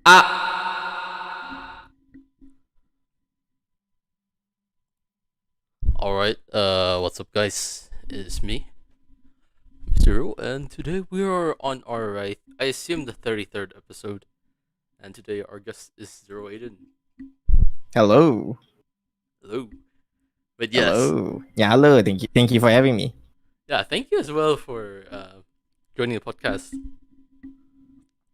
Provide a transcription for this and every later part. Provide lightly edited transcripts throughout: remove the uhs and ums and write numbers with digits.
Ah! Alright, what's up, guys? It's me, Mr. Ru, and today we are on our right, I assume the 33rd episode. And today our guest is Zero Aiden. Hello. Hello. But yes, Hello. Yeah, hello. Thank you for having me. yeah, thank you as well for joining the podcast.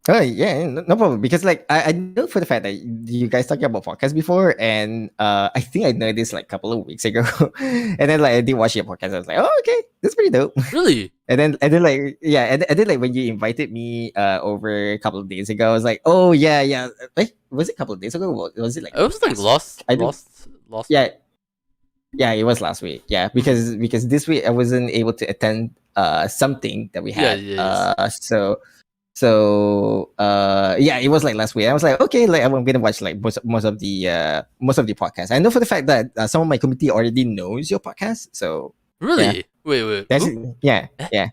Oh yeah, no problem. Because like I know for the fact that you guys talked about podcast before, and I think I know this like a couple of weeks ago, and then like I did watch your podcast. I was like, oh okay, that's pretty dope. Really? And then like yeah, and then like when you invited me over a couple of days ago, I was like, oh yeah. Wait, was it a couple of days ago? Was it like It was like last? I don't. last Yeah, week. yeah, it was last week. Yeah, because this week I wasn't able to attend something that we Yeah, had. yeah, yes. Yeah, it was like last week. I was like, okay, like I'm gonna watch like most of the podcast. I know for the fact that some of my community already knows your podcast. So yeah, Really? Wait, that's who? yeah, Eh? yeah.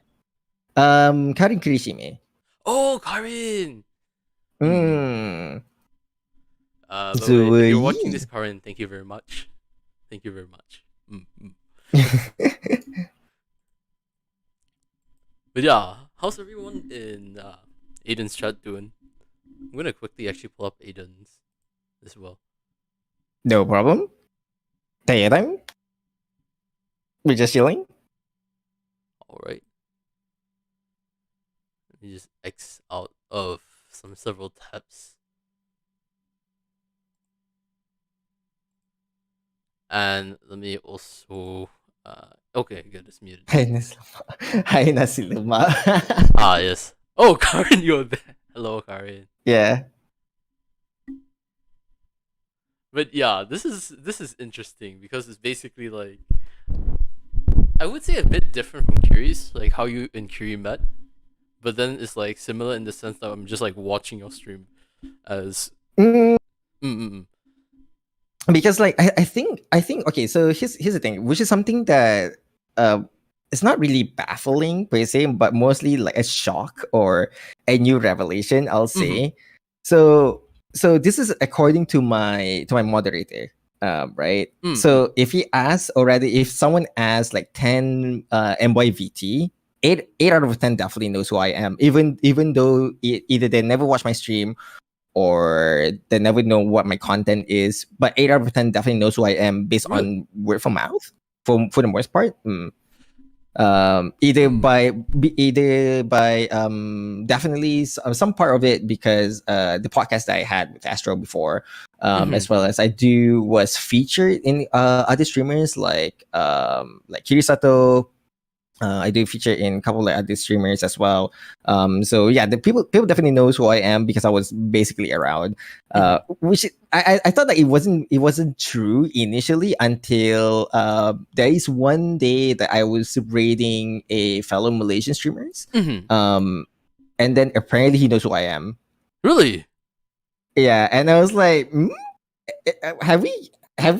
Karin Kirishime. Oh, Karin! Hmm. Mm. By the way, So if you're watching yeah. this, Karin, thank you very much. Thank you very much. But yeah, how's everyone in Aiden's chat doing? I'm gonna quickly actually pull up Aiden's as well. No problem. Take your time. We're just chilling. Alright. Let me just X out of some several tabs. And let me also okay, good, it's muted. Hi Nasiluma. Ah yes. Oh Karin, you're there. Hello Karin. Yeah. But yeah, this is interesting because it's basically like I would say a bit different from Curious, like how you and Curie met. But then it's like similar in the sense that I'm just like watching your stream as Mm, mm because like I think okay, so here's the thing, which is something that uh it's not really baffling per se, but mostly like a shock or a new revelation, I'll mm say. So this is according to my moderator. Right. mm So if someone asks like 10 MYVT, 8 out of 10 definitely knows who I am, even though either they never watch my stream or they never know what my content is. But 8 out of 10 definitely knows who I am based really on word of mouth for the most part. Either by definitely some part of it because the podcast that I had with Astro before, mm as well as I do was featured in other streamers like Kirisato. I do feature in a couple of other streamers as well. So yeah, the people definitely knows who I am because I was basically around. Which I thought that it wasn't true initially until there is one day that I was raiding a fellow Malaysian streamers. mm And then apparently he knows who I am. Really? Yeah, and I was like, have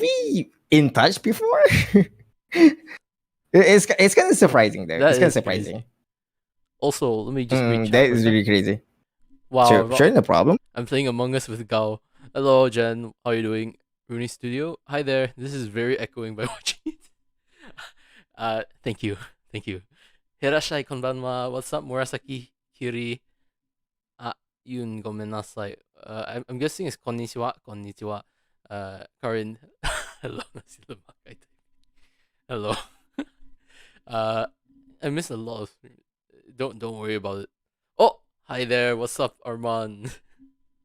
we in touch before? It's kind of surprising though. That It's kind of is surprising. crazy. Also, let me just read chat That for a is really second. crazy. Wow, Sure, no problem. I'm playing Among Us with Gao. Hello, Jen. How are you doing? Rooney Studio. Hi there. This is very echoing by watching it. Thank you. Thank you. Hirashai konbanwa. What's up, Murasaki Kiri? Yun gomenasai. I'm guessing it's konnichiwa. Konnichiwa. Karin. Hello, Nasilumakay. Hello. I missed a lot of. Don't worry about it. Oh, hi there. What's up, Arman?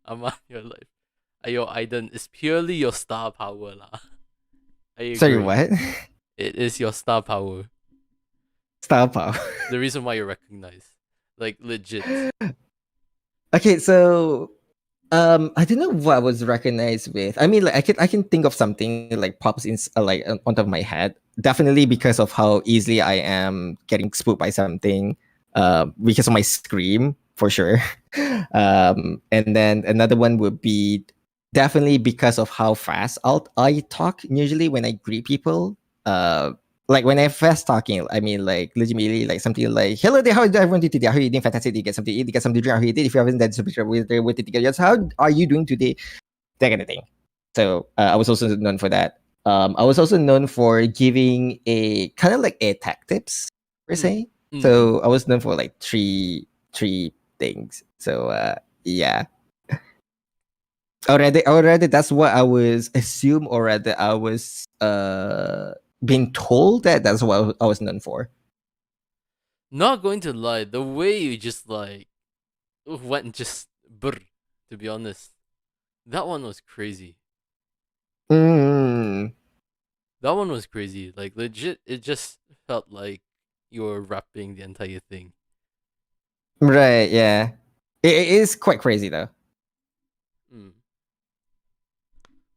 Arman, your life. Ayo, Aiden, it's purely your star power lah. I agree. Sorry, what? It is your star power. Star power. The reason why you're recognized. Like legit. Okay, so I don't know what I was recognized with. I mean, like I can think of something like pops in like on top of my head. Definitely because of how easily I am getting spooked by something. Because of my scream for sure. And then another one would be definitely because of how fast I talk usually when I greet people. like when I first talking, I mean like legitimately like something like, "Hello there, how is everyone doing today? How are you doing? Fantastic. Did you get something to eat? Did you get something to drink? How are you doing? If you haven't, that's with it together. How are you doing today?" That kind of thing. So I was also known for that. I was also known for giving a kind of like a tech tips per Mm. se. Mm-hmm. So I was known for like three things. So yeah. Already that's what I was assumed, or rather I was being told that that's what I was known for. Not going to lie, the way you just like went just brr, to be honest, that one was crazy. Mm, That one was crazy. Like legit, it just felt like you were rapping the entire thing. right, yeah. It is quite crazy though. Mm.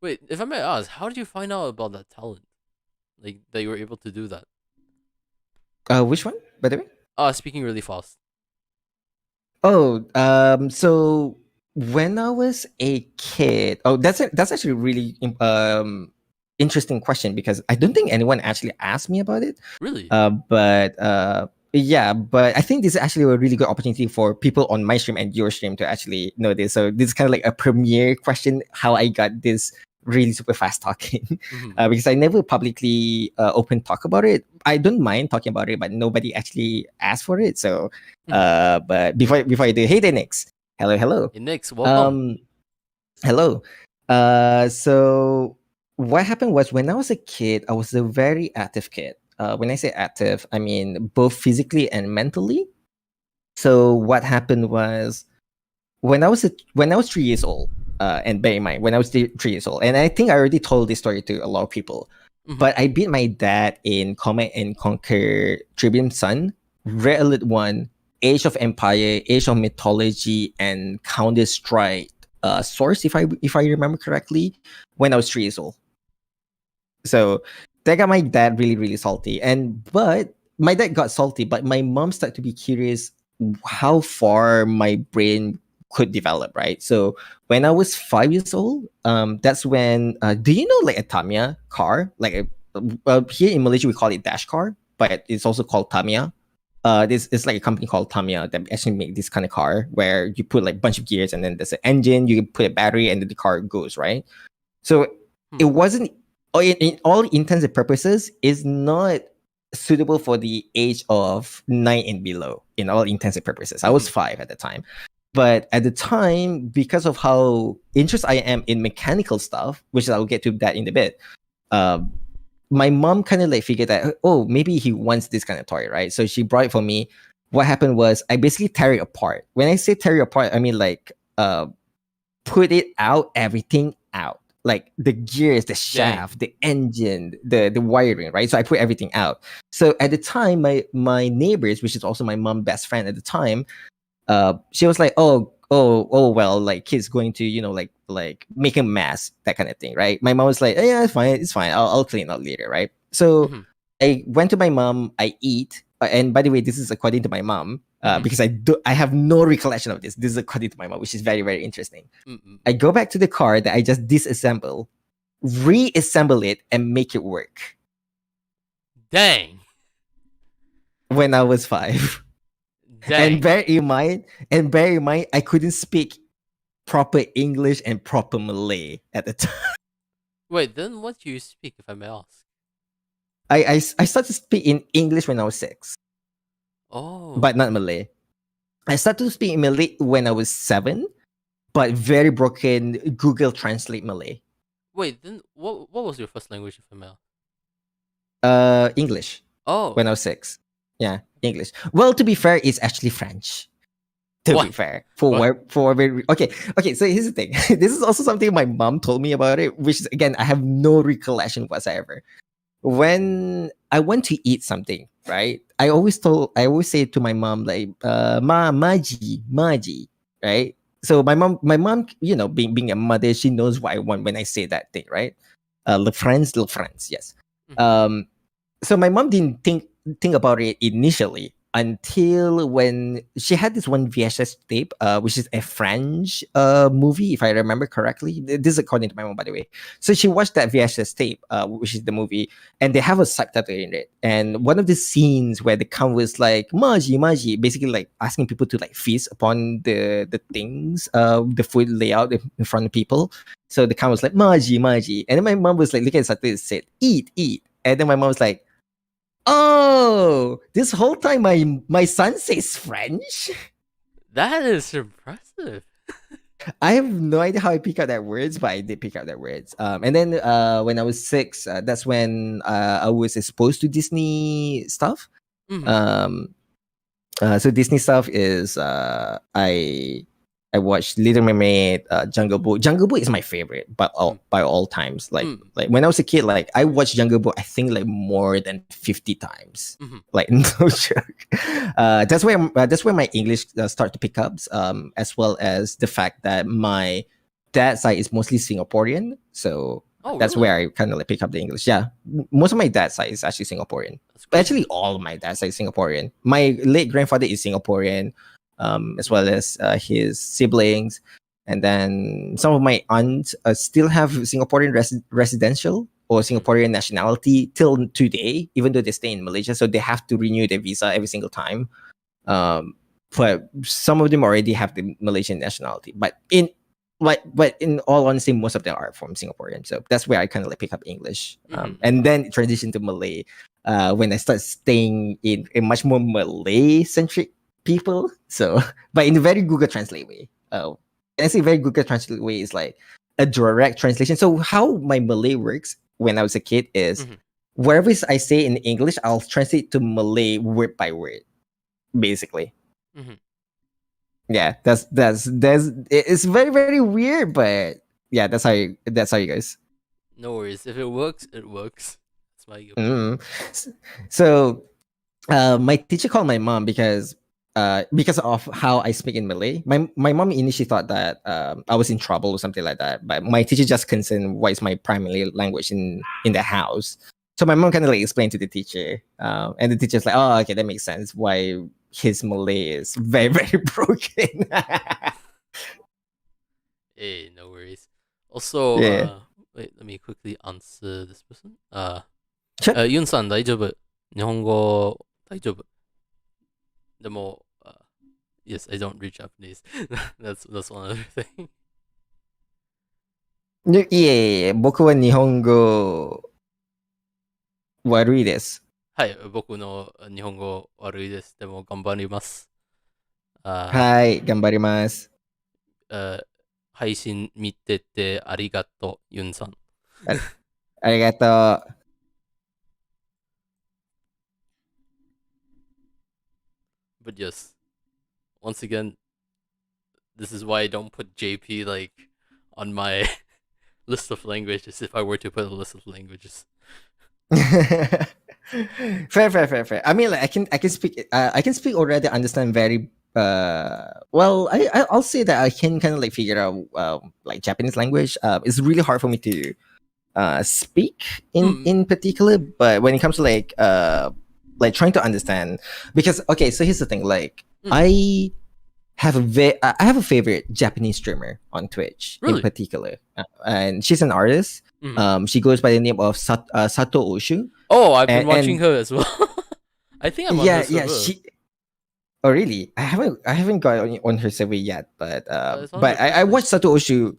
Wait, if I may ask, how did you find out about that talent? Like that you were able to do that? Which one, by the way? Speaking really fast. Oh, so when I was a kid, that's actually really interesting question, because I don't think anyone actually asked me about it. Really? But yeah, but I think this is actually a really good opportunity for people on my stream and your stream to actually know this. So this is kind of like a premiere question: how I got this really super fast talking, Mm-hmm. because I never publicly open talk about it. I don't mind talking about it, but nobody actually asked for it. So Mm-hmm. but before I do, hey there, Nix. Hello, hello. Hey, Nix, welcome. Um, hello. So what happened was, when I was a kid, I was a very active kid. When I say active, I mean both physically and mentally. So what happened was, when I was 3 years old, and bear in mind, when I was 3 years old, and I think I already told this story to a lot of people, Mm-hmm. but I beat my dad in Command and Conquer Tribune Sun, Red Alert 1, Age of Empire, Age of Mythology, and Counter Strike Source, if I remember correctly, when I was 3 years old. So that got my dad really, really salty. But my dad got salty, but my mom started to be curious how far my brain could develop, right? So when I was 5 years old, that's when do you know like a Tamiya car? Like here in Malaysia we call it dash car, but it's also called Tamiya. This is like a company called Tamiya that actually make this kind of car where you put like a bunch of gears, and then there's an engine, you can put a battery, and then the car goes, right? So it Hmm. wasn't, in all intents and purposes, is not suitable for the age of 9 and below. In all intents and purposes, I was Mm-hmm. 5 at the time, but at the time, because of how interested I am in mechanical stuff, which I'll get to that in a bit, uh, my mom kind of like figured that, oh, maybe he wants this kind of toy, right? So she brought it for me. What happened was, I basically tear it apart. When I say tear it apart, I mean like put it out, everything out, like the gears, the Dang. shaft, the engine, the wiring, right? So I put everything out. So at the time, my neighbors, which is also my mom best friend at the time, she was like, oh, well, like kids going to, like make a mess, that kind of thing, right? My mom was like, yeah, it's fine, I'll clean up later, right? So Mm-hmm. I went to my mom, I eat, and by the way, this is according to my mom, Mm-hmm. because I have no recollection of this. This is according to my mom, which is very, very interesting. I Mm-mm. go back to the car that I just disassemble, reassemble it, and make it work Dang. when I was 5. And Dang. bear in mind, I couldn't speak proper English and proper Malay at the time. Wait, then what do you speak, if I may ask? I started to speak in English when I was 6, but Oh. not Malay. I started to speak in Malay when I was 7, but very broken Google Translate Malay. Wait, then what was your first language, if I may ask? English Oh. when I was 6. Yeah, English. Well, to be fair, it's actually French. To be What? fair, What? okay. So here's the thing. This is also something my mom told me about it, which is, again, I have no recollection whatsoever. When I went to eat something, right? I always say to my mom like, maji, right? So my mom, being a mother, she knows what I want when I say that thing, right? Le friends, yes. Mm-hmm. Um, so my mom didn't think about it initially, until when she had this one VHS tape, which is a French movie, if I remember correctly. This is according to my mom, by the way. So she watched that VHS tape, which is the movie, and they have a subtitle in it. And one of the scenes where the count was like "maji maji," basically like asking people to like feast upon the things, the food layout in front of people. So the count was like "maji maji," and then my mom was like looking at the subtitle and said "eat eat," and then my mom was like, "Oh, this whole time my son says French." That is impressive. I have no idea how I pick out that words, but I did pick out that words. And then when I was 6, that's when I was exposed to Disney stuff. Mhm. Um, so Disney stuff is I watched Little Mermaid, Jungle Book. Jungle Book is my favorite, but by all times. Like Mm. like when I was a kid, like I watched Jungle Book, I think like more than 50 times. Mhm. Like no joke. That's where my English start to pick up. As well as the fact that my dad's side is mostly Singaporean, so Oh, that's really? where I kind of like pick up the English. Yeah, most of my dad's side is actually Singaporean. That's crazy. Actually, all of my dad's side is Singaporean. My late grandfather is Singaporean, as well as his siblings, and then some of my aunts still have Singaporean residential or Singaporean nationality till today, even though they stay in Malaysia, so they have to renew their visa every single time. But some of them already have the Malaysian nationality. But in all honesty, most of them are from Singaporean. So that's where I kind of like pick up English, and then transition to Malay when I start staying in a much more Malay centric people. So, but in a very Google Translate way. And I say very Google Translate way is like a direct translation. So how my Malay works when I was a kid is whatever I say in English, I'll translate to Malay word by word, basically. Yeah, that's it's very very weird, but yeah, that's how you guys. No worries. If it works, it works. That's my opinion. So, my teacher called my mom because of how I speak in Malay. My mom initially thought that I was in trouble or something like that, but my teacher just concerned what is my primary language in the house. So my mom kind of like explained to the teacher, and the teacher's like, "Oh, okay, that makes sense. Why his Malay is very very broken." Hey, no worries. Also, Yeah. wait, let me quickly answer this person. Sure. Yun-san, 大丈夫。日本語大丈夫。でも、yes, I don't read Japanese. That's one other thing. いえいえ、僕は日本語悪いです。はい、僕の日本語悪いです。でも頑張ります。はい、頑張ります。配信見ててありがとう、ユンさん。ありがとう。But yes, once again, this is why I don't put JP like on my list of languages if I were to put a list of languages. Fair. I mean, like I can speak. I can speak already. Understand very. Well, I'll say that I can kind of like figure out like Japanese language. It's really hard for me to speak in particular, but when it comes to like trying to understand, because okay, so here's the thing. Like I have a favorite Japanese streamer on Twitch in particular, and she's an artist. She goes by the name of Sato Oshu. Oh, I've been watching her as well. I think I'm on her server. She. Oh really? I haven't got on her server yet, but I watched Sato Oshu.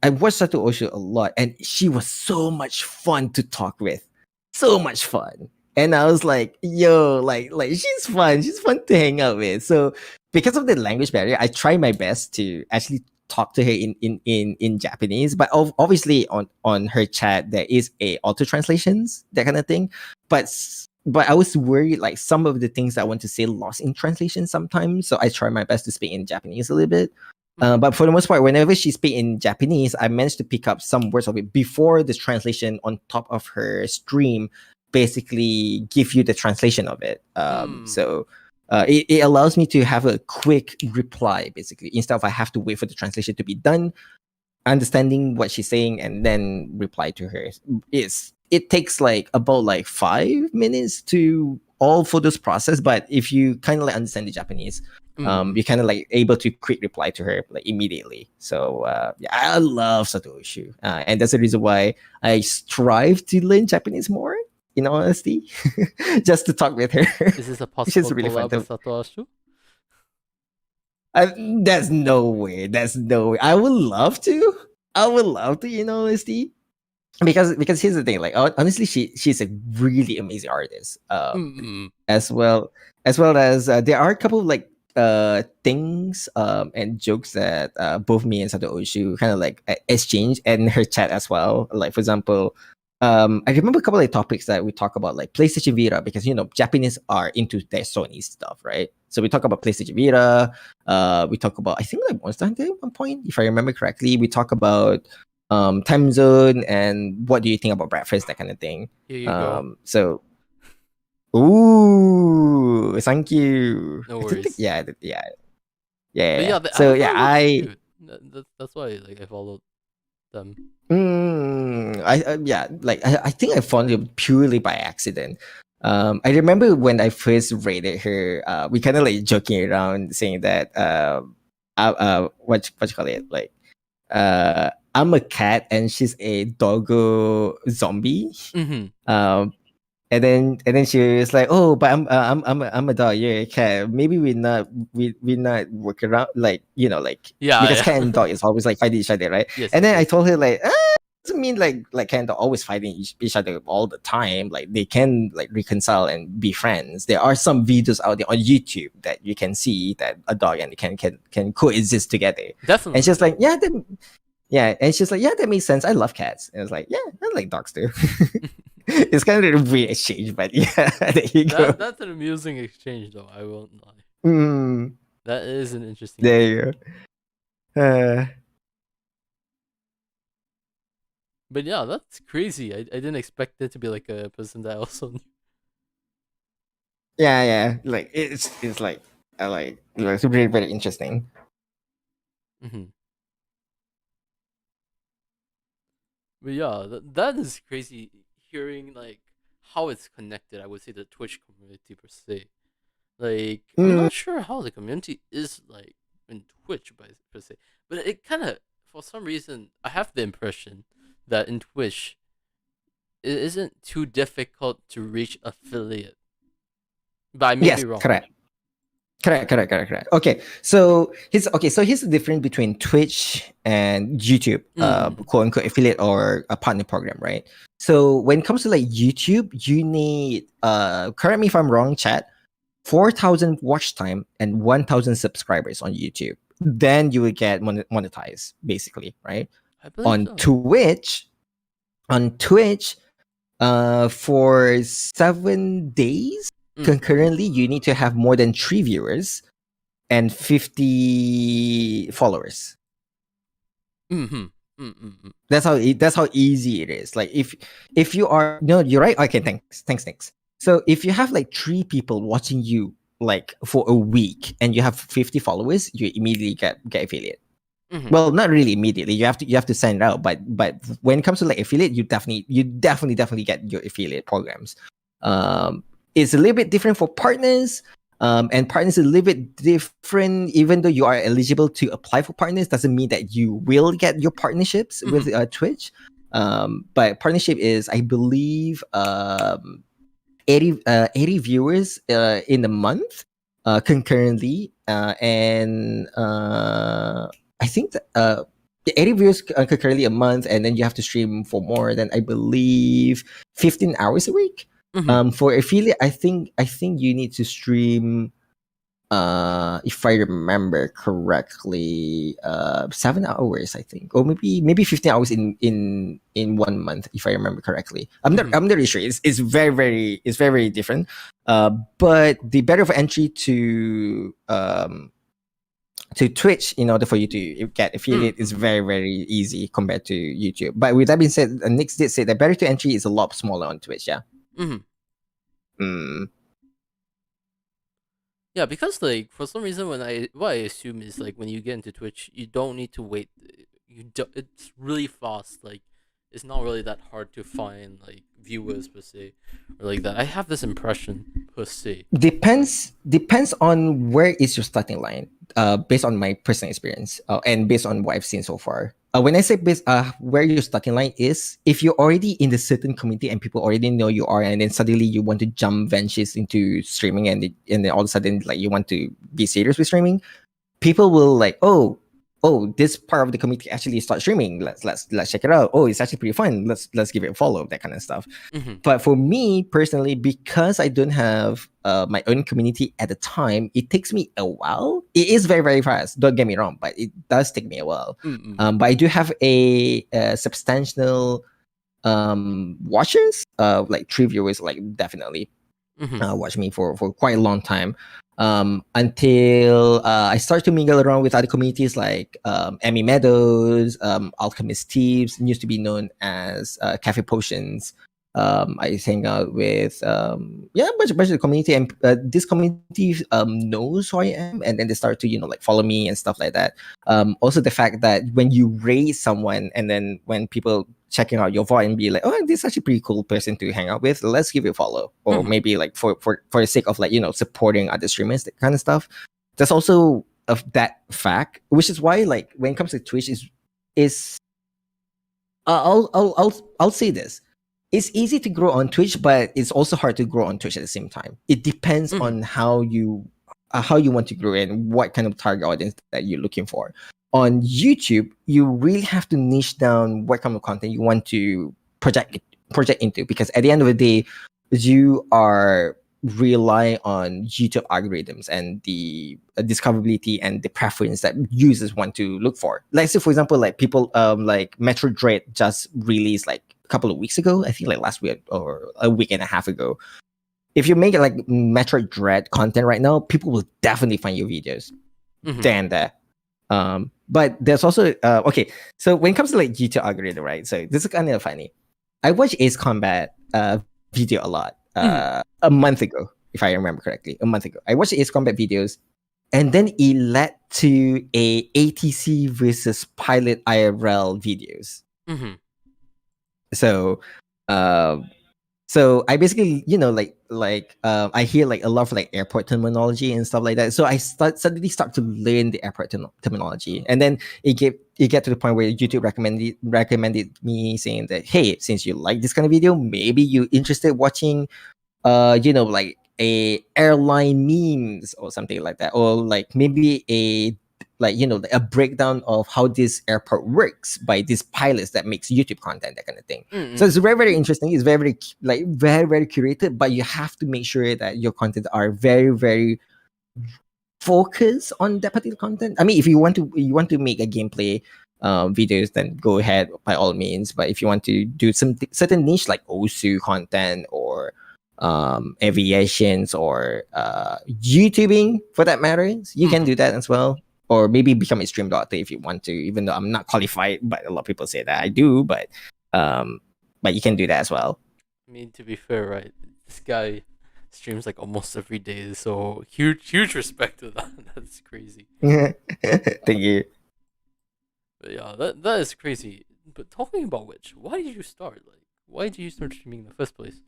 I watched Sato Oshu a lot, and she was so much fun to talk with, so much fun. And I was like, yo, like she's fun. She's fun to hang out with. So because of the language barrier, I try my best to actually talk to her in Japanese. But obviously on her chat there is a auto translations, that kind of thing. But I was worried like some of the things I want to say lost in translation sometimes. So I try my best to speak in Japanese a little bit. But for the most part, whenever she speaks in Japanese, I managed to pick up some words of it before the translation on top of her stream basically give you the translation of it. So it allows me to have a quick reply, basically, instead of I have to wait for the translation to be done, understanding what she's saying, and then reply to her. It takes like about like 5 minutes to all photos process, but if you kind of like understand the Japanese, you're kind of like able to quick reply to her like immediately. So yeah, I love Satoshi, and that's the reason why I strive to learn Japanese more. In honesty, just to talk with her. Is this a Which is possible really fun. collab with Satoshi? There's no way. There's no way. I would love to. I would love to. In honesty, because here's the thing. Like honestly, she's a really amazing artist. As well as there are a couple of like things and jokes that both me and Sato Oshu kind of like exchange in her chat as well. Like for example, I remember a couple of topics that we talk about, like PlayStation Vita, because Japanese are into their Sony stuff, right? So we talk about PlayStation Vita. We talk about, I think, like Monster Hunter at one point, if I remember correctly. We talk about time zone and what do you think about breakfast, that kind of thing. Here you go. So, ooh, thank you. No worries. Yeah. But Yeah. yeah, So I yeah, thought it looked cute. That's why like I followed them. I think I found it purely by accident. I remember when I first rated her, we kind of like joking around saying that what you call it, like I'm a cat and she's a doggo zombie. And then she was like, "Oh, but I'm a dog. You're a cat. Maybe we not work around, like like because cat and dog is always like fighting each other, right?" Yes, and then I told her like, doesn't mean like cat and dog always fighting each other all the time. Like they can like reconcile and be friends. There are some videos out there on YouTube that you can see that a dog and a cat can coexist together. Definitely. And she's like, yeah, and she's like, yeah, that makes sense. I love cats. And I was like, yeah, I like dogs too. It's kind of a weird exchange, but yeah, there you go. That's an amusing exchange, though. I won't lie. That is an interesting. There you go. But yeah, that's crazy. I didn't expect it to be like a person that I also knew. Yeah. Like it's like it's really very interesting. But yeah, that is crazy. Hearing like how it's connected, I would say the Twitch community per se. Like I'm not sure how the community is like in Twitch per se, but it kind of, for some reason, I have the impression that in Twitch it isn't too difficult to reach affiliate. But I may be wrong. Correct. Okay, so here's the difference between Twitch and YouTube, quote unquote affiliate or a partner program, right? So when it comes to like YouTube, you need correct me if I'm wrong, chat, 4,000 watch time and 1,000 subscribers on YouTube. Then you would get monetized, basically, right? On so. Twitch, for 7 days. Concurrently, you need to have more than 3 viewers and 50 followers. That's how easy it is. Like if you are you're right. Okay, thanks. So if you have like 3 people watching you like for a week and you have 50 followers, you immediately get affiliate. Well, not really immediately. You have to send it out, but when it comes to like affiliate, you definitely get your affiliate programs. It's a little bit different for partners, and partners is a little bit different. Even though you are eligible to apply for partners, doesn't mean that you will get your partnerships with Twitch. But partnership is, I believe, 80 viewers in a month concurrently, and I think that 80 viewers concurrently a month, and then you have to stream for more than, I believe, 15 hours a week. For affiliate, I think you need to stream, if I remember correctly, 7 hours, I think, or maybe 15 hours in 1 month, if I remember correctly. I'm not really sure. It's very different. But the barrier of entry to Twitch, in order for you to get affiliate, is very, very easy compared to YouTube. But with that being said, Nick did say the barrier to entry is a lot smaller on Twitch. Yeah. Yeah, because like for some reason, what I assume is like when you get into Twitch, you don't need to wait. It's really fast. Like it's not really that hard to find like viewers per se, or like that. I have this impression, per se? Depends on where is your starting line. Based on my personal experience and based on what I've seen so far. When I say where your starting line is, if you're already in the certain community and people already know you are, and then suddenly you want to jump ventures into streaming, and then all of a sudden like you want to be serious with streaming, people will like, oh, this part of the community actually start streaming. Let's check it out. Oh, it's actually pretty fun. Let's give it a follow. That kind of stuff. Mm-hmm. But for me personally, because I don't have my own community at the time, it takes me a while. It is very, very fast. Don't get me wrong, but it does take me a while. Mm-hmm. But I do have a substantial watchers, like 3 viewers, like definitely watch me for quite a long time. Until I start to mingle around with other communities like Emmy Meadows, Alchemist Thieves, used to be known as Cafe Potions. I hang out with a bunch of the community, and this community knows who I am, and then they start to like follow me and stuff like that. Also, the fact that when you raise someone, and then when people checking out your VOD and be like, oh, this is actually a pretty cool person to hang out with, let's give it a follow, or maybe like for the sake of like supporting other streamers, that kind of stuff. There's also of that fact, which is why like when it comes to Twitch is I'll say this. It's easy to grow on Twitch, but it's also hard to grow on Twitch at the same time. It depends on how you want to grow and what kind of target audience that you're looking for. On YouTube, you really have to niche down what kind of content you want to project into, because at the end of the day, you are rely on YouTube algorithms and the discoverability and the preference that users want to look for. Like, say for example, like people like Metro Dread just released like a couple of weeks ago, I think like last week or a week and a half ago. If you make it like Metro Dread content right now, people will definitely find your videos. Than that. But there's also okay. So when it comes to like YouTube algorithm, right? So this is kind of funny. I watched Ace Combat video a lot a month ago, if I remember correctly. A month ago, I watched Ace Combat videos, and then it led to a ATC versus Pilot IRL videos. So, so I basically, I hear like a lot of like airport terminology and stuff like that. So I suddenly start to learn the airport terminology, and then it get to the point where YouTube recommended me, saying that, hey, since you like this kind of video, maybe you interested watching, like a airline memes or something like that, or like maybe a a breakdown of how this airport works by these pilots that makes YouTube content, that kind of thing. So it's very, very interesting. It's very, very very, very curated, but you have to make sure that your content are very, very focused on that particular content. I mean, if you want to make a gameplay videos, then go ahead by all means. But if you want to do some certain niche like OSU content or aviations or YouTubing for that matter, you can do that as well. Or maybe become a stream doctor if you want to, even though I'm not qualified, but a lot of people say that I do, but you can do that as well. I mean, to be fair, right? This guy streams like almost every day, so huge respect to that. That's crazy. Thank you. But yeah, that is crazy. But talking about which, why did you start? Like, why did you start streaming in the first place?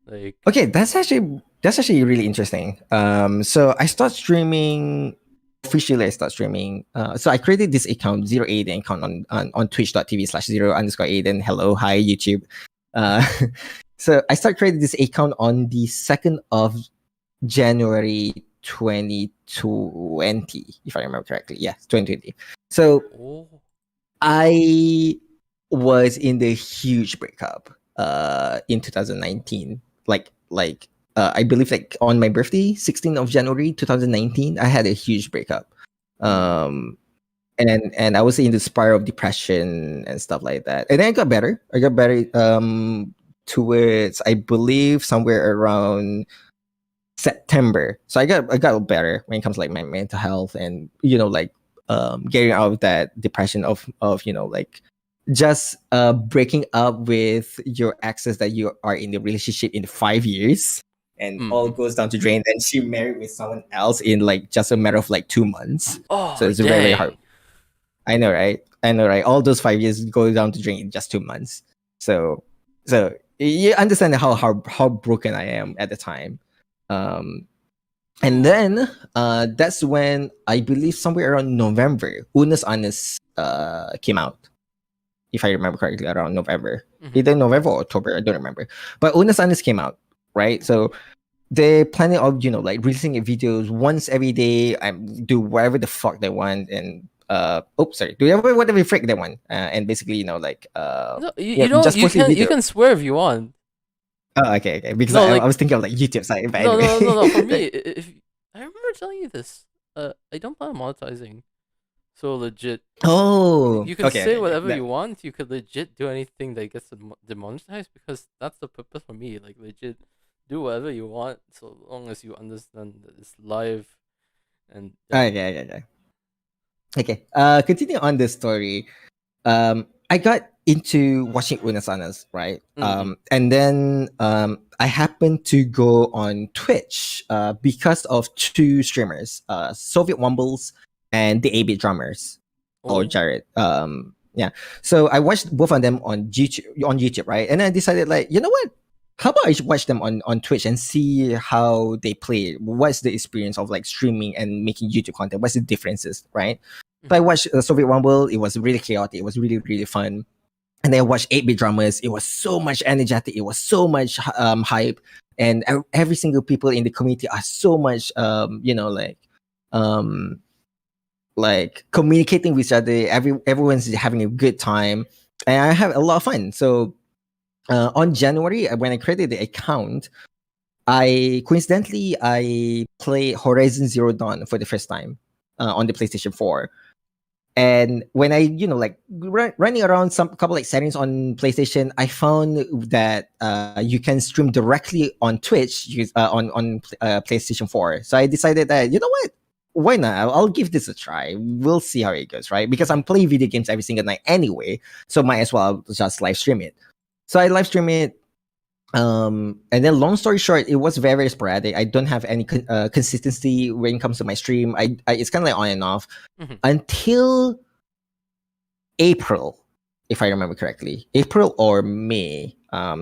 Like, okay, that's actually really interesting. So I start streaming. Officially, I start streaming. So I created this account, Zero Aiden account on twitch.tv/0_Aiden. Hello, hi YouTube. So I started creating this account on the 2nd of January 2020, if I remember correctly. Yes, 2020. So I was in the huge breakup in 2019. I believe like on my birthday, 16th of January 2019, I had a huge breakup. And I was in the spiral of depression and stuff like that. And then I got better. Towards, I believe, somewhere around September. So I got better when it comes to like my mental health and getting out of that depression of just breaking up with your exes that you are in the relationship in 5 years. And all goes down to drain. And she married with someone else in like just a matter of like 2 months. Oh, so it's very, very hard. I know, right? All those 5 years go down to drain in just 2 months. So you understand how broken I am at the time. Um, and then that's when I believe somewhere around November, Unas Anas came out, if I remember correctly, around November. Mhm. Either November or October, I don't remember. But Unas Anas came out, right? So they're planning on, like releasing videos once every day and do whatever the fuck they want and do whatever frick they want and basically like No, you don't. just posting You video. can swear if you want. Oh, okay, because No, I like was thinking of like YouTube side, but no, anyway. no, no, no. For me, if I remember telling you this, I don't plan on monetizing. So legit, Oh, you can okay, say okay, okay. whatever you want. You could legit do anything that gets demonetized because that's the purpose for me. Like legit, do whatever you want so long as you understand that it's live and yeah. Okay, okay, okay. Okay. Continue on this story. I got into watching Unasanas, right? Mm-hmm. And then I happened to go on Twitch because of two streamers, Soviet Wumbles and the A-Bit Drummers or Oh. Jared. Yeah. So I watched both of them on YouTube, right? And then I decided, like, you know what? How about I should watch them on Twitch and see how they play? What's the experience of like streaming and making YouTube content? What's the differences, right? So I Mm-hmm. watched Soviet Rumble. It was really chaotic. It was really, really fun. And then I watched 8-Bit Drummers. It was so much energetic. It was so much hype. And every single people in the community are so much, um, like communicating with each other. Everyone's having a good time. And I have a lot of fun. So on January, when I created the account, I play Horizon Zero Dawn for the first time on the PlayStation 4. And when I, like running around some couple like settings on PlayStation, I found that you can stream directly on Twitch on PlayStation 4. So I decided that, you know what, why not? I'll give this a try. We'll see how it goes, right? Because I'm playing video games every single night anyway, so might as well just live stream it. So I live stream it. And then long story short, it was very, very sporadic. I don't have any consistency when it comes to my stream. It's kind of like on and off Mm-hmm. until April, if I remember correctly, April or May,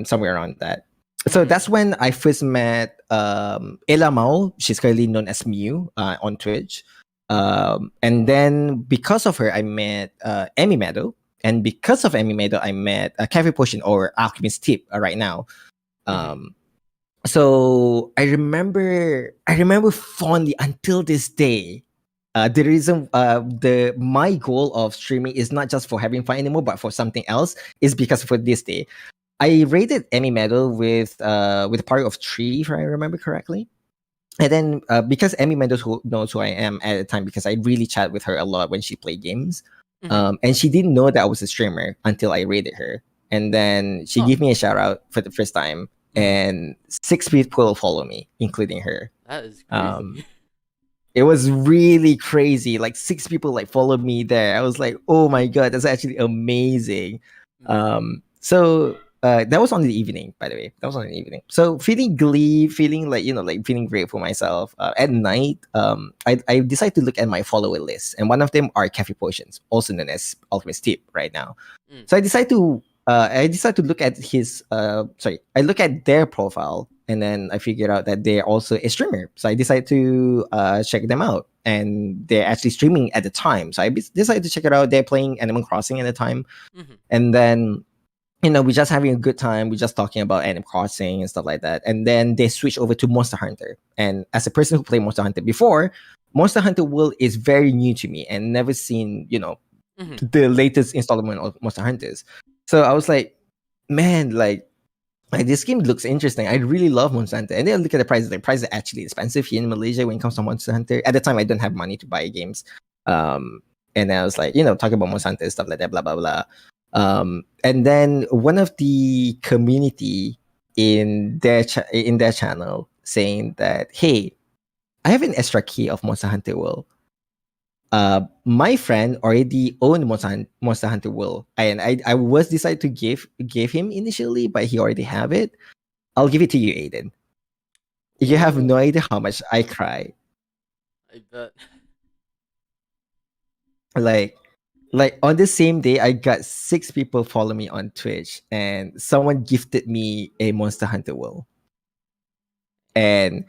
somewhere around that. So that's when I first met Ella Mao. She's currently known as Mew on Twitch. And then because of her, I met Emmy Meadow. And because of Emmy Meadow, I met Cafe Potion or Alchemist Tip right now. Um, so I remember fondly until this day. The reason my goal of streaming is not just for having fun anymore, but for something else is because for this day, I rated Emmy Medal with a party of 3, if I remember correctly. And then because Emmy Mendes knows who I am at the time, because I really chat with her a lot when she played games. And she didn't know that I was a streamer until I rated her. And then she gave me a shout out for the first time. And 6 people follow me, including her. That is crazy. It was really crazy. Like 6 people like followed me there. I was like, oh my god, that's actually amazing. So that was on the evening, by the way. That was on the evening. So feeling glee, feeling like like feeling great for myself. At night, I decided to look at my follower list, and one of them are Cafe Potions, also known as Alchemist Tip right now. So I decided to look at I look at their profile, and then I figured out that they're also a streamer. So I decided to check them out, and they're actually streaming at the time. So I decided to check it out. They're playing Animal Crossing at the time, and then we're just having a good time. We're just talking about Animal Crossing and stuff like that. And then they switch over to Monster Hunter. And as a person who played Monster Hunter before, Monster Hunter World is very new to me and never seen the latest installment of Monster Hunters. So I was like, man, like this game looks interesting. I really love Monster Hunter. And then look at the prices. The prices are actually expensive here in Malaysia when it comes to Monster Hunter. At the time, I don't have money to buy games. And I was like, talking about Monster Hunter stuff like that, blah blah blah. And then one of the community in their channel saying that, hey, I have an extra key of Monster Hunter World. My friend already owned Monster Hunter World, and I was decided to give him initially, but he already have it. I'll give it to you, Aiden. You have no idea how much I cry. I bet. Like on the same day, I got 6 people follow me on Twitch, and someone gifted me a Monster Hunter World. And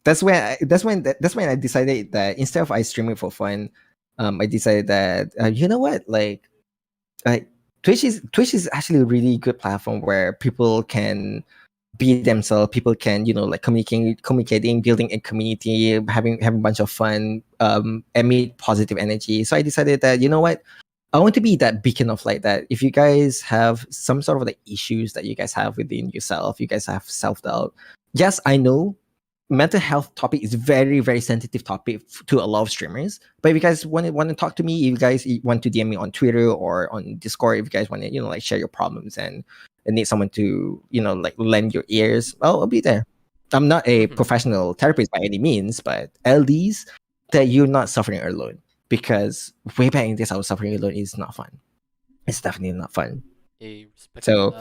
that's when I decided that instead of I streaming for fun, I decided that you know what, like Twitch is actually a really good platform where people can be themselves. People can, like communicating, building a community, having a bunch of fun, emit positive energy. So I decided that, you know what, I want to be that beacon of light. That if you guys have some sort of like issues that you guys have within yourself, you guys have self doubt. Yes, I know mental health topic is very very sensitive topic to a lot of streamers. But if you guys want to talk to me, if you guys want to DM me on Twitter or on Discord, if you guys want to like share your problems and need someone to like lend your ears, I'll be there. I'm not a Mhm. professional therapist by any means, but at least that you're not suffering alone. Because way back in this, I was suffering alone is not fun. It's definitely not fun. I respect you on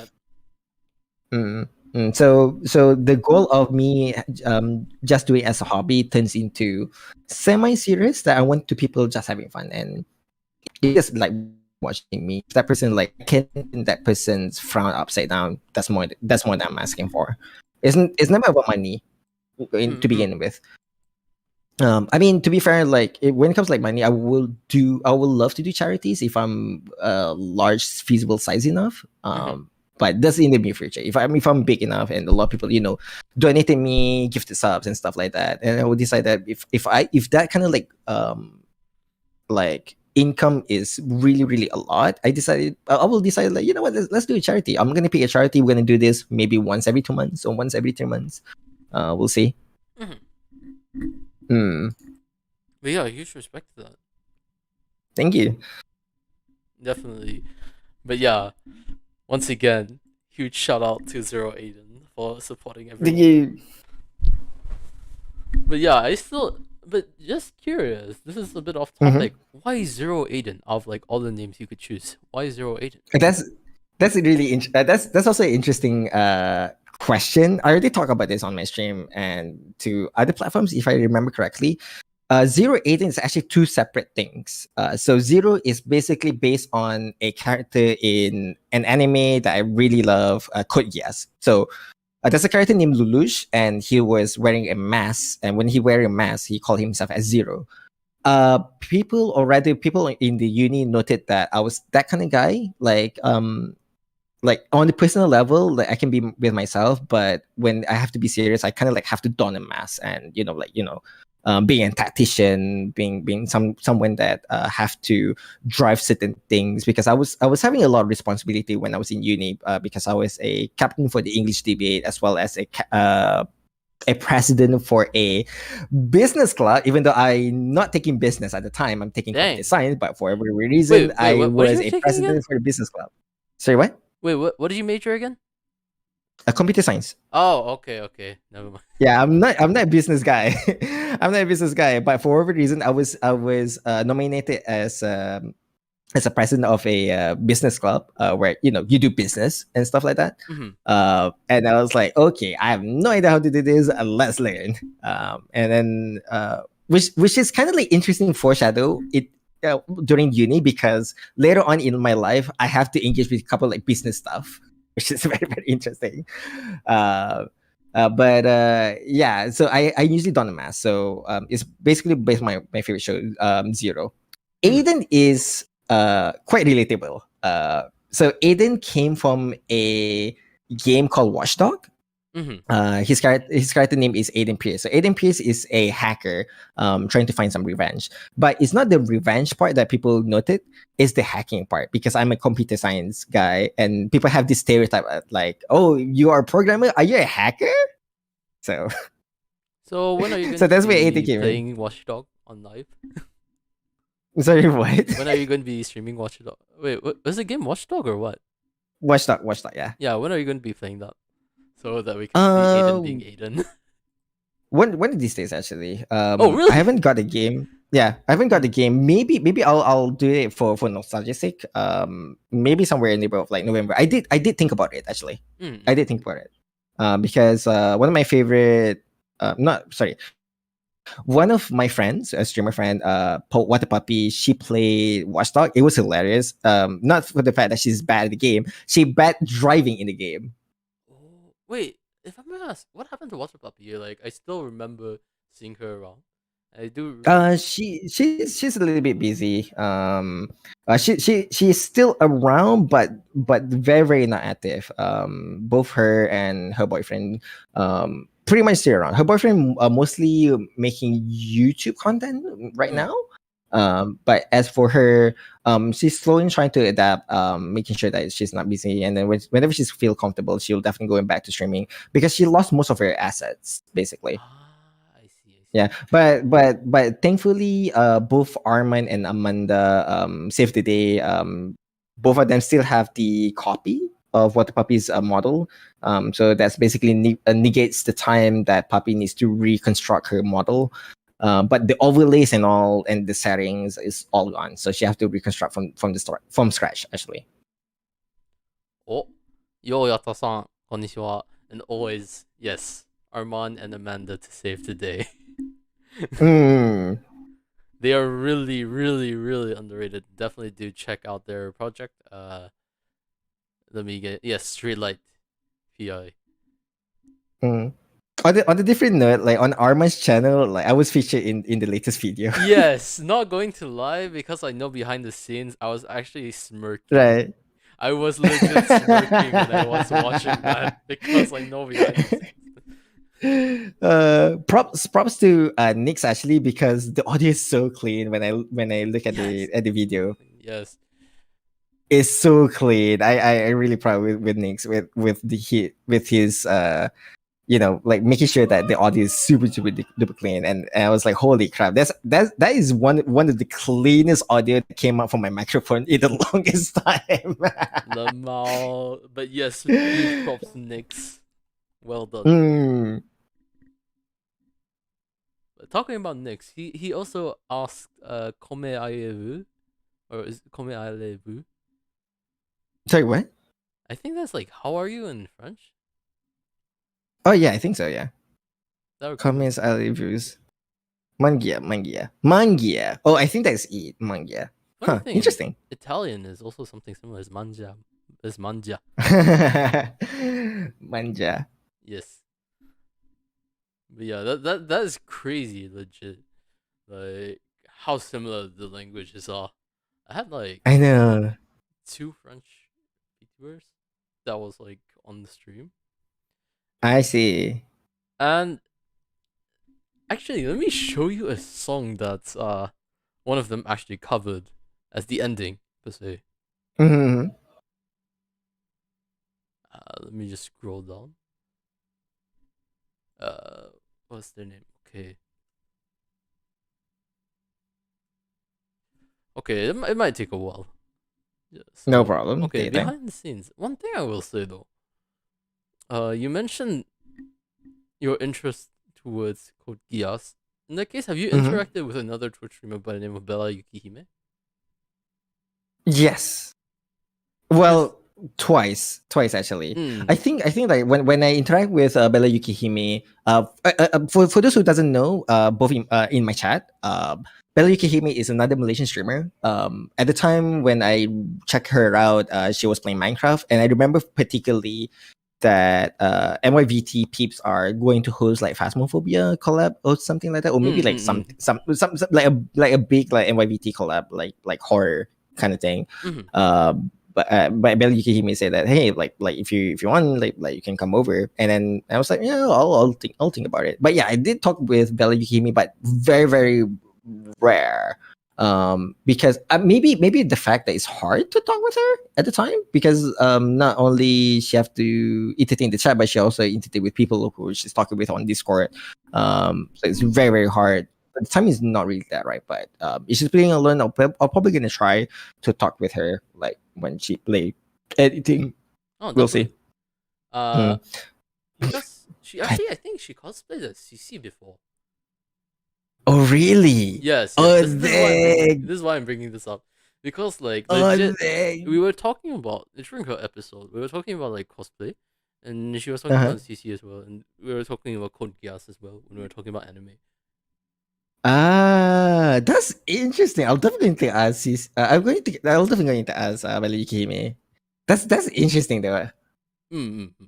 So that. so the goal of me just doing it as a hobby turns into semi-serious, that I want to people just having fun, and it's just like watching me. If that person, like, can that person's frown upside down, that's more than I'm asking for. It's never about money to Mm-hmm. begin with. I mean, to be fair, like when it comes to like money, I will love to do charities if I'm large, feasible size enough. Mm-hmm. But that's in the near future. If I'm big enough and a lot of people, donating me, gift subs and stuff like that, and I will decide that if that kind of like income is really really a lot, I will decide, like, you know what, let's do a charity. I'm gonna pick a charity. We're gonna do this maybe once every 2 months or once every 3 months. We'll see. Mm-hmm. Hmm. But yeah, huge respect to that. Thank you. Definitely. But yeah, once again, huge shout out to Zero Aiden for supporting Thank everyone. you. But yeah, but just curious. This is a bit off Mhm. topic. Why Zero Aiden? Of like all the names you could choose, why Zero Aiden? That's that's a really that's also an interesting question. I already talked about this on my stream and to other platforms, if I remember correctly. Zero Aiden is actually two separate things. So Zero is basically based on a character in an anime that I really love, Code Geass. So there's a character named Lelouch, and he was wearing a mask. And when he wearing a mask, he called himself as Zero. People in the uni noted that I was that kind of guy. Like on the personal level, like I can be with myself, but when I have to be serious, I kind of like have to don a mask, and being a tactician, being someone that have to drive certain things, because I was having a lot of responsibility when I was in uni, because I was a captain for the English debate, as well as a president for a business club. Even though I'm not taking business at the time, I'm taking computer Dang. science, but for every reason, Wait, I what are was you a taking again? president for the business club. Sorry, what? Wait, what did you major again? A computer science. Oh, okay. Never mind. Yeah, I'm not a business guy. I'm not a business guy, but for whatever reason, I was nominated as a president of a business club, where you do business and stuff like that. Mm-hmm. And I was like, okay, I have no idea how to do this. Let's learn. And then which is kind of like interesting foreshadow it during uni, because later on in my life I have to engage with a couple like business stuff, which is very very interesting. Uh, but yeah, so I usually don a mask. So it's basically based on my favorite show, Zero. Mm-hmm. Aiden is quite relatable. So Aiden came from a game called Watchdog. Mm-hmm. His character name is Aiden Pierce. So Aiden Pierce is a hacker, trying to find some revenge. But it's not the revenge part that people noted; it's the hacking part. Because I'm a computer science guy, and people have this stereotype, like, "Oh, you are a programmer? Are you a hacker?" So, So when are you going so to that's where Aiden be came in. playing Watchdog on live? Sorry, what? When are you going to be streaming Watchdog? Wait, was the game Watchdog or what? Watchdog, yeah. Yeah, when are you going to be playing that? So that we can see Aiden Uh, being Aiden. one of these days, actually. Oh, I really? haven't got a game. Yeah, I haven't got the Mm, game. Maybe I'll do it for nostalgia's sake. Maybe somewhere in the neighborhood of like November. I did think about it, actually. I mm. did think about it. Because one of my favorite, not sorry, one of my friends, a streamer friend, Water Puppy, she played Watchdog. It was hilarious. Not for the fact that she's bad at the game, she bad driving in the game. Oh, wait. If I'm gonna ask, what happened to Water Puppy? Like, I still remember seeing her around. I do. She's a little bit busy. She's still around, but very not active. Both her and her boyfriend, pretty much still around. Her boyfriend mostly making YouTube content right Mm. now. But as for her, she's slowly trying to adapt, making sure that she's not busy, and then whenever she's feel comfortable, she'll definitely go back to streaming because she lost most of her assets basically. I see. I see. Yeah, but thankfully, both Arman and Amanda saved the day. Both of them still have the copy of what the puppy's model. So that's basically negates the time that puppy needs to reconstruct her model. But the overlays and all and the settings is all gone, so she have to reconstruct from the start from scratch actually. お、ようやったさん、こんにちは. And always, yes, Armand and Amanda to save the day. Mm. They are really, really, really underrated. Definitely do check out their project. Let me get Streetlight PI. Mm. On the different note, like on Arman's channel, like I was featured in the latest video. Yes, not going to lie, because I know behind the scenes I was actually smirking. Right. I was legit smirking when I was watching that because I know behind the scenes. Props to Nix actually because the audio is so clean when I look at Yes. the video. Yes. It's so clean. I really proud with Nix with his like making sure that the audio is super duper clean, and I was like, holy crap, that is one of the cleanest audio that came out from my microphone in the longest time. Lamau. But yes, huge props to Nyx. Well done. Mm. But talking about Nyx, he also asked Kome Ayevu, or is it Kome Ayevu? Sorry, what? I think that's like how are you in French? Oh yeah, I think so. Yeah. That would Comments, reviews. Mangia. Oh, I think that's it. Mangia. Funny Huh. thing, Interesting. Italian is also something similar as manja. As manja. Manja. Yes. But yeah, that is crazy, legit. Like how similar the languages are. I had like I know. 2 French YouTubers that was like on the stream. I see. And actually, let me show you a song that one of them actually covered as the ending per se. Mhm. Let me just scroll down. What's their name? Okay. Okay, it might take a while. Yeah, No problem. Okay, Take your time. behind the scenes. One thing I will say though. You mentioned your interest towards Code Geass. In that case, have you Mhm. interacted with another Twitch streamer by the name of Bella Yukihime? Yes. Well, twice actually. Mm. I think like when I interact with Bella Yukihime, for those who doesn't know, both in my chat, Bella Yukihime is another Malaysian streamer. At the time when I checked her out, she was playing Minecraft, and I remember particularly that MYVT peeps are going to host like Phasmophobia collab or something like that, or maybe like some like a big like MYVT collab, like horror kind of thing. Mm-hmm. But Bella Yukihime said that, hey, like if you want, like you can come over, and then I was like, yeah, I'll think about it. But yeah, I did talk with Bella Yukihime, but very rare. Because maybe the fact that it's hard to talk with her at the time, because not only she have to entertain the chat, but she also entertain with people who she's talking with on Discord. So it's very hard. The time is not really that right, but if she's playing alone, I'll probably gonna try to talk with her like when she play editing. Oh, We'll definitely. see. Because she actually, I think she cosplayed as CC before. Oh really? Yes. Oh, This is why I'm bringing this up, because like legit, dang. we were talking about during her episode. We were talking about like cosplay, and she was talking Uh-huh. about CC as well, and we were talking about Code Geass as well when we were talking about anime. Ah, that's interesting. I'll definitely going to ask this. I'll definitely going to ask Bella Yukihime. That's interesting though. Mm-hmm.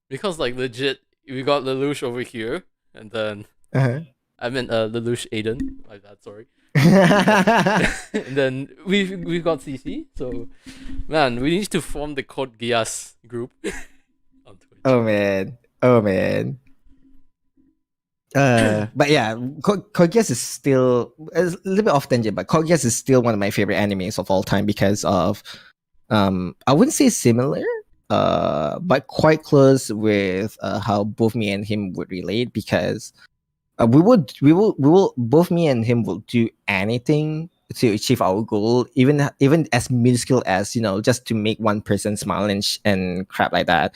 Because like legit, we got Lelouch over here, and then Uh-huh. I meant Lelouch Aiden. My bad, sorry. We got, and then we've got CC. So, man, we need to form the Code Geass group on Twitch. Oh man. Oh man. But yeah, Code Geass is still a little bit off tangent, but Code Geass is still one of my favorite animes of all time because of I wouldn't say similar, but quite close with how both me and him would relate because we will both me and him will do anything to achieve our goal, even as minuscule as just to make one person smile and crap like that.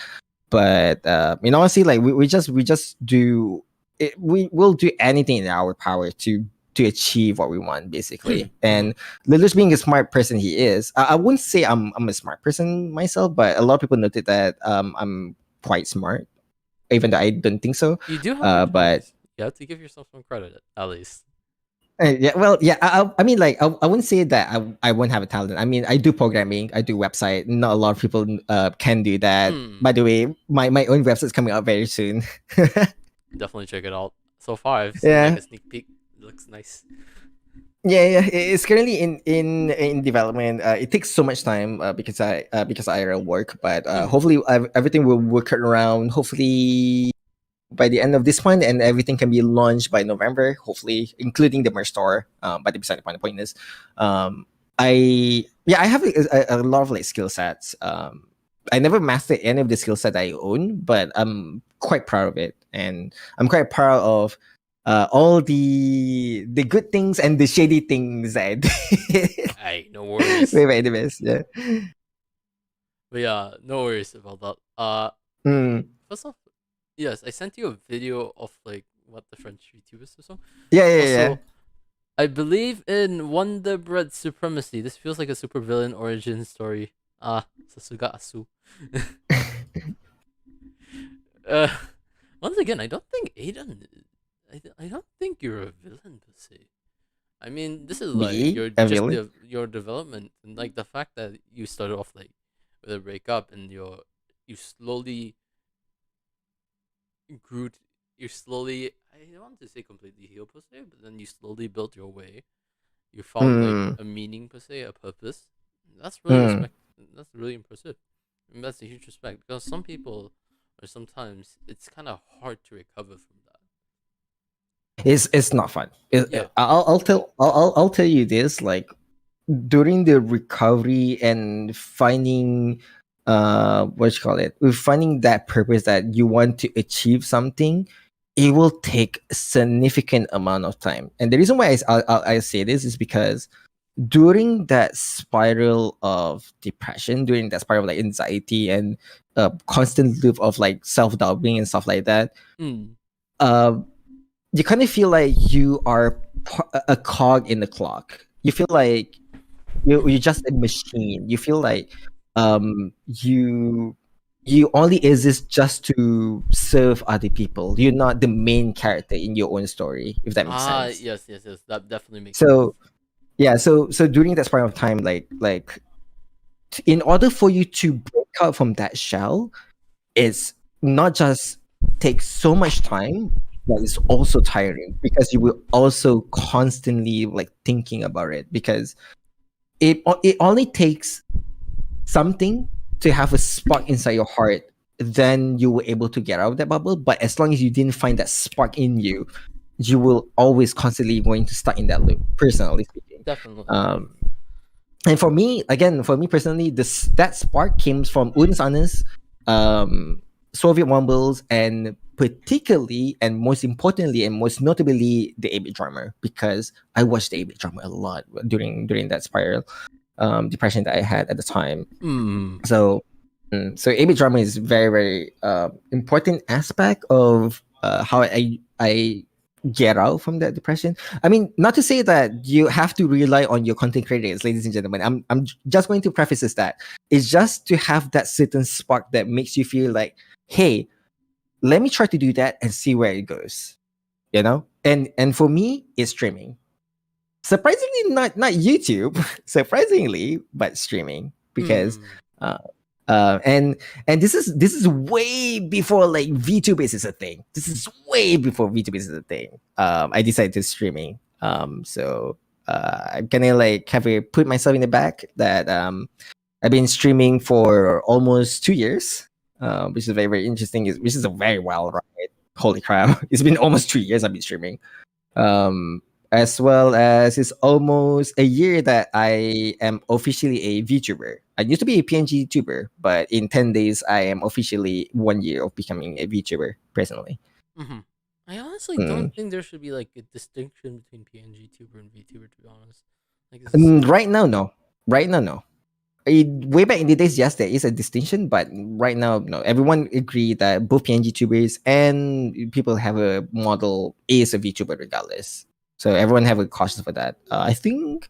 But honestly, like we just do it, we will do anything in our power to achieve what we want, basically. And Lelouch, being a smart person he is, I wouldn't say I'm a smart person myself, but a lot of people noted that I'm quite smart, even though I don't think so. You do have your But talents. You have to give yourself some credit, at least. yeah, well, yeah. I mean, like, I wouldn't say that I won't have a talent. I mean, I do programming, I do website. Not a lot of people can do that. By the way, my own website's coming out very soon. Definitely check it out. So far, I've seen Yeah. like a sneak peek. It looks nice. Yeah. It's currently in development. It takes so much time because I work, but hopefully everything will work around. Hopefully by the end of this month, and everything can be launched by November, hopefully, including the merch store. But beside the point, is, I have a lot of like skill sets. I never mastered any of the skill set I own, but I'm quite proud of it, and I'm quite proud of all the good things and the shady things I did. Hey, no worries. Way back in the best, yeah. But yeah, no worries about that. First off, yes, I sent you a video of like what the French YouTubers or so. Yeah. I believe in Wonder Bread supremacy. This feels like a supervillain origin story. Sasuga Asu. Once again, I don't think Aiden. I don't think you're a villain per se. I mean, this is like Me? your A just villain? your development, and like the fact that you started off like with a breakup and you slowly grew. You slowly, I don't want to say completely healed per se, but then you slowly built your way. You found like a meaning per se, a purpose. That's really respect. That's really impressive. I mean, that's a huge respect because some people, or sometimes it's kind of hard to recover from that. It's not fun. Yeah. I'll tell you this, like, during the recovery and finding what you call it, with finding that purpose that you want to achieve something, it will take a significant amount of time. And the reason why I say this is because during that spiral of depression, during that spiral of like anxiety and constant loop of like self-doubting and stuff like that, uh, you kind of feel like you are a cog in the clock. You feel like you're just a machine. You feel like you only exist just to serve other people. You're not the main character in your own story, if that makes sense. Yes. That definitely makes sense. So yeah, so during that span of time, in order for you to break out from that shell, it's not just takes so much time, but it's also tiring because you will also constantly like thinking about it, because it only takes something to have a spark inside your heart, then you were able to get out of that bubble. But as long as you didn't find that spark in you, you will always constantly going to stuck in that loop, personally speaking. Definitely. And for me personally, that spark came from Unsanas, Soviet Wombles, and particularly and most importantly and most notably the 8-bit drummer, because I watched the 8-bit drummer a lot during that spiral depression that I had at the time. So 8-bit drama is very, very important aspect of how I get out from that depression. I mean, not to say that you have to rely on your content creators, ladies and gentlemen. I'm just going to preface this that it's just to have that certain spark that makes you feel like, hey, let me try to do that and see where it goes. You know? And for me, it's streaming. Surprisingly, not YouTube, surprisingly, but streaming, because And this is way before like VTubers is a thing. This is way before VTubers is a thing. I decided to streaming. So I'm gonna like have to put myself in the back that I've been streaming for almost 2 years, which is very very interesting. Which is a very wild ride. Holy crap! It's been almost 3 years I've been streaming. As well as it's almost a year that I am officially a VTuber. I used to be a PNG tuber, but in 10 days, I am officially 1 year of becoming a VTuber personally. Mm-hmm. I honestly Mm. don't think there should be like a distinction between PNG tuber and VTuber. To be honest, like this is Right now, no. Right now, no. Way back in the days, yes, there is a distinction, but right now, no. Everyone agree that both PNG tubers and people have a model is a VTuber regardless. So everyone have a caution for that. I think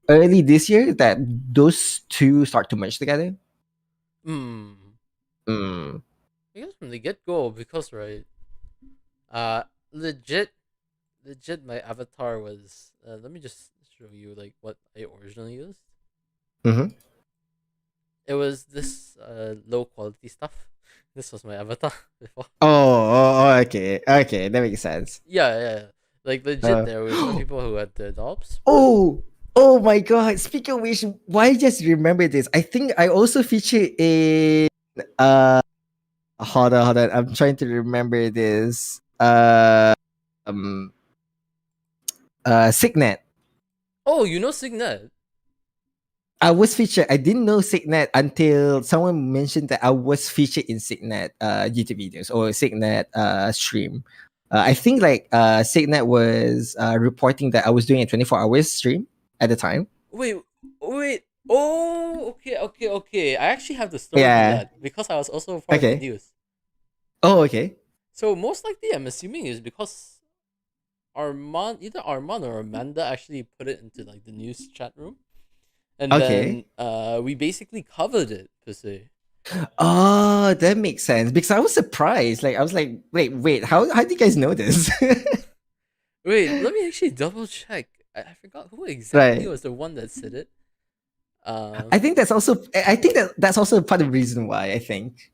early this year that those two start to merge together. Hmm. Mm. I guess from the get go, because right, uh, legit, my avatar was. Let me just show you like what I originally used. Mm-hmm. It was this low quality stuff. This was my avatar before. Okay, okay, that makes sense. Yeah, yeah. Like legit, Uh, there were some people who had the adopts. oh, oh my god! Speaking of which, why just remember this? I think I also featured in hold on. I'm trying to remember this. Um, Signet. Oh, you know Signet? I was featured. I didn't know Signet until someone mentioned that I was featured in Signet YouTube videos or Signet stream. I think like Signet was reporting that I was doing a 24 hours stream at the time. Wait, wait. Oh, okay, okay, okay. I actually have the story for Yeah. that because I was also part of the Okay. news. Oh, okay. So most likely, I'm assuming is because either Armand or Amanda actually put it into like the news chat room, and Okay. then we basically covered it per se. Oh, that makes sense because I was surprised. Like I was like, wait, how do you guys know this? Wait, let me actually double check. I forgot who exactly Right. was the one that said it. I think that's also. I think that's also part of the reason why. I think.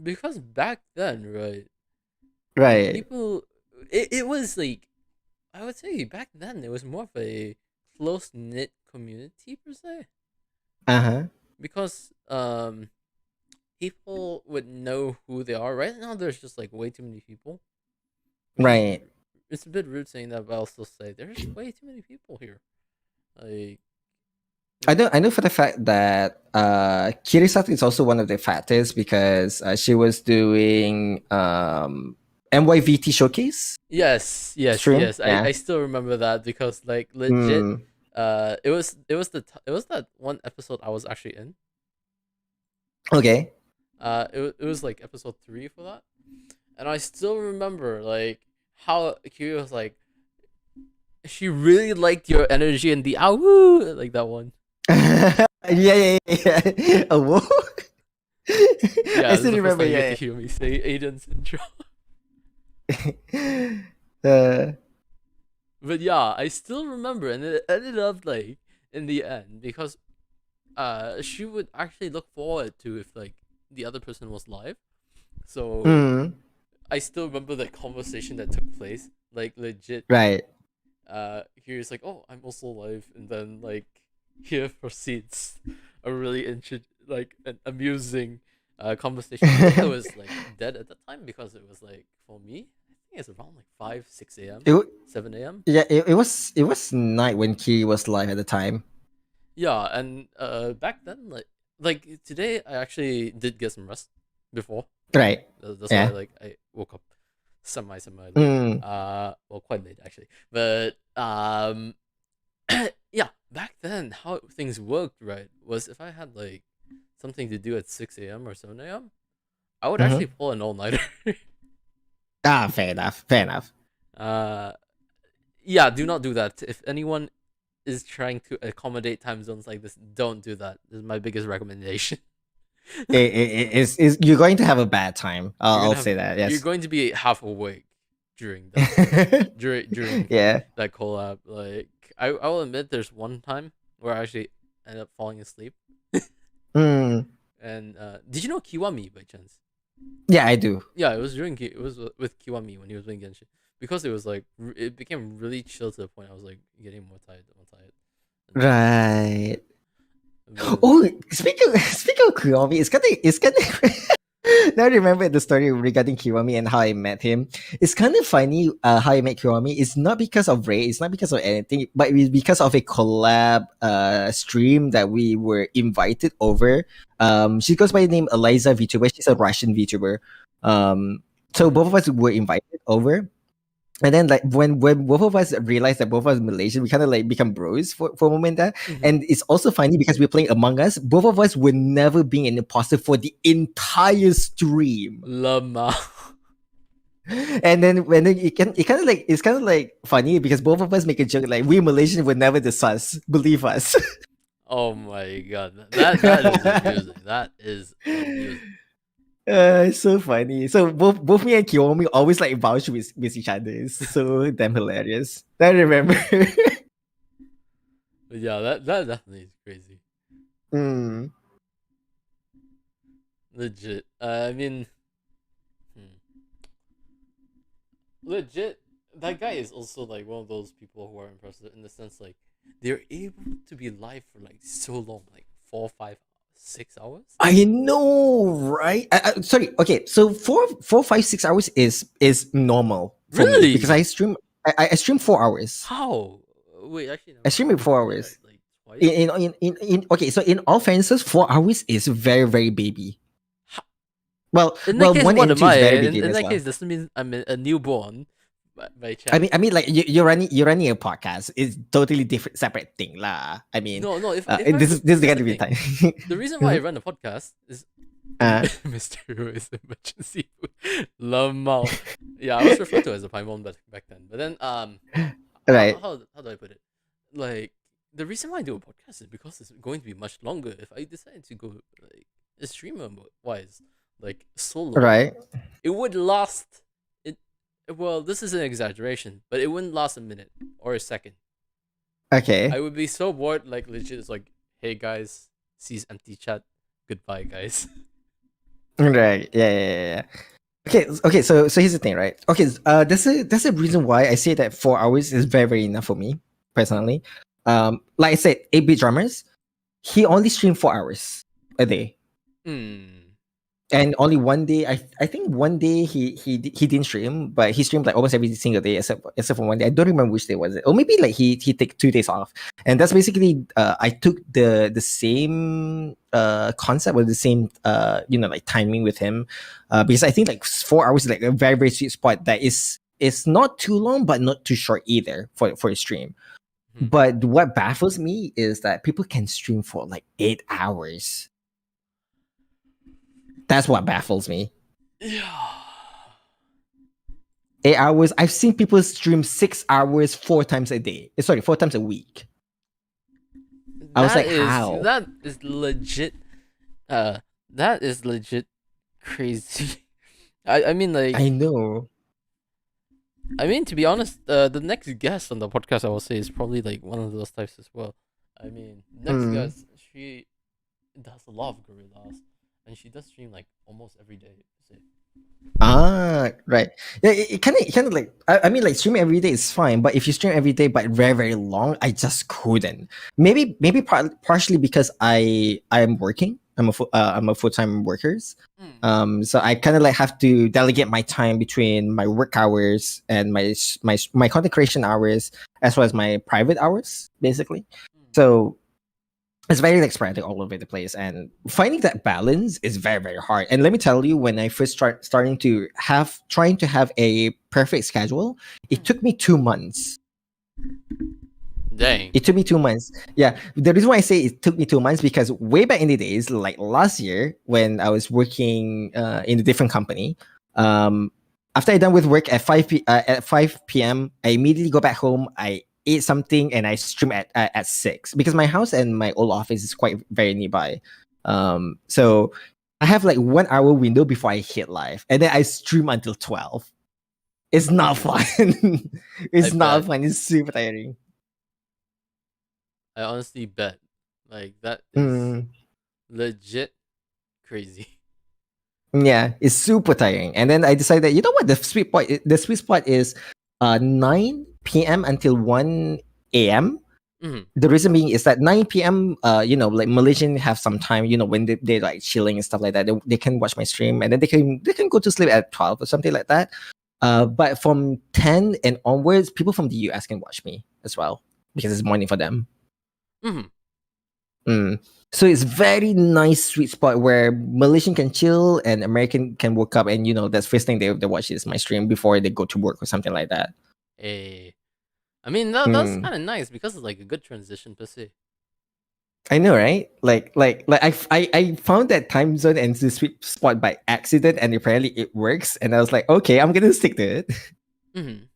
Because back then, right, Right. people, it was like, I would say back then it was more of a close knit community per se, Uh huh. because people would know who they are. Right now, there's just like way too many people, which is Right. it's a bit rude saying that, but I'll still say there's way too many people here. Like, I know for the fact that Kirisato is also one of the factors because she was doing MYVT showcase yes, yes, stream. yes. I Yeah. still remember that because like legit, Mm, it was that one episode I was actually in. okay. It was like episode 3 for that, and I still remember like how Kiri was like, she really liked your energy and the awoo like that one. Yeah. Oh, whoa. Yeah, I this is still the first remember. time you get to Yeah. hear me say Aiden's intro. Yeah. uh, But yeah, I still remember, and it ended up like in the end because she would actually look forward to if like the other person was live. So mm, I still remember the conversation that took place. Like legit, right. here's like, oh, I'm also live, and then like here proceeds a really like an amusing conversation. I think I was like dead at the time because it was like for me, I think it's around like 5, 6 a.m., It, w- 7 a.m. yeah. It was night when Kiri was live at the time. Yeah, and back then like today I actually did get some rest before. Right. That's why Yeah. like I woke up semi late. Mm, Well, quite late actually. But yeah, back then how things worked right was if I had like something to do at 6 a.m. or 7 a.m., I would actually mhm. pull an all nighter. Fair enough. Fair enough. uh, yeah, do not do that. If anyone is trying to accommodate time zones like this, don't do that. This is my biggest recommendation. Is you're going to have a bad time. you're I'll gonna have say that. you're Yes. going to be half awake during that during Yeah. that collab. Like I will admit, there's one time where I actually ended up falling asleep. Mm. And did you know Kiwami by chance? Yeah, I do. Yeah, it was with Kiwami when he was playing Genshin, because it was like it became really chill to the point I was like getting more tired, and then Right. then Oh, speaking of Kiwami, it's kind of now I remember the story regarding Kiwami and how I met him. It's kind of funny how I met Kiwami. It's not because of Ray, it's not because of anything, but it's because of a collab stream that we were invited over. She goes by the name Eliza VTuber. She's a Russian VTuber. So both of us were invited over. And then like when both of us realized that both of us Malaysian, we kind of like become bros for a moment there. And it's also funny because we're playing Among Us. Both of us were never being an imposter for the entire stream. Lama. And then when it's kind of like funny because both of us make a joke like we Malaysian would never the sus. Believe us. Oh my god, that is amusing. That is amusing. It's so funny. So both me and Kiyomi always like vouch with each other. It's so damn hilarious. I remember. But yeah, that definitely is crazy. Mm. Legit. I mean, hmm. Legit. That guy is also like one of those people who are impressive in the sense like they're able to be live for like so long, like 4, 5, 6 hours. I know, right? Sorry. Okay, so 4, 5, 6 hours is normal for me because Really? I stream 4 hours. How? Wait, actually, no. I stream it I 4 hours. like twice. Okay, so in all fairness, 4 hours is very very baby. How? In that Well, case, one what and am two is I? very In, begin in as that well. case, doesn't mean I'm a newborn by I chance. mean, like you're running a podcast. It's totally different, separate thing, lah. I mean, No, no. If I this is here's gonna the be thing. time. The reason why I run a podcast is uh, Mr. Who is emergency food. Lamau. Yeah, I was referred to as a Paimon back then. But then right. how do I put it? Like the reason why I do a podcast is because it's going to be much longer if I decide to go like a streamer wise, like solo. Right. It would last it well, this is an exaggeration, but it wouldn't last a minute or a second. Okay. I would be so bored, like legit it's like, hey guys, sees empty chat, goodbye guys. Right. Yeah. Okay. So here's the thing, right? Okay. That's a reason why I say that 4 hours is very very enough for me personally. Like I said, 8-bit drummers, he only streamed 4 hours a day. And only one day, I think one day he didn't stream, but he streamed like almost every single day except for one day. I don't remember which day was it, or maybe like he take 2 days off, and that's basically I took the same concept or the same like timing with him, because I think like 4 hours is like a very very sweet spot that is not too long but not too short either for a stream. But what baffles me is that people can stream for like 8 hours. That's what baffles me. Yeah. 8 hours. I've seen people stream 6 hours 4 times a day. Sorry, 4 times a week. I was like, how? That is legit. That is legit crazy. I mean, like, I know. I mean, to be honest, the next guest on the podcast I will say is probably like one of those types as well. I mean, next guest, she does a lot of gorillas, and she does stream like almost every day. Right. Yeah, it kind of like I mean like streaming every day is fine, but if you stream every day but very very long, I just couldn't. Maybe partially because I'm working. I'm a full-time workers. So I kind of like have to delegate my time between my work hours and my content creation hours as well as my private hours basically. So it's very like sporadic all over the place, and finding that balance is very very hard. And let me tell you, when I first trying to have a perfect schedule, it took me 2 months. Dang. It took me 2 months. Yeah, the reason why I say it took me 2 months because way back in the days, like last year when I was working in a different company, after I done with work at 5 p.m., I immediately go back home. I eat something and I stream at 6 because my house and my old office is quite very nearby. So I have like 1 hour window before I hit live, and then I stream until 12. It's not fun. It's not fun. It's super tiring. I honestly bet like that is legit crazy. Yeah, it's super tiring. And then I decided, you know what, the sweet spot is 9 p.m. until 1 a.m. Mhm. The reason being is that 9 p.m. Like Malaysian have some time, when they like chilling and stuff like that. They can watch my stream and then they can go to sleep at 12 or something like that. But from 10 and onwards, people from the US can watch me as well because it's morning for them. Mhm. Mm. So it's very nice sweet spot where Malaysian can chill and American can wake up and that's first thing they watch is my stream before they go to work or something like that. Eh. I mean, that's Mm. kind of nice because it's like a good transition per se. I know, right? Like I found that time zone and the sweet spot by accident, and apparently it works. And I was like, okay, I'm gonna stick to it. Mhm.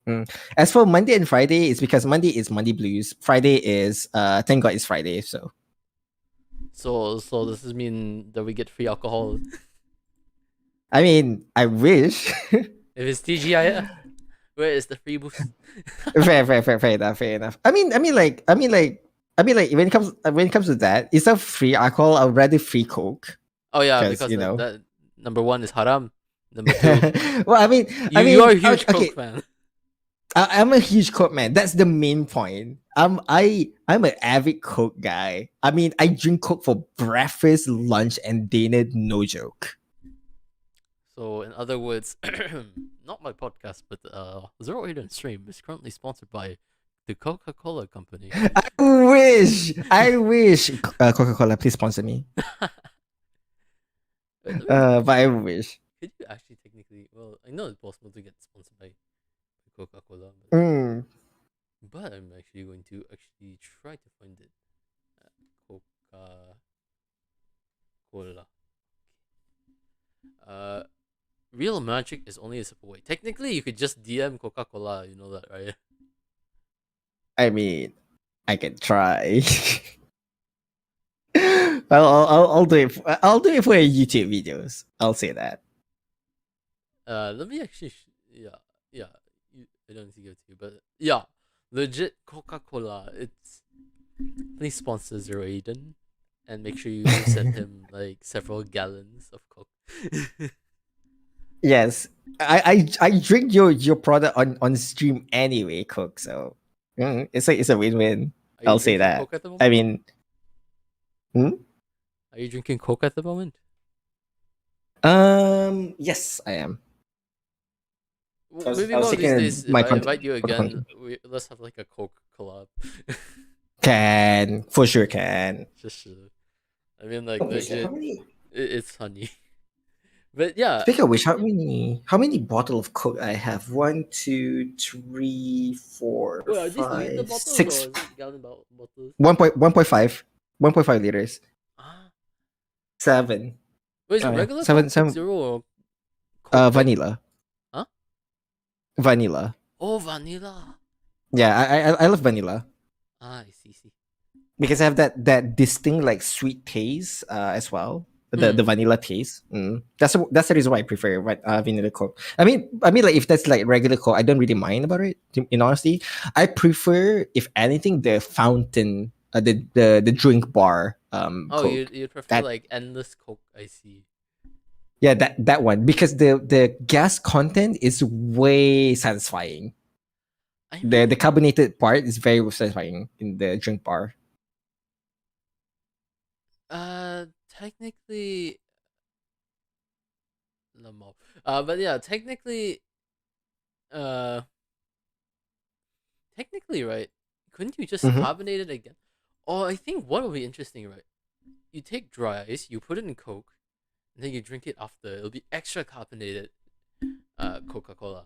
Mm. As for Monday and Friday, it's because Monday is Monday blues. Friday is thank God it's Friday. So So does this mean that we get free alcohol I mean, I wish. if it's TGIF? Where is the free boost? Fair enough, fair enough. I mean, when it comes to that, instead of free alcohol, I'd rather free Coke Oh yeah, because because that number one is haram. Number two, well, you are a huge okay, Coke fan. I'm a huge Coke man. That's the main point. I'm an avid Coke guy. I mean, I drink Coke for breakfast, lunch, and dinner. No joke. So in other words, not my podcast, but Zero Aiden Stream is currently sponsored by the Coca-Cola Company. I wish Coca-Cola please sponsor me. Let me But I actually, wish. could you actually technically? Well, I know it's possible to get sponsored by Coca-Cola, Mm. but I'm actually going to actually try to find it. Coca-Cola. Uh, Real magic is only a sip away. Technically, you could just DM Coca-Cola. You know that, right? I mean, I can try. I'll do it. I'll do it for YouTube videos. I'll say that. Let me actually. Yeah, yeah. I don't think it to you, but yeah, legit Coca-Cola. It's please sponsor Zero Aiden, and make sure you send him like several gallons of Coke. Yes, I drink your product on stream anyway, Cook. So it's a win-win. Are you I'll say drinking that. Coke at the I moment? mean, hmm? Are you drinking Coke at the moment? Yes, I am. Well, I was maybe I was one of these taking days, if my I content invite you for the again, content. let's have like a Coke collab. Can for sure can. Just, I mean, like Okay, so how legit, many? it's funny. But yeah, Speaking of which, how many bottle of Coke I have? One, two, three, four, wait, are these liter five, bottles or six. is it gallon bottles? 1.5, 1.5 liters. Ah, Seven. wait, is it Oh yeah, regular seven, Coke, Coke seven. Zero, or Coke like? Vanilla, Huh? vanilla. Oh, vanilla. Yeah, I love vanilla Ah, I see. because I have that distinct like sweet taste as well. The Mm. vanilla taste. That's the reason why I prefer vanilla Coke. I mean like if that's like regular Coke, I don't really mind about it. In honesty, I prefer if anything the fountain, the drink bar Oh, Coke. you'd prefer That like endless Coke? I see. yeah, that one because the gas content is way satisfying. I The mean, carbonated part is very satisfying in the drink bar. technically, no more. But yeah, uh, technically, right? Couldn't you just Hmm. carbonate it again? Oh, I think what would be interesting, right? You take dry ice, you put it in Coke, and then you drink it after. It'll be extra carbonated, Coca Cola.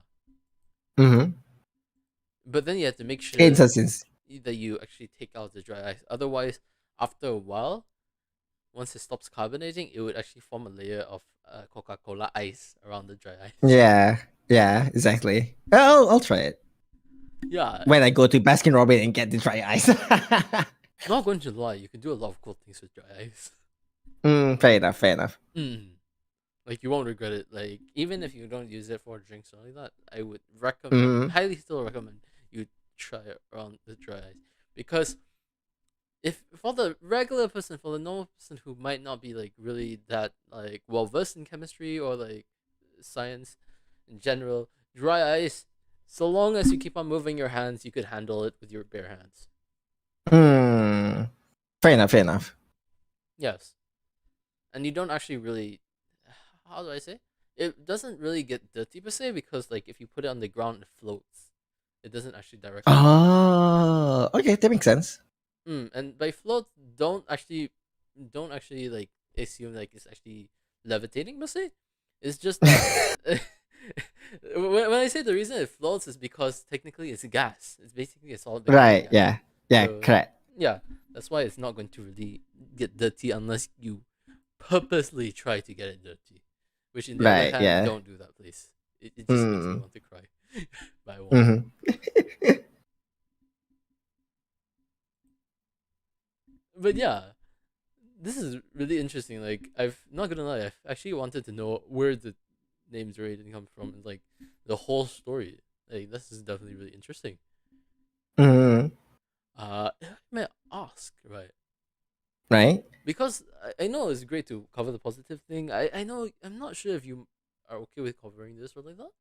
Hmm. But then you have to make In sure some sense, that you actually take out the dry ice. Otherwise, after a while, once it stops carbonating, it would actually form a layer of Coca Cola ice around the dry ice. yeah, yeah, exactly. I'll try it Yeah, when I go to Baskin Robbins and get the dry ice. not going to lie, you can do a lot of cool things with dry ice. Fair enough. Fair enough. Mm. Like you won't regret it. Like even if you don't use it for drinks or like that, I would recommend, Hmm. highly still recommend you try it around the dry ice because if for the regular person, for the normal person who might not be like really that like well versed in chemistry or like science in general, dry ice, so long as you keep on moving your hands, you could handle it with your bare hands. Hmm. Fair enough. Fair enough. Yes, and you don't actually really, how do I say? It doesn't really get dirty per se because like if you put it on the ground, it floats. It doesn't actually directly float. Oh, okay, that makes sense. And by float, don't actually like assume like it's actually levitating per se. It's just that when I say the reason it floats is because technically it's a gas. It's basically a solid bacteria Right. gas. Yeah. Yeah. So Correct. yeah, that's why it's not going to really get dirty unless you purposely try to get it dirty. Which in the other Right. hand, Yeah. don't do that, please. It just makes me Hmm. want to cry. But I won't. Hmm. But yeah, this is really interesting. Like, I've not gonna lie, I've actually wanted to know where the names Raiden come from and like the whole story. Like, this is definitely really interesting. Hmm. If I may ask, right? Right. Because I know it's great to cover the positive thing. I know I'm not sure if you are okay with covering this or like that,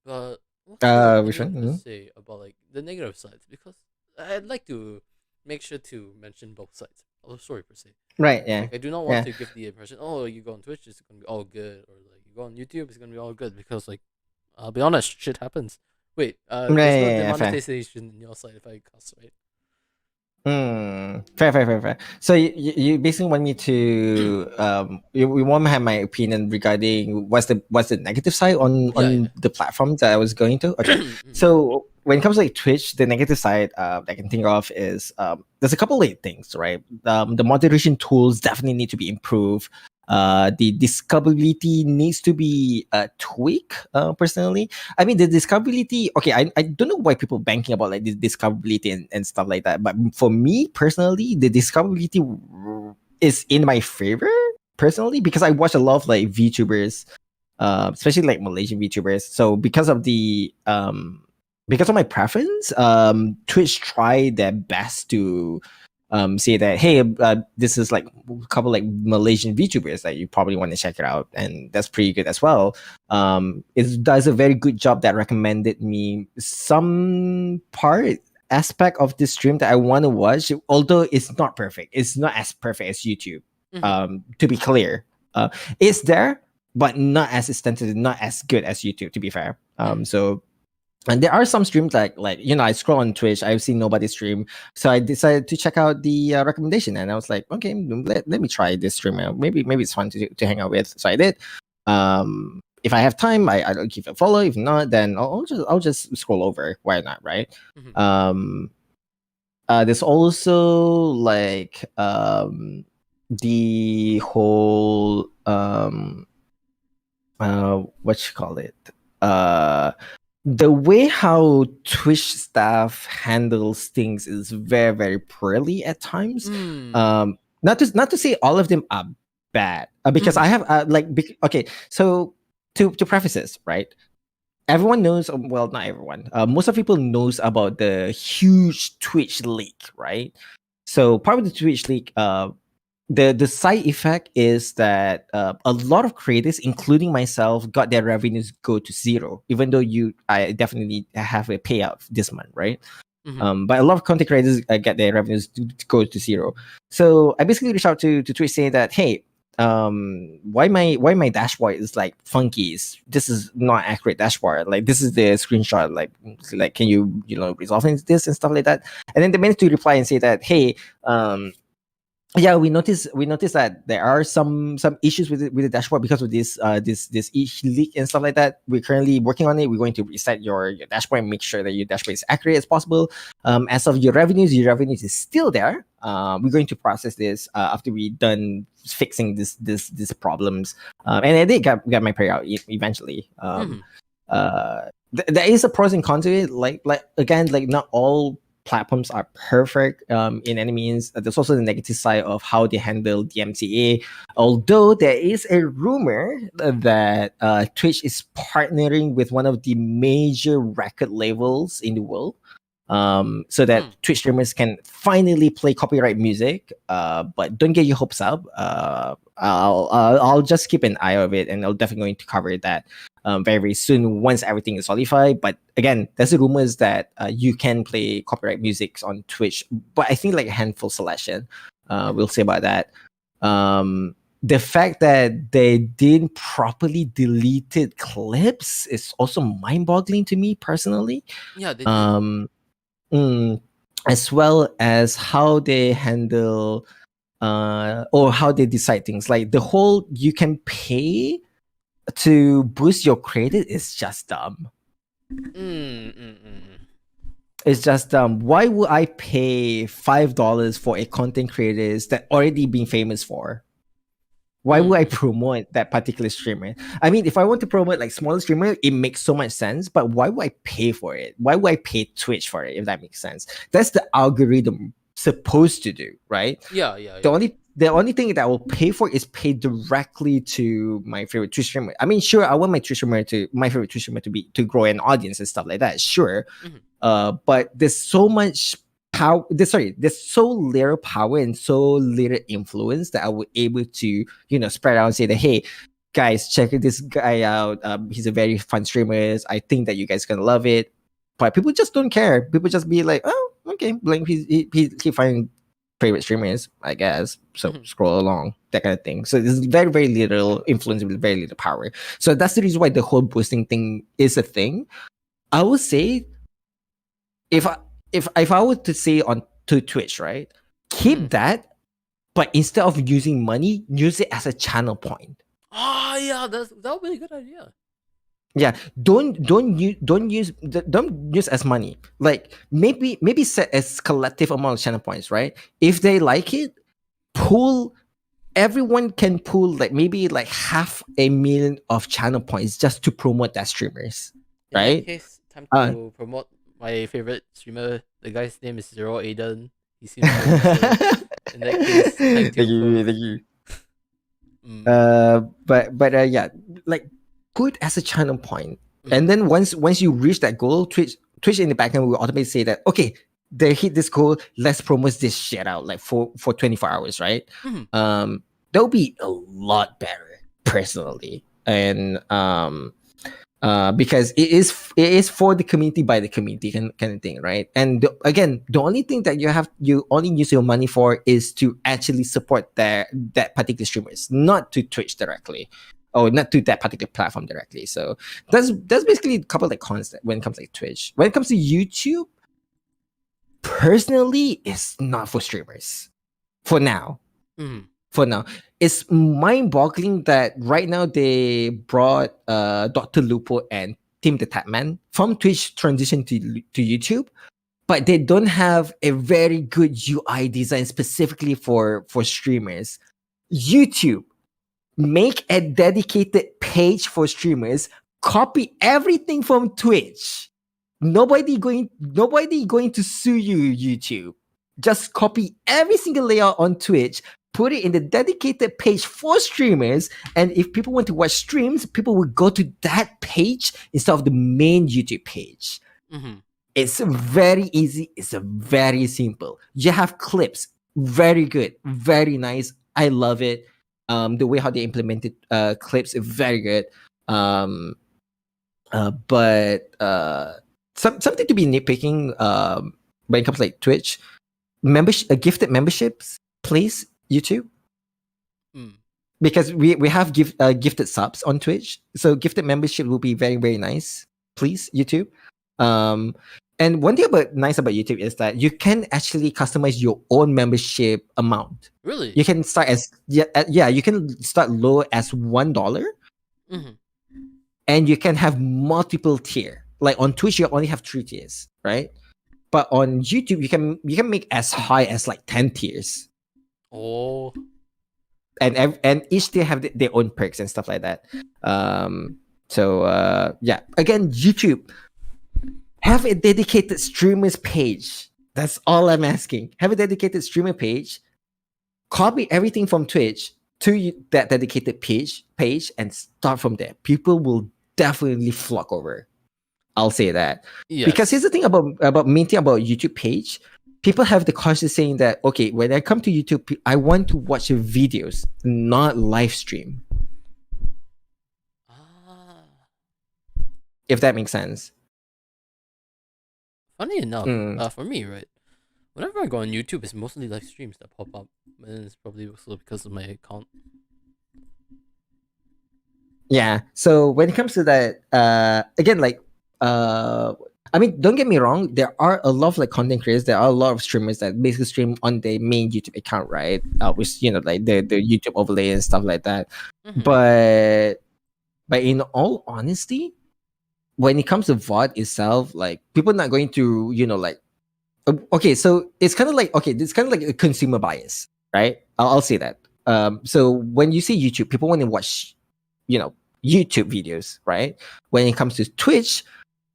but what's your Which opinion one? per Mhm. se about like the negative sides? Because I'd like to make sure to mention both sides of the story per se. Right. Yeah. Like I do not want Yeah. to give the impression, oh, you go on Twitch, it's gonna be all good, or like you go on YouTube, it's gonna be all good because like I'll be honest, shit happens. Wait, Right. there's no Yeah. Fair. demonetization on your side if I cuss, right? Fair, fair, fair, fair. So you basically want me to you want to have my opinion regarding what's the negative side Yeah, on the platform that I was going to. Okay, yeah. so when it comes to like Twitch, the negative side that I can think of is there's a couple of things, right? The moderation tools definitely need to be improved. The discoverability needs to be tweaked. Personally, I mean, the discoverability, okay, I don't know why people banking about like this discoverability and stuff like that. But for me personally, the discoverability is in my favor personally because I watch a lot of like VTubers, especially like Malaysian VTubers. So because of my preference, Twitch try their best to say that hey, this is like a couple like Malaysian VTubers that you probably want to check it out, and that's pretty good as well. It does a very good job that recommended me some part aspect of the stream that I want to watch, although it's not perfect. It's not as perfect as YouTube. Mm-hmm. To be clear, it's there, but not as extensive, not as good as YouTube. To be fair, Mm-hmm. so and there are some streams like I scroll on Twitch, I've seen nobody stream, so I decided to check out the recommendation, and I was like, okay, let me try this stream out. Maybe it's fun to hang out with. So I did. If I have time, I'll give it a follow. If not, then I'll just scroll over. Why not, right? Mm-hmm. Um, there's also like the whole what you call it the way how Twitch staff handles things is very, very poorly at times. Mm. Not to say all of them are bad, because Mm-hmm. I have okay. So to preface this, right? Everyone knows. Well, not everyone. Most of people knows about the huge Twitch leak, right? So part of the Twitch leak, the side effect is that a lot of creators, including myself, got their revenues go to zero. Even though I definitely have a payout this month, right? Mm-hmm. But a lot of content creators get their revenues to go to zero. So I basically reached out to Twitch saying that, hey, why my dashboard is like funky? This is not accurate dashboard. Like this is the screenshot. Like can you resolve this and stuff like that? And then they managed to reply and say that, hey, yeah, we noticed that there are some issues with the dashboard because of this leak and stuff like that. We're currently working on it. We're going to reset your dashboard and make sure that your dashboard is accurate as possible. As of your revenues is still there. We're going to process this after we done fixing this problems. And I did get my payout eventually. Mm-hmm. There is a pros and cons to it. Like again, like not all platforms are perfect in any means. There's also the negative side of how they handle the MCA. Although there is a rumor that Twitch is partnering with one of the major record labels in the world. so that Hmm. Twitch streamers can finally play copyright music. But don't get your hopes up. I'll just keep an eye of it, and I'll definitely going to cover that very very soon once everything is solidified. But again, there's the rumors that you can play copyright music on Twitch, but I think like a handful selection. We'll see about that. The fact that they didn't properly deleted clips is also mind-boggling to me personally. Yeah, they did. Um, as well as how they handle or how they decide things, like the whole you can pay to boost your credit is just dumb. It's just why would I pay $5 for a content creators that already been famous for? Why would I promote that particular streamer? I mean, if I want to promote like smaller streamer, it makes so much sense. But why would I pay for it? Why would I pay Twitch for it? If that makes sense, that's the algorithm supposed to do, right? Yeah, yeah, The yeah. only thing that I will pay for is pay directly to my favorite Twitch streamer. I mean, sure, I want my favorite Twitch streamer to grow an audience and stuff like that. Sure, but there's so much power. There's so little power and so little influence that I would able to spread out and say that, hey, guys, check this guy out. He's a very fun streamer. I think that you guys gonna love it. But people just don't care. People just be like, oh, okay, like he find favorite streamers, I guess. So scroll along, that kind of thing. So there's very, very little influence with very little power. So that's the reason why the whole boosting thing is a thing. I would say if I were to say on to Twitch, right, keep that, but instead of using money, use it as a channel point. Oh yeah, that would be a good idea. Yeah, don't use as money. Like maybe set as collective amount of channel points, right? If they like it, pull. Everyone can pull like maybe like 500,000 of channel points just to promote that streamers, In right? that case, time to promote my favorite streamer. The guy's name is Zero Aiden. He seems very nice. In that case, time to thank you. But yeah, like put as a channel point, and then once you reach that goal, Twitch in the backend will automatically say that, okay, they hit this goal, let's promote this shit out like for 24 hours, right? That'll be a lot better personally, and because it is for the community by the community kind of thing, right? And again, the only thing that you only use your money for is to actually support that particular streamers, not to Twitch directly, or not to that particular platform directly. So that's basically a couple of like cons when it comes to like Twitch. When it comes to YouTube, personally, it's not for streamers for now. For now, it's mind-boggling that right now they brought Dr. Lupo and Tim the Tatman from Twitch transition to YouTube, but they don't have a very good UI design specifically for streamers. YouTube, make a dedicated page for streamers, copy everything from Twitch. Nobody going to sue you, YouTube. Just copy every single layout on Twitch, put it in the dedicated page for streamers, and if people want to watch streams, people will go to that page instead of the main YouTube page. It's very easy. It's very simple. You have clips. Very good. Very nice. I love it. The way how they implemented clips is very good. But something to be nitpicking when it comes to like Twitch, gifted memberships, please, YouTube. Because we have gifted subs on Twitch, so gifted membership will be very, very nice, please, YouTube. And one thing nice about YouTube is that you can actually customize your own membership amount. Really? You can start as you can start low as $1, and you can have multiple tier. Like on Twitch, you only have 3 tiers, right? But on YouTube, you can make as high as like 10 tiers. Oh. And each tier have their own perks and stuff like that. So yeah, again, YouTube, have a dedicated streamers page. That's all I'm asking. Have a dedicated streamer page. Copy everything from Twitch to that dedicated page, and start from there. People will definitely flock over. I'll say that. Because here's Yes. the thing about minting about YouTube page. People have the conscious saying that, okay, when I come to YouTube, I want to watch videos, not live stream. Ah. If that makes sense. Funny enough, Mm. for me, right? Whenever I go on YouTube, it's mostly live streams that pop up, and it's probably also because of my account. Yeah. So when it comes to that, again, like, I mean, don't get me wrong. There are a lot of like content creators. There are a lot of streamers that basically stream on their main YouTube account, right? With like the YouTube overlay and stuff like that. Mm-hmm. But in all honesty, when it comes to VOD itself, like people not going to like. Okay, so it's kind of like it's kind of like a consumer bias, right? I'll say that. So when you see YouTube, people want to watch, YouTube videos, right? When it comes to Twitch,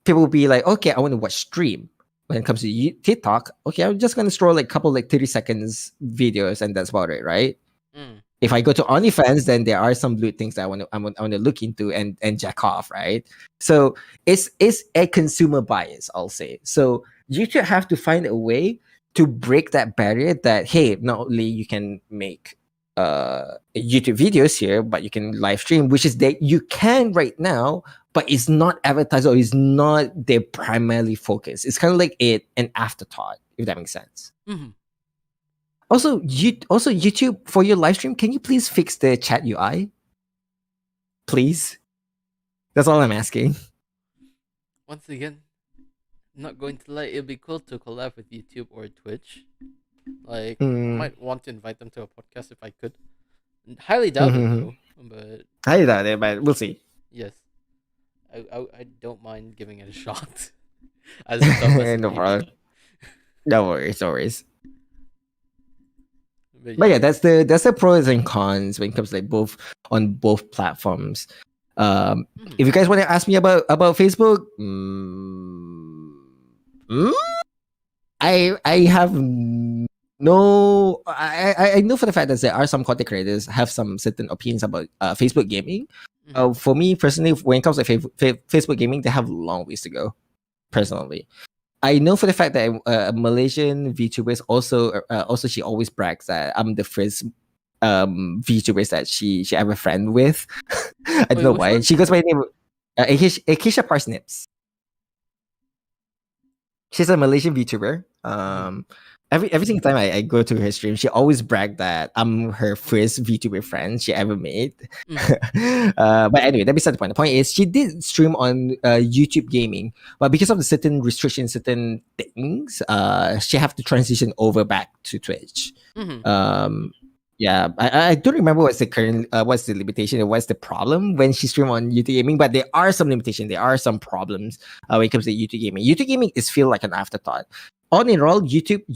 people will be like, okay, I want to watch stream. When it comes to TikTok, okay, I'm just gonna scroll like a couple like 30 seconds videos and that's about it, right? Mm. If I go to OnlyFans, then there are some loot things that I want to look into and jack off, right? So it's a consumer bias, I'll say. So YouTube have to find a way to break that barrier that, hey, not only you can make YouTube videos here, but you can live stream, which is that you can right now, but it's not advertised or it's not their primarily focus. It's kind of like an afterthought, if that makes sense. Mm-hmm. Also, YouTube, for your live stream, can you please fix the chat UI? Please. That's all I'm asking. Once again, not going to lie, it'd be cool to collab with YouTube or Twitch. Like, I might want to invite them to a podcast if I could. Highly doubt it though, but I doubt it, but we'll see. yes, I don't mind giving it a shot. As tough as it No may problem. be. No worries, no worries. But yeah, that's the pros and cons when it comes to like both on both platforms. If you guys want to ask me about Facebook, I have no. I know for the fact that there are some content creators have some certain opinions about Facebook gaming. For me personally, when it comes to Facebook gaming, they have long ways to go. Personally, I know for the fact that Malaysian VTubers also she always brags that I'm the first VTubers that she ever friend with. I don't know why. One? She goes by the name Akeisha Parsnips. She's a Malaysian VTuber. Every single time I go to her stream, she always bragged that I'm her first VTuber friend she ever made. But anyway, that beside the point. The point is she did stream on YouTube gaming, but because of the certain restrictions, certain things, she have to transition over back to Twitch. Yeah, I don't remember what's the limitation or what's the problem when she stream on YouTube gaming, but there are some limitations, there are some problems when it comes to YouTube gaming. YouTube gaming is feel like an afterthought. On in all, Facebook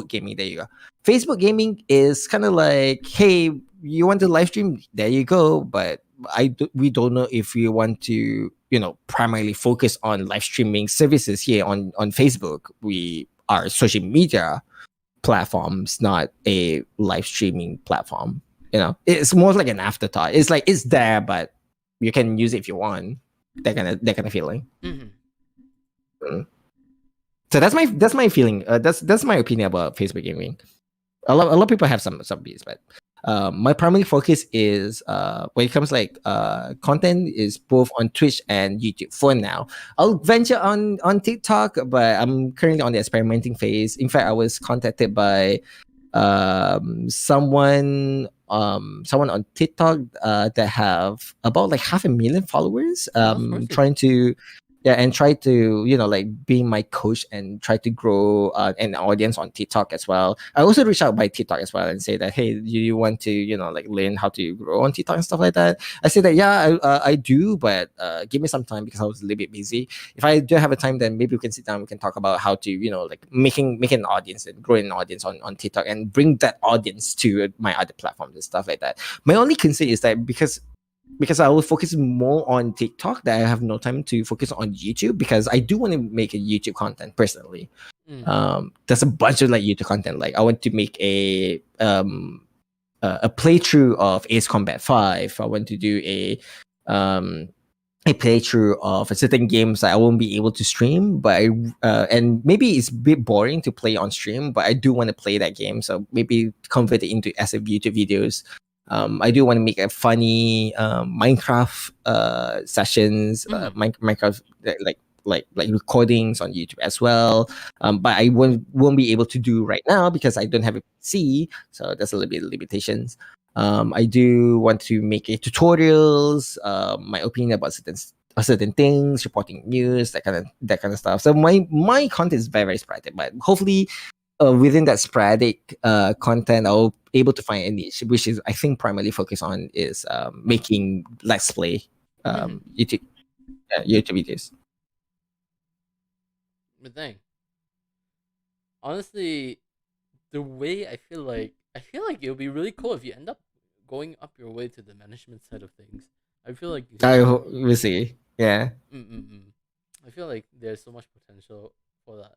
gaming. There you go. Facebook gaming is kind of like, hey, you want to live stream? There you go. But we don't know if we want to, primarily focus on live streaming services here on Facebook. We are social media platforms, not a live streaming platform. It's more like an afterthought. It's like it's there, but you can use it if you want. That kind of feeling. So that's my feeling. That's my opinion about Facebook gaming. A lot of people have some views, but my primary focus is when it comes like content is both on Twitch and YouTube for now. I'll venture on TikTok, but I'm currently on the experimenting phase. In fact, I was contacted by someone on TikTok that have about like 500,000 followers, trying to try to like being my coach and try to grow an audience on TikTok as well. I also reach out by TikTok as well and say that, hey, do you want to like learn how to grow on TikTok and stuff like that? I say that I do, but give me some time because I was a little bit busy. If I do have a time, then maybe we can sit down, we can talk about how to like making an audience and growing an audience on TikTok and bring that audience to my other platforms and stuff like that. My only concern is that because I will focus more on TikTok, that I have no time to focus on YouTube because I do want to make a YouTube content personally. There's a bunch of like YouTube content. Like I want to make a playthrough of Ace Combat 5. I want to do a a playthrough of certain games that I won't be able to stream, but and maybe it's a bit boring to play on stream, but I do want to play that game, so maybe convert it into as a YouTube videos. I do want to make a funny Minecraft sessions, Minecraft like recordings on YouTube as well. But I won't be able to do right now because I don't have a PC, so that's a little bit of limitations. I do want to make a tutorials, my opinion about certain things, reporting news, that kind of stuff. So my content is very sporadic, but hopefully, within that sporadic content, I'll able to find a niche, which is I think primarily focus on is making let's play YouTube videos. But dang, honestly, the way I feel like it would be really cool if you end up going up your way to the management side of things. I feel like you I have. we'll see. Yeah. Mm-mm-mm. I feel like there's so much potential for that.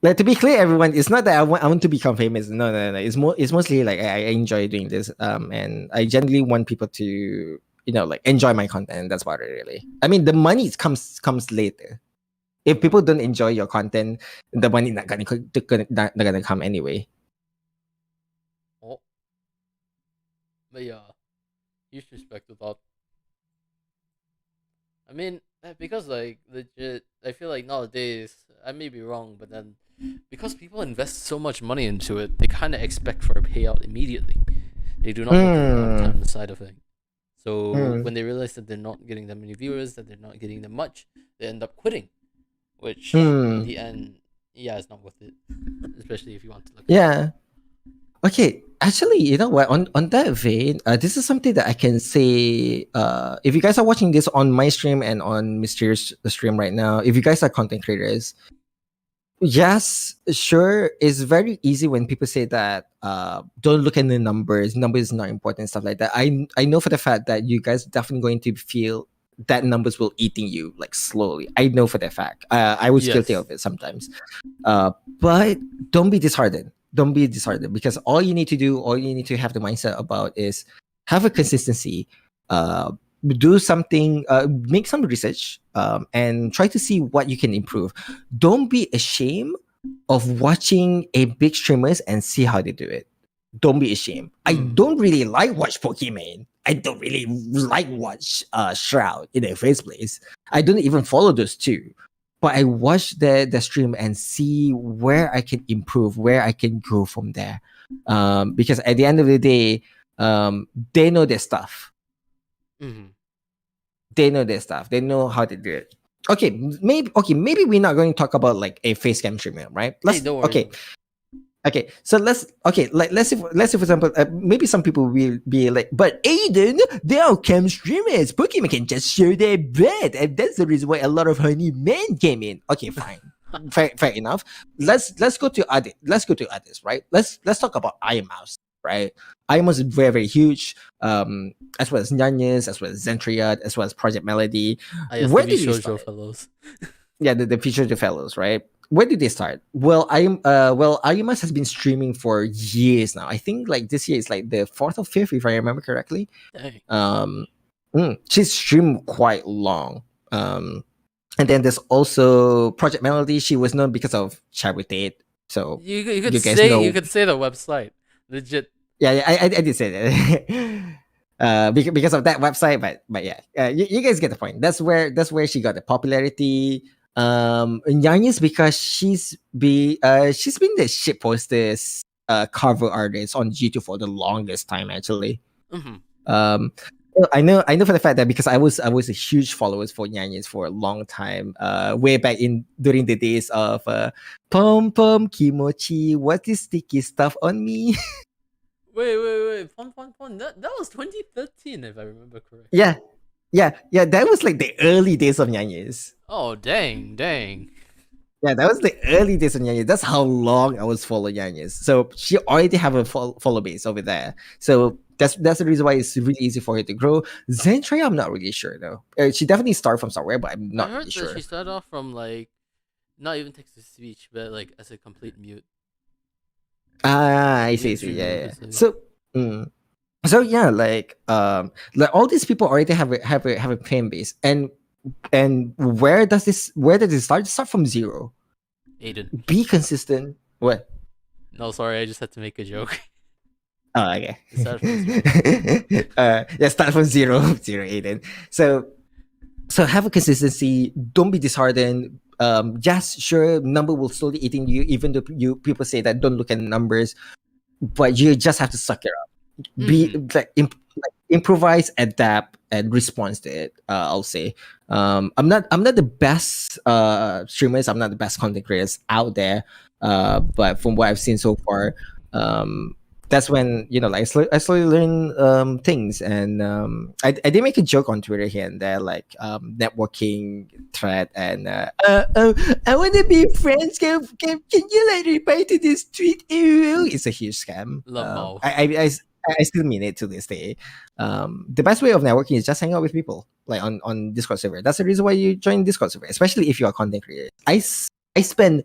Like to be clear, everyone, it's not that I want to become famous. No, no, no. It's mostly like I enjoy doing this. And I generally want people to like enjoy my content. That's about it, really. I mean, the money comes later. If people don't enjoy your content, the money not gonna come anyway. Oh, but yeah, huge respect to that. I mean, because like legit, I feel like nowadays I may be wrong, but then because people invest so much money into it, they kind of expect for a payout immediately. They do not look at the long Hmm. term side of things. So Hmm. when they realize that they're not getting that many viewers, that they're not getting that much, they end up quitting. Which in Hmm. the end, yeah, it's not worth it. Especially if you want to look at it. Yeah. Okay, actually, you know what? On that vein, this is something that I can say. If you guys are watching this on my stream and on Mysterious stream right now, if you guys are content creators, yes, sure, it's very easy when people say that. Don't look at the numbers. Numbers is not important, stuff like that. I know for the fact that you guys are definitely going to feel that numbers will eating you like slowly. I know for the fact. I was guilty Yes. of it sometimes. Uh, but don't be disheartened. Don't be disheartened because all you need to have the mindset about is have a consistency. Do something, make some research, and try to see what you can improve. Don't be ashamed of watching a big streamers and see how they do it. Don't be ashamed. I Mm. don't really like watch Pokemon. I don't really like watch Shroud in the first place. I don't even follow those two. But I watch the stream and see where I can improve, where I can grow from there. Because at the end of the day, they know their stuff. Mm-hmm. They know their stuff. They know how to do it. Maybe we're not going to talk about like a face cam streamer, right? Hey, don't worry. Don't worry. So let's say for example, maybe some people will be like, but Aiden, they are cam streamers. Pokemon can just show their bread, and that's the reason why a lot of honey men came in. Okay, fine, fair enough. Let's go to other. Let's go to others, right? Let's talk about Iron Mouse, right? Iron Mouse is very huge. As well as Nyanys, as well as Zentriad, as well as Project Melody. I yes, Where TV did they shoujo start? fellows. Yeah, the feature the fellows, right? Where did they start? Ayumas has been streaming for years now. I think like this year is like the fourth or fifth, if I remember correctly. Dang. Um, she's streamed quite long. And then there's also Project Melody. She was known because of Charitate. So You could you guys say know. the website. Legit. Yeah, I did say that. Because of that website, but yeah, you guys get the point. That's where she got the popularity. Nyanya's because she's been the shit posters cover artist on G2 for the longest time actually. Mm-hmm. Um, I know for the fact that because I was a huge follower for Nyanya's for a long time. Way back in during the days of Pom Pom Kimochi, what is sticky stuff on me? Wait. Pon. That was 2013, if I remember correctly. Yeah, yeah. That was like the early days of Nyanya's. Oh, dang. Yeah, that was the early days of Nyanya's. That's how long I was following Nyanya's. So she already have a follow base over there. So that's the reason why it's really easy for her to grow. Zentray, I'm not really sure though. She definitely started from somewhere, but I'm I not really heard that she sure. started off from like not even text to speech, but like as a complete mute. Ah, I see, I Mute see. streamer, Yeah, yeah. basically. So, mm. So yeah, like all these people already have a fan base, and where does it start? Start from zero. Aiden. Be consistent. What? No, sorry, I just had to make a joke. Oh, okay. It started from zero. Yeah, start from zero, zero, Aiden. So have a consistency. Don't be disheartened. Just sure, number will slowly eating you, even though you people say that don't look at numbers, but you just have to suck it up. Be Mm-hmm. like improvise, adapt, and respond to it. I'll say. I'm not the best streamers. I'm not the best content creators out there. But from what I've seen so far, um, that's when like I slowly learn things, and I did make a joke on Twitter here and there, like networking thread, and I want to be friends. Can you like reply to this tweet? Ew. It's a huge scam. Lamo. I still mean it to this day. The best way of networking is just hang out with people, like on Discord server. That's the reason why you join Discord server, especially if you're a content creator. I spend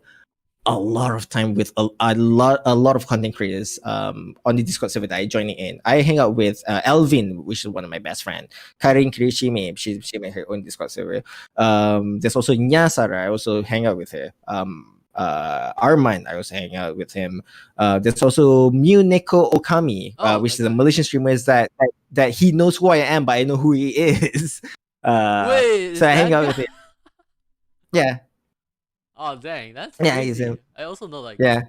a lot of time with a lot of content creators on the Discord server that I join in. I hang out with Elvin, which is one of my best friends. Karin Kirishime, she made her own Discord server. There's also Nyasara. I also hang out with her. Arman, I also hang out with him. There's also Neko Okami, Oh, which that is a guy. Malaysian streamer that he knows who I am, but I know who he is. Wait, So is I hang that out guy? with him. Yeah, Oh, dang, that's yeah, he's him. crazy. I also know that guy. Yeah.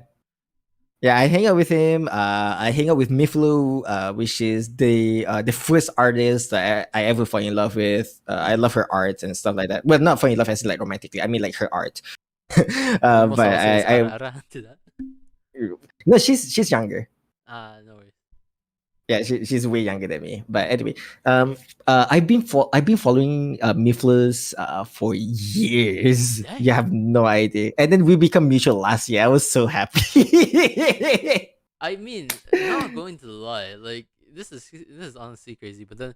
Yeah, I hang out with him. I hang out with Miflu, which is the first artist that I ever fall in love with. I love her art and stuff like that. Well, not fall in love as in like romantically. I mean like her art. You almost But want to say it's I Ara to that. no, she's younger. No worries. Yeah, she's way younger than me. But anyway, I've been following Miflus for years. Dang. You have no idea. And then we become mutual last year. I was so happy. I mean, not going to lie, like this is honestly crazy, but then,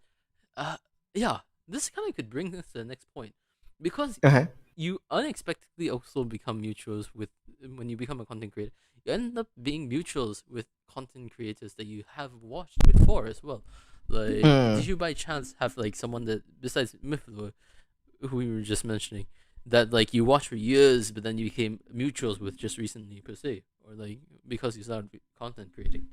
yeah, this kind of could bring us to the next point, because Uh-huh. you unexpectedly also become mutuals with when you become a content creator. You end up being mutuals with content creators that you have watched before as well. Like, did Mm. you by chance have like someone that besides Miflo, who we were just mentioning, that like you watched for years, but then you became mutuals with just recently per se, or like because you started content creating?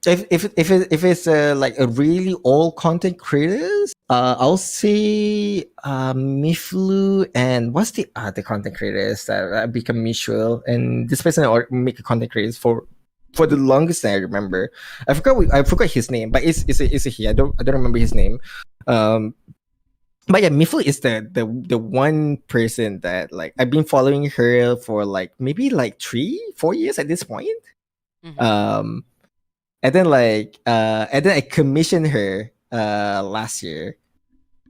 If it's like a really old content creators, I'll say Miflu, and what's the other content creators that become mutual, and this person or make a content creators for the longest time I remember. I forgot his name, but it's a he. I don't remember his name. Um, but yeah, Miflu is the one person that like I've been following her for like maybe like 3 4 years at this point. Mm-hmm. Um, and then I commissioned her last year,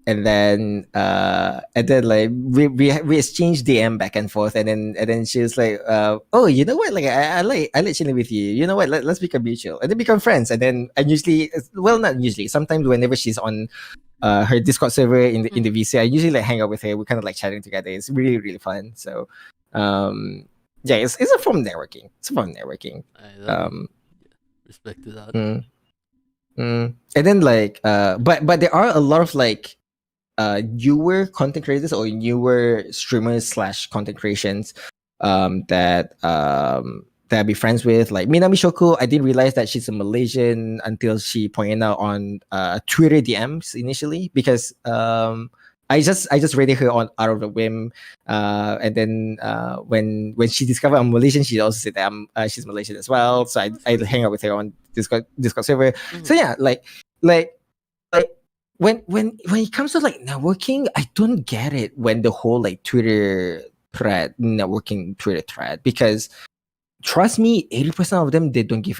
and then like we exchanged DM back and forth, and then she was like, oh, you know what, like I like chilling with you, you know what, let's become mutual, and then become friends. And then I usually, well, not usually, sometimes whenever she's on her Discord server in the Mm-hmm. VC, I usually like hang out with her. We kind of like chatting together. It's really really fun. So yeah, it's a form of networking. It's a form of networking. Then um respect to that. mm. And then like but there are a lot of like newer content creators or newer streamers slash content creations that I be friends with, like Minami Shoko. I didn't realize that she's a Malaysian until she pointed out on Twitter DMs initially, because I just rated her on out of the whim, and then when she discovered I'm Malaysian, she also said that she's Malaysian as well. So That's I crazy. hang out with her on Discord server. So Mm-hmm. yeah, like like when it comes to like networking, I don't get it when the whole like Twitter thread networking Twitter thread, because trust me, 80% of them they don't give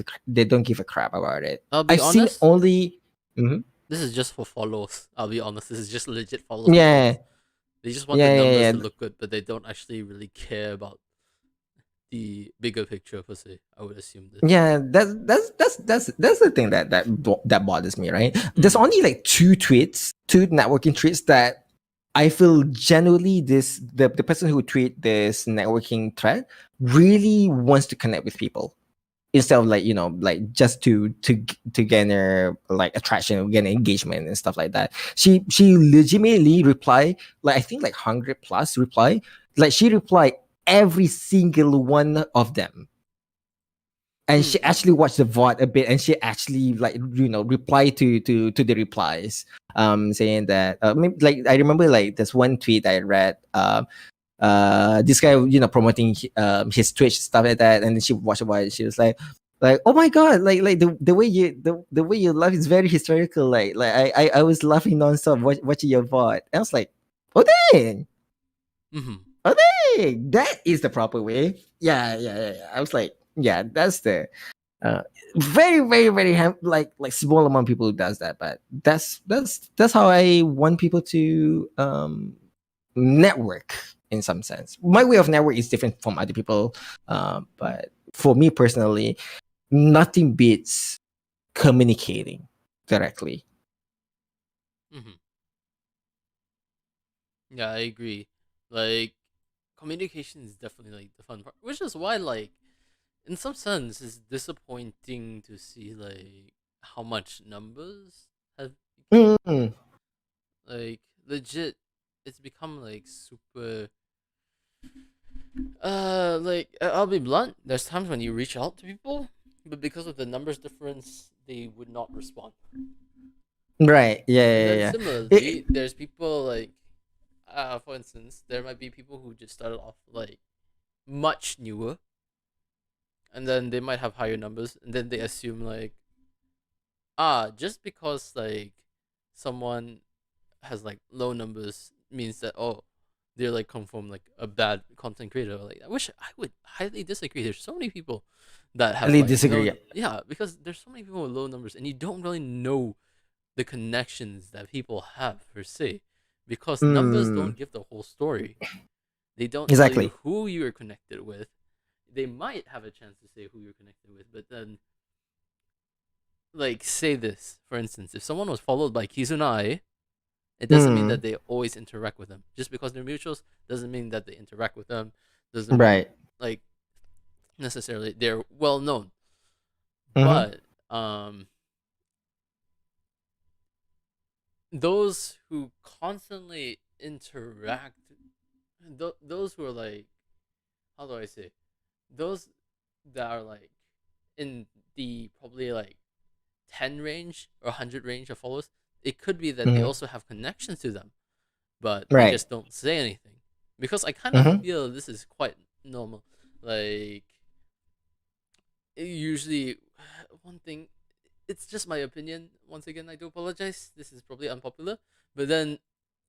a crap about it. I'll be I've seen honest. only. Mhm. This is just for follows. I'll be honest. This is just legit follows for Yeah, follows. They just want the yeah, numbers yeah, to yeah. look good, but they don't actually really care about the bigger picture per se. I would assume this. Yeah, that's the thing that bothers me, right? There's Mm-hmm. only like two networking tweets that I feel genuinely the person who tweet this networking thread really wants to connect with people. instead of like like just to garner like attraction, gain engagement and stuff like that. She legitimately reply, like I think like 100 plus reply, like she replied every single one of them, and she Mm-hmm. actually watched the VOD a bit, and she actually like reply to the replies, saying that like I remember like there's one tweet I read, this guy promoting his Twitch stuff like that, and then she watched a while, she was like oh my god, like the way the way you laugh is very historical, like I was laughing nonstop watching your VOD. And I was like, oh dang, Mm-hmm. oh dang, that is the proper way. Yeah. I was like, yeah, that's the uh, very like small amount of people who does that, but that's how I want people to network in some sense. My way of network is different from other people, but for me personally, nothing beats communicating directly. Mm-hmm. Yeah, I agree. Like, communication is definitely like the fun part, which is why, like, in some sense, it's disappointing to see like how much numbers have became. Mm, Like, legit, it's become like super. Like I'll be blunt. There's times when you reach out to people, but because of the numbers difference, they would not respond. right. Yeah. And Yeah. then Yeah. similarly, there's people like, for instance, there might be people who just started off like much newer, and then they might have higher numbers, and then they assume like, just because like someone has like low numbers means that, oh, they're like come from like a bad content creator. Like, I wish I would highly disagree. There's so many people that I have really like disagree. yeah, because there's so many people with low numbers, and you don't really know the connections that people have per se, because numbers Mm, don't give the whole story. They don't tell you exactly. who you are connected with. They might have a chance to say who you're connected with, but then, like, say this for instance: if someone was followed by Kizunai, it doesn't mean that Mm, they always interact with them. Just because they're mutuals doesn't mean that they interact with them. Doesn't mean right. like necessarily they're well known. Mm-hmm. But those who constantly interact, those who are like, how do I say, those that are like in the probably like 10 range or 100 range of followers, it could be that they Mm-hmm. also have connections to them, but they Right. just don't say anything. Because I kind of Mm-hmm. feel this is quite normal. Like, usually, one thing, it's just my opinion. Once again, I do apologize. This is probably unpopular. But then,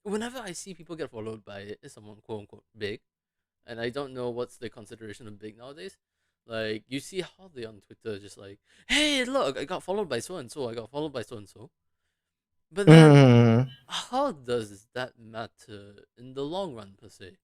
whenever I see people get followed by someone quote unquote big, and I don't know what's the consideration of big nowadays. Like, you see how they on Twitter just like, hey, look, I got followed by so and so, I got followed by so and so. But then, Mm-hmm. how does that matter in the long run, per se?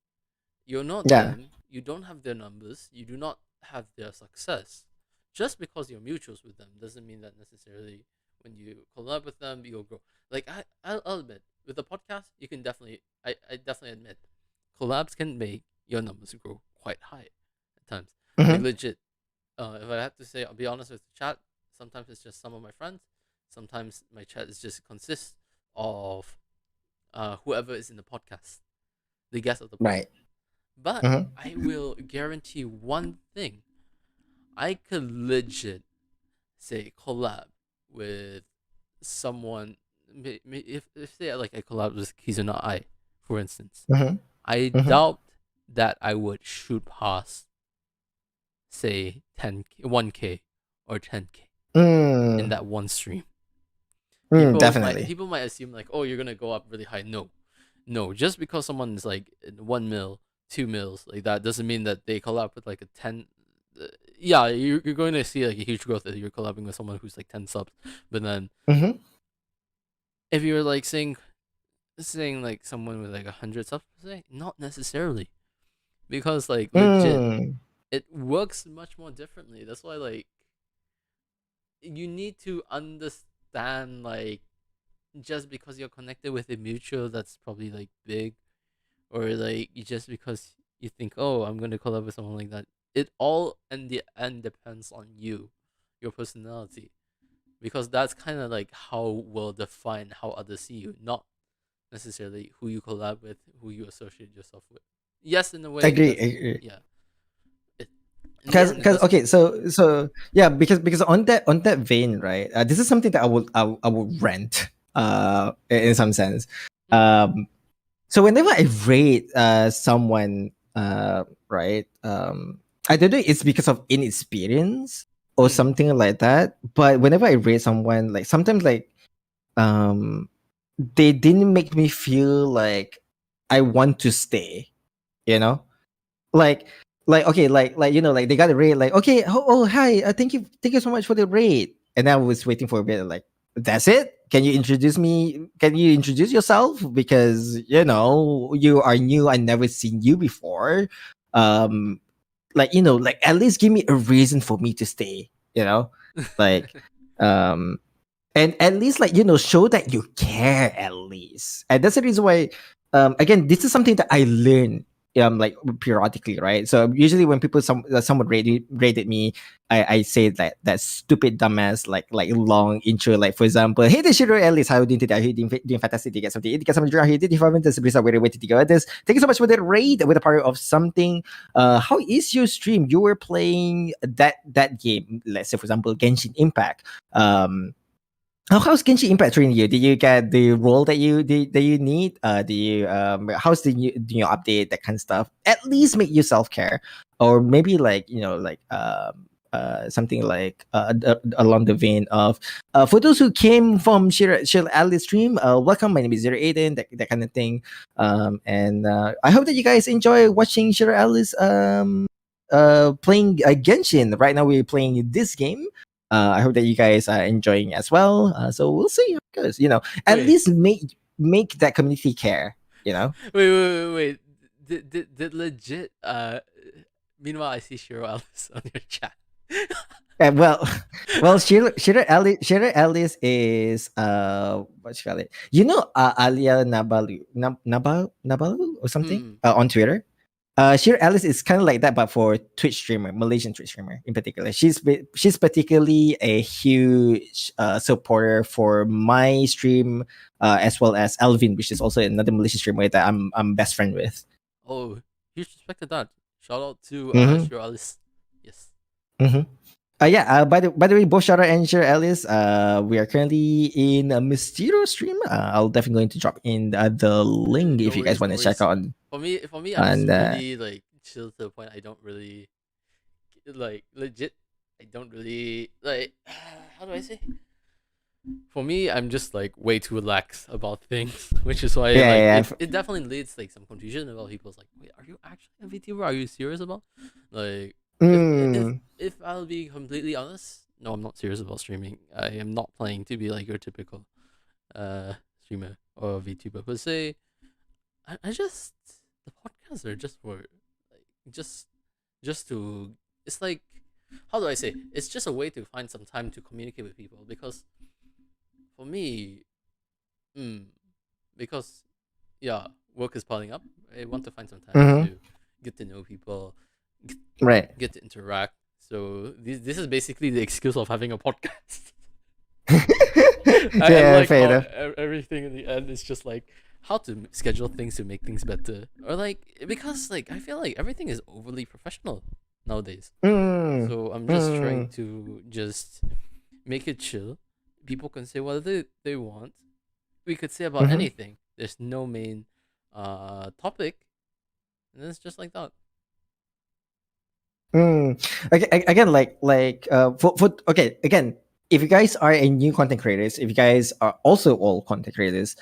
You're not Yeah. them, you don't have their numbers, you do not have their success. Just because you're mutuals with them doesn't mean that necessarily when you collab with them, you'll grow. Like, I'll admit, with the podcast, you can definitely, I definitely admit, collabs can make your numbers grow quite high at times. Like, Mm-hmm. legit, if I have to say, I'll be honest with the chat. Sometimes it's just some of my friends. Sometimes my chat is just consists of whoever is in the podcast, the guest of the Right. podcast. But Mm-hmm. I will guarantee one thing: I could legit say collab with someone. If say like I collab with Kizuna I, for instance, Mm-hmm. I Mm-hmm. doubt that I would shoot past say 1K or 10K in Mm, that one stream. People might definitely. people might assume like, oh, you're gonna go up really high. No, no. Just because someone is like 1 mil, 2 mils, like that doesn't mean that they collab with like a 10. Yeah, you're going to see like a huge growth if you're collabing with someone who's like 10 subs. But then Mm-hmm. if you're like saying like someone with like 100 subs, say not necessarily, because like legit Mm, it works much more differently. That's why like you need to understand like just because you're connected with a mutual that's probably like big, or like just because you think, oh, I'm gonna collab with someone like that, it all in the end depends on you, your personality, because that's kind of like how will define how others see you, not necessarily who you collab with, who you associate yourself with. Yes, in a way it Agree, does. agree. Yeah, it, in the Because end it because does okay, matter. so yeah, because on that vein, right? This is something that I would rent in some sense. Mm, So whenever I rate someone right, I don't know it's because of inexperience or mm, something like that, but whenever I rate someone, like sometimes like um they didn't make me feel like I want to stay, you know? Like okay, like like they got a rate, like okay, oh hi, thank you so much for the rate, and I was waiting for a bit, like that's it, can you introduce yourself, because you are new, I never seen you before, um like like at least give me a reason for me to stay, like um and at least like show that you care at least, and that's the reason why again, this is something that I learned like periodically, right? So usually when someone rated me, I say that stupid dumbass like long intro, like for example, hey this Shiro Ellis, how are you doing today? Are you doing fantastic? Did you get something? How you did? If I haven't, this is where to go. This thank you so much for the raid with a part of something. How is your stream? You were playing that game, let's say for example Genshin Impact. How's Genshin Impact treating you? Did you get the role that you need? Do you how's the new update, that kind of stuff? At least make yourself care, or maybe like like something like along the vein of for those who came from Shira Ali's stream, welcome. My name is Zero Aiden, that kind of thing. And I hope that you guys enjoy watching Shira Ali's playing Genshin. Right now we're playing this game. I hope that you guys are enjoying as well. So we'll see how it goes. At wait, least make that community care. wait. Did legit meanwhile I see Shiro Alice on your chat. And well, Sheila Ellis is what you call it? Alia Nabalu or something Mm, on Twitter. Sheer Alice is kind of like that, but for Twitch streamer, Malaysian Twitch streamer in particular. She's particularly a huge supporter for my stream, as well as Alvin, which is also another Malaysian streamer that I'm best friend with. oh, huge respect to that. Shout out to Mm-hmm. Shiro Alice. Yes. Mm-hmm. Yeah. By the way, both Shara and Sheer Alice, we are currently in a Mysterio stream. I'll definitely going to drop in the link No if you guys worries, want no to check worries. out. For me, I'm just And really like chill to the point. I don't really like legit. I don't really like. How do I say? For me, I'm just like way too relaxed about things, which is why yeah, like yeah, it definitely leads like some confusion about people's like, wait, are you actually a VTuber? Are you serious about like mm, if I'll be completely honest, no, I'm not serious about streaming. I am not planning to be like your typical streamer or VTuber per se. I just the podcasts are just for like just to it's like how do I say? It's just a way to find some time to communicate with people because for me, mm, because yeah, work is piling up. I want to find some time mm-hmm, to get to know people, get, right. get to interact. So this is basically the excuse of having a podcast. I Yeah, like fair how enough. everything in the end is just like how to schedule things to make things better, or like because like I feel like everything is overly professional nowadays. Mm, So I'm just trying mm, to just make it chill. People can say what they want. We could say about mm-hmm, anything. There's no main topic, and it's just like that. mm. Again, for okay, again, if you guys are a new content creators, if you guys are also all content creators,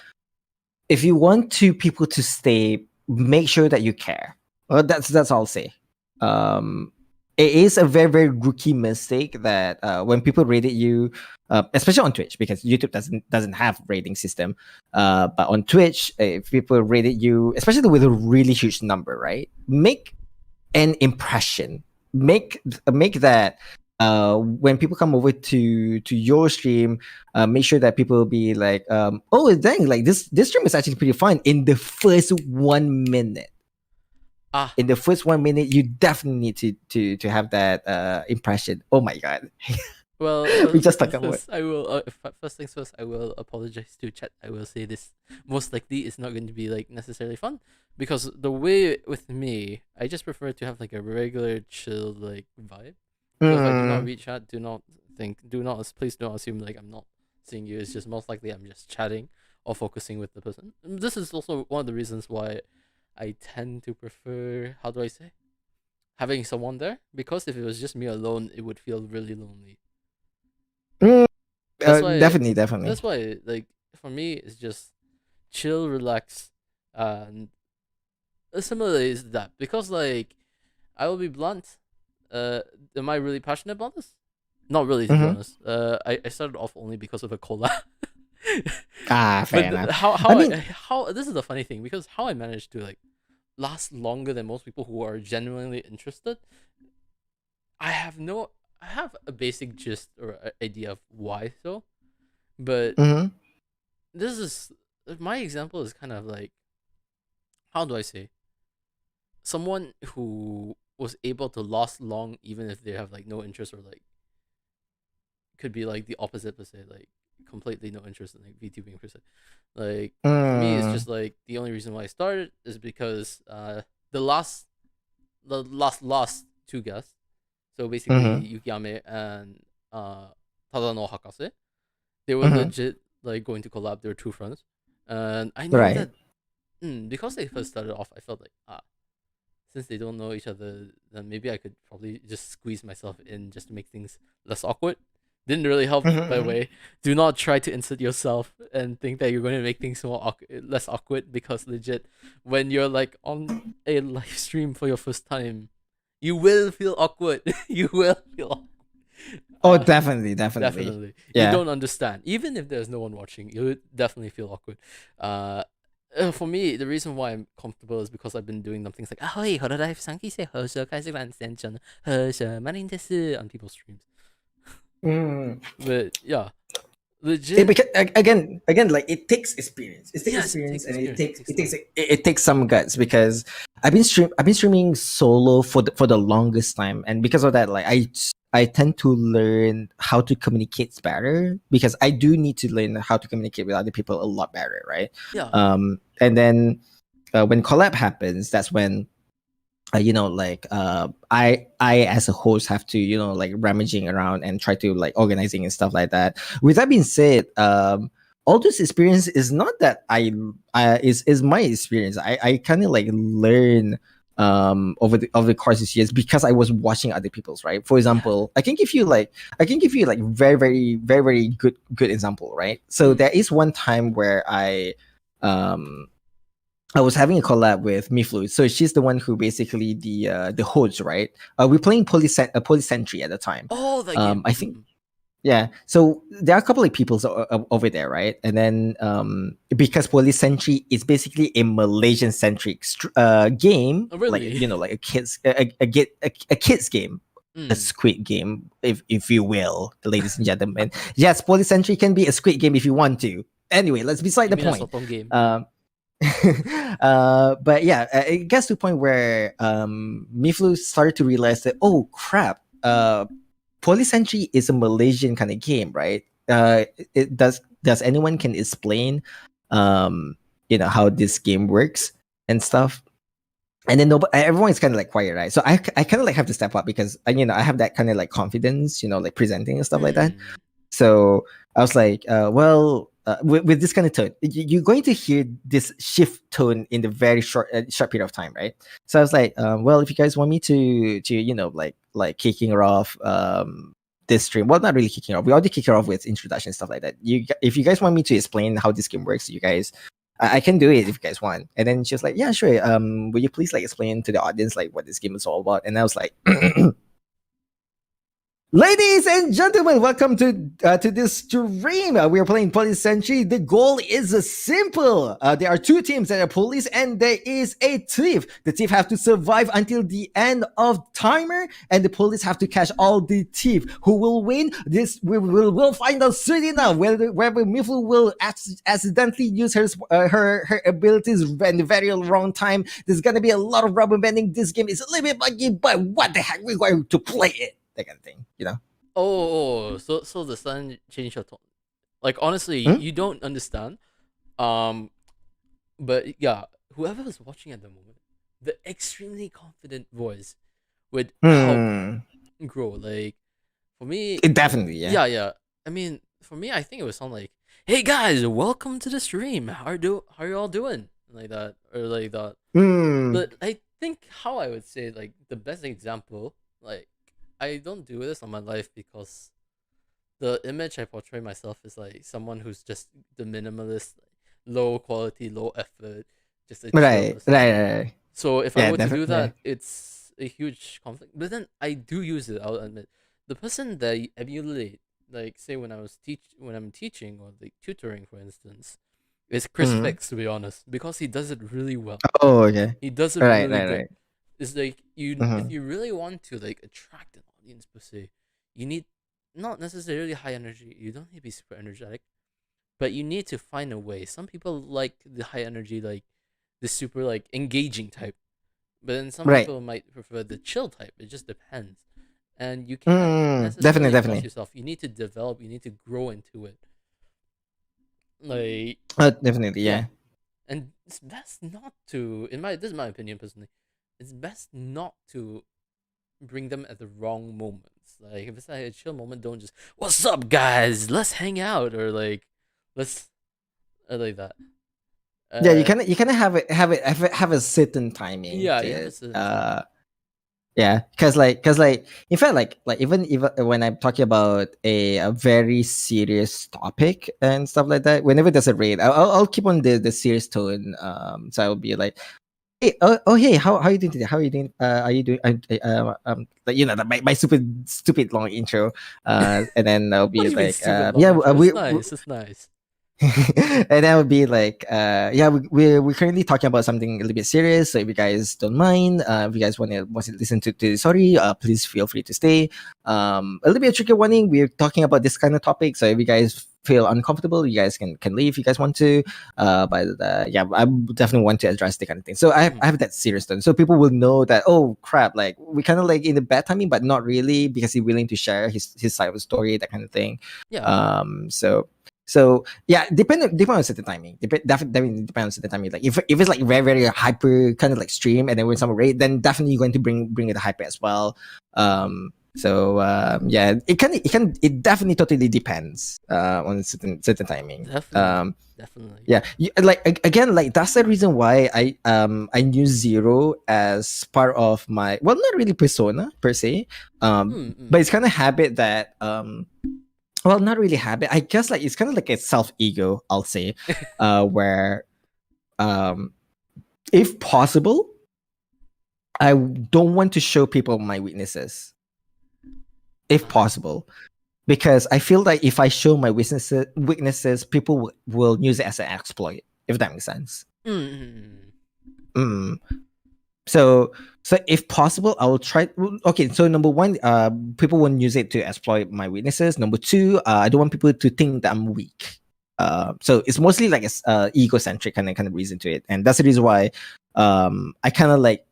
if you want people to stay, make sure that you care. Well, that's all I'll say. Um, it is a very very rookie mistake that when people rated you, especially on Twitch, because YouTube doesn't have rating system. But on Twitch, if people rated you, especially with a really huge number, right? Make an impression. Make that when people come over to your stream, make sure that people will be like, oh dang, like this stream is actually pretty fun in the first 1 minute. Ah, in the first 1 minute, you definitely need to have that impression. Oh my god, well, we just first talked things about. first. I will. First things first. I will apologize to chat. I will say this. Most likely, it's not going to be like necessarily fun, because the way with me, I just prefer to have like a regular chill like vibe. So if I do not Mm, reach out, do not, please don't assume like I'm not seeing you. It's just most likely I'm just chatting or focusing with the person. This is also one of the reasons why I tend to prefer, how do I say, having someone there, because if it was just me alone, it would feel really lonely. mm, That's why definitely, definitely. that's why like for me it's just chill, relax, and similarly is that, because like I will be blunt. Am I really passionate about this? Not really, to be Mm-hmm. honest. I started off only because of a collab. Ah, fair But enough. I how mean, how this is the funny thing, because how I managed to like last longer than most people who are genuinely interested. I have no, I have a basic gist or idea of why so, but mm-hmm, this is, my example is kind of like, how do I say, someone who was able to last long even if they have like no interest, or like could be like the opposite per se, like completely no interest in like VTubing per se. Like for me, it's mm, just like the only reason why I started is because the last last two guests, so mm-hmm, basically Yukiyame and Tadano Hakase, they were mm-hmm. legit like going to collab. They were two friends, and I knew Right. that, because they first started off, I felt like, since they don't know each other, then maybe I could probably just squeeze myself in just to make things less awkward. Didn't really help, Mm-hmm, by the mm-hmm. way. Do not try to insert yourself and think that you're going to make things less awkward, because legit, when you're like on a live stream for your first time, you will feel awkward. You will feel awkward. Oh, Uh, definitely, definitely. Definitely. You Yeah. don't understand. Even if there's no one watching, you would definitely feel awkward. Uh, for me, the reason why I'm comfortable is because I've been doing them things like, ahoy, hololive 3期生放射開始完成中放射マリンです on people's streams. Mm. But yeah, legit. Because, again, like it takes experience. It takes Yes, it experience, takes and it experience. It takes takes it takes time. it takes some guts because I've been streaming solo for the longest time, and because of that, like I tend to learn how to communicate better because I do need to learn how to communicate with other people a lot better, right? Yeah. And then when collab happens, that's when like I as a host have to like rummaging around and try to like organizing and stuff like that. With that being said, all this experience is not that is my experience. I kind of like learn over the course of years because I was watching other people's, right? For Yeah. example, I can give you like very good example, right? So Mm. there is one time where um I was having a collab with Miflu. So she's the one who basically the host, right? We're playing Polycentury at the time. Oh, that game. I think yeah. So there are a couple of people over there, right? And then because Polycentury is basically a Malaysian centric game, Oh, like really? like a a kids game, a Mm. squid game, if you will, ladies and gentlemen. Yes, Polycentury can be a squid game if you want to. Anyway, let's beside You the mean a point. Sotong game? Um, but yeah, it gets to a point where Miflu started to realize that, oh crap, Polycentury is a Malaysian kind of game, right? It does anyone can explain how this game works and stuff? And then everyone is kind of like quiet, right? So I kind of like have to step up because I have that kind of like confidence, like presenting and stuff like that. Mm. So I was like, with this kind of tone, you're going to hear this shift tone in the very short period of time, right? So I was like, well, if you guys want me to like kicking her off, this stream, well, not really kicking her off. We already kick her off with introduction stuff like that. If you guys want me to explain how this game works, you guys. I can do it if you guys want. And then she was like, yeah, sure. Will you please like explain to the audience like what this game is all about? And I was like, Ladies and gentlemen, welcome to this stream. We are playing Police Century. The goal is simple. There are two teams. There are police and there is a thief. The thief have to survive until the end of timer, and the police have to catch all the thief. Who will win? This we'll find out soon enough. Whether Mifu will accidentally use her abilities in the very wrong time. There's gonna be a lot of rubber banding. This game is a little bit buggy, but what the heck? We're going to play it. That kind of thing, you know. So the sun changed your tone. Like honestly, Hmm? you don't understand. Um, but yeah, whoever was watching at the moment, the extremely confident voice would help Hmm. grow. Like for me, It definitely, yeah. yeah. I mean, for me, I think it would sound like, "Hey guys, welcome to the stream. How you all doing?" Like that, or like that. Hmm. But I think how I would say like the best example, like I don't do this on my life because the image I portray myself is like someone who's just the minimalist, low quality, low effort, just a chill Right, person. right, right, right. So if I Yeah, were to do definitely. that, it's a huge conflict. But then I do use it. I'll admit, the person that I emulate, like say when I'm teaching or like tutoring, for instance, is Chris Hmm. Fix. To be honest, because he does it really well. Oh, okay. He does it Right, really right, good. right. It's like if Hmm. you really want to like attract an audience per se, you need not necessarily high energy. You don't need to be super energetic, but you need to find a way. Some people like the high energy, like the super like engaging type, but then some Right. people might prefer the chill type. It just depends, and you can't Definitely, necessarily force definitely. yourself. You need to develop. You need to grow into it. Like Definitely, yeah, yeah. and it's best not to. In my this is my opinion personally. It's best not to bring them at the wrong moments. Like if it's like a chill moment, don't just "What's up, guys? Let's hang out," or like let's like that. Yeah, Uh, you kind of have a certain timing yeah, to you have a it. certain timing. Yeah, cause in fact like even when I'm talking about a very serious topic and stuff like that, whenever there's a raid, I'll keep on the serious tone. So I'll be like, hey, hey, how are you doing today? How are you doing? Are you doing? Like, you know, my stupid long intro. And then I'll What be do you mean like, stupid long yeah, intro? It's nice. It's nice. and that would be like, yeah, we're currently talking about something a little bit serious. So if you guys don't mind, if you guys want to listen to the story, please feel free to stay. A little bit of trigger warning. We're talking about this kind of topic, so if you guys feel uncomfortable, you guys can leave if you guys want to. But yeah, I definitely want to address the kind of thing. So Mhm. I have that serious tone, so people will know that, oh crap, like we kind of like in the bad timing, but not really, because he's willing to share his side of the story, that kind of thing. Yeah. So yeah, depend on certain timing. Definitely depend on certain timing. Like if it's like very very hyper kind of like stream, and then when someone rate, then definitely you're going to bring it hyper as well. Yeah, it definitely totally depends on certain timing. Definitely. Definitely. Yeah, like again, like that's the reason why I use Zero as part of my, well, not really persona per se, but Mm-mm. it's kind of habit that well, not really habit, I guess, like it's kind of like a self ego, I'll say, where um if possible, I don't want to show people my weaknesses, if Uh-huh. possible, because I feel like if I show my weaknesses, people will use it as an exploit, if that makes sense. Mm-mm. Mm. So if possible, I will try. Okay, so number one, people won't use it to exploit my weaknesses. Number two, I don't want people to think that I'm weak. So it's mostly like a egocentric kind of reason to it, and that's the reason why I kind of like,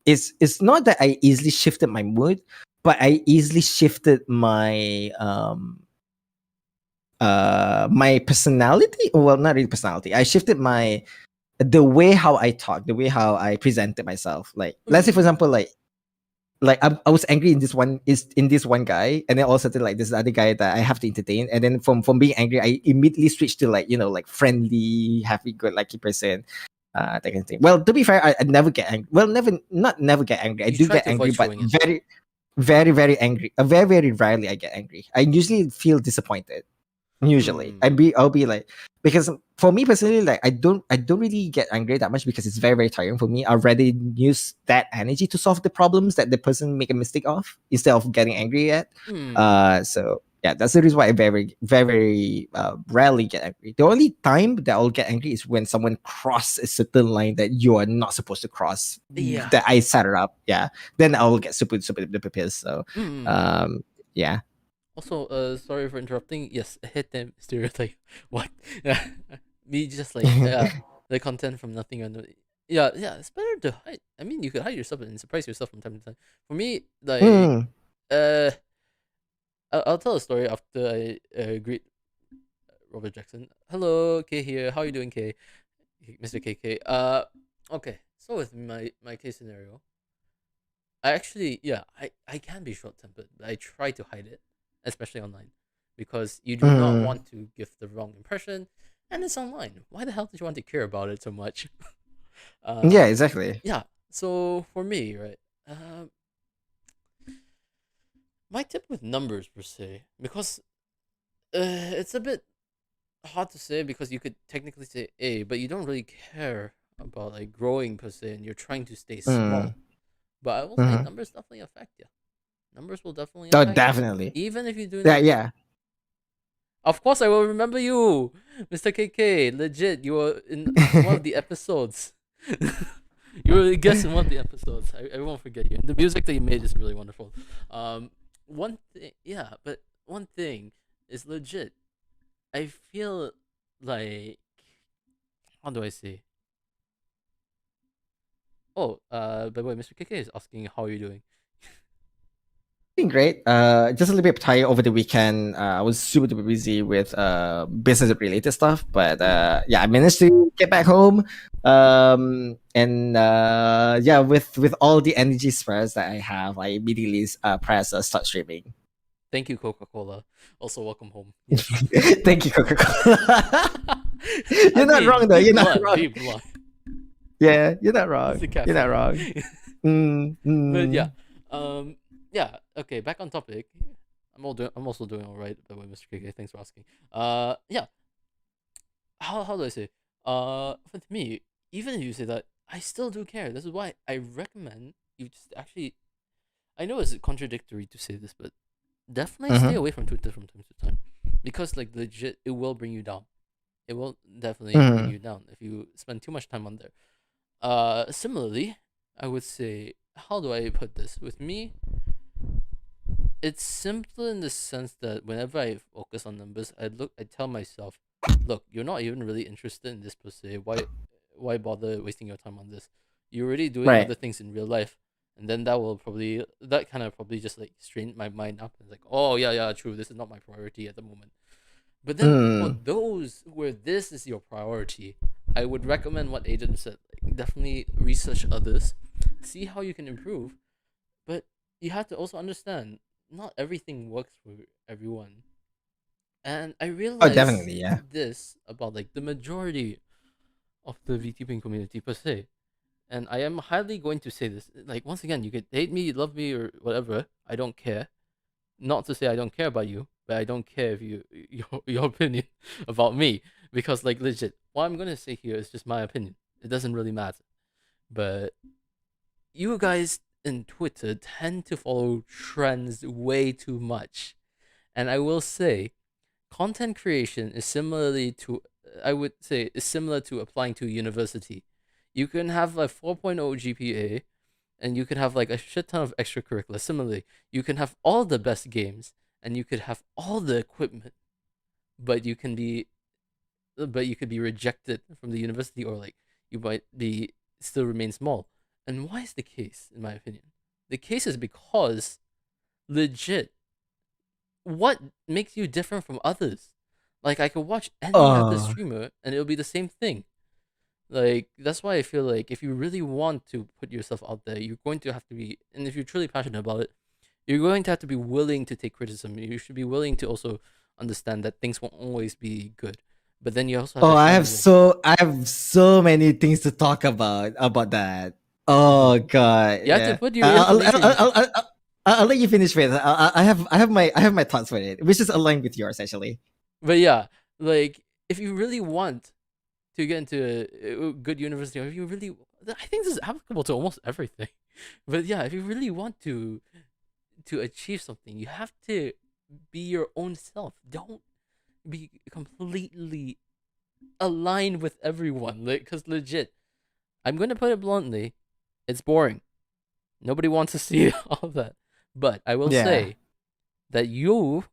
it's not that I easily shifted my mood, but I easily shifted my personality. Well, not really personality. I shifted my the way how I talk, the way how I presented myself. Like, let's say for Mm-mm. example, like I was angry in this one guy, and then all of a sudden like this other guy that I have to entertain, and then from being angry, I immediately switched to, like, you know, like friendly, happy, good, lucky person. That kind of thing. Well, to be fair, I never get angry. Well, never get angry. I You do try get to angry, avoid but showing it. very angry. Very rarely I get angry. I usually feel disappointed. Usually, Mm. I'll be like, because for me personally, like I don't really get angry that much because it's very very tiring for me. I'd rather use that energy to solve the problems that the person make a mistake of instead of getting angry at. Mm. So yeah, that's the reason why I very rarely get angry. The only time that I'll get angry is when someone cross a certain line that you are not supposed to cross, Yeah. that I set it up. Yeah, then I'll get super duper pissed. So Mm. um yeah. Also, sorry for interrupting. Yes, hit them stereotype. What? Yeah, me just like the content from nothing under. Yeah, yeah. It's better to hide. I mean, you could hide yourself and surprise yourself from time to time. For me, like, Mm. uh, I'll tell a story after I greet Robert Jackson. Hello, K here. How you doing, K? Mr. KK. Okay. So with my case scenario, I actually, yeah, I can be short tempered, but I try to hide it, especially online, because you do not Mm. want to give the wrong impression, and it's online. Why the hell did you want to care about it so much? Yeah, uh, exactly. yeah. So for me, right, my tip with numbers per se, because it's a bit hard to say because you could technically say A, but you don't really care about like growing per se, and you're trying to stay Mm. small. But I will say Mhm. numbers definitely affect you. Numbers will definitely Oh, affect you, definitely. even if you do Yeah, not. yeah. Of course, I will remember you, Mr. KK. Legit, you were in one of the episodes. You were a guest in one of the episodes. I won't forget you. The music that you made is really wonderful. One thing, yeah, but one thing is legit. I feel like, how do I say? Oh, by the way, Mr. KK is asking how are you doing. Doing great. Just a little bit tired over the weekend. I was super duper busy with business related stuff, but yeah, I managed to get back home. And yeah, with all the energy spares that I have, I immediately press start streaming. Thank you, Coca Cola. Also, welcome home. Yes. Thank you, Coca Cola. I You're not mean, wrong though. be You're not blunt. wrong. Be blunt. Yeah, you're not It's wrong. the You're not caffeine. wrong. Mm, But yeah, mm. yeah. Okay, back on topic. I'm also doing all right. By the way, Mr. KK, thanks for asking. Yeah. How do I say? For me, even if you say that, I still do care. This is why I recommend you just actually. I know it's contradictory to say this, but definitely stay Mhm, away from Twitter from time to time, because like legit, it will bring you down. It will definitely bring mhm. you down if you spend too much time on there. Similarly, I would say, how do I put this? With me, it's simple in the sense that whenever I focus on numbers, I tell myself, look, you're not even really interested in this per se. Why bother wasting your time on this? You're already doing Right. other things in real life, and then that kind of probably just like strained my mind up. And it's like, oh yeah, yeah, true. This is not my priority at the moment. But then for Mm. those where this is your priority, I would recommend what Aiden said. Like, definitely research others, see how you can improve. But you have to also understand not everything works for everyone. And I Oh, realize definitely. Yeah. this about like the majority of the VTubing community per se. And I am highly going to say this. Like once again, you could hate me, love me, or whatever. I don't care. Not to say I don't care about you, but I don't care if you your opinion about me, because like legit, what I'm gonna say here is just my opinion. It doesn't really matter. But you guys in Twitter tend to follow trends way too much, and I will say content creation is similarly to I would say is similar to applying to university. You can have a 4.0 GPA and you could have like a shit ton of extracurricular. Similarly, you can have all the best games and you could have all the equipment, but you could be rejected from the university, or like you might be still remain small. And why is the case, in my opinion? The case is because legit, what makes you different from others? Like I could watch any other Oh, streamer and it'll be the same thing. Like that's why I feel like if you really want to put yourself out there, you're going to have to be, and if you're truly passionate about it, you're going to have to be willing to take criticism. You should be willing to also understand that things won't always be good. But then you also have oh, to find a way. I have so many things to talk about that. Oh God, You have to yeah. put your information. I'll let you finish with. I have my thoughts with it, which is aligned with yours actually. But yeah, like if you really want to get into a good university, or if you really, I think this is applicable to almost everything. But yeah, if you really want to achieve something, you have to be your own self. Don't be completely aligned with everyone. Like, cause legit, I'm gonna put it bluntly, it's boring. Nobody wants to see all of that. But I will Yeah. say that you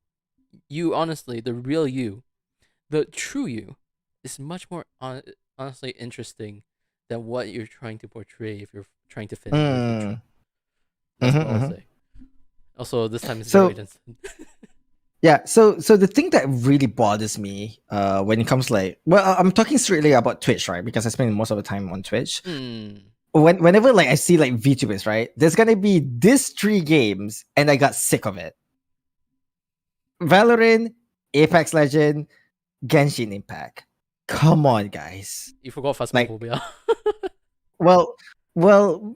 honestly, the real you, the true you, is much more honestly interesting than what you're trying to portray if you're trying to fit in with the Mm. troop. That's what I'll Mm-hmm. say. Also, this time it's very So Aiden. yeah, so the thing that really bothers me, when it comes like, well, I'm talking strictly about Twitch, right? Because I spend most of the time on Twitch. Hmm. Whenever like I see like VTubers, right? There's gonna be these three games, and I got sick of it: Valorant, Apex Legend, Genshin Impact. Come on, guys! You forgot Like, Phasmophobia. well,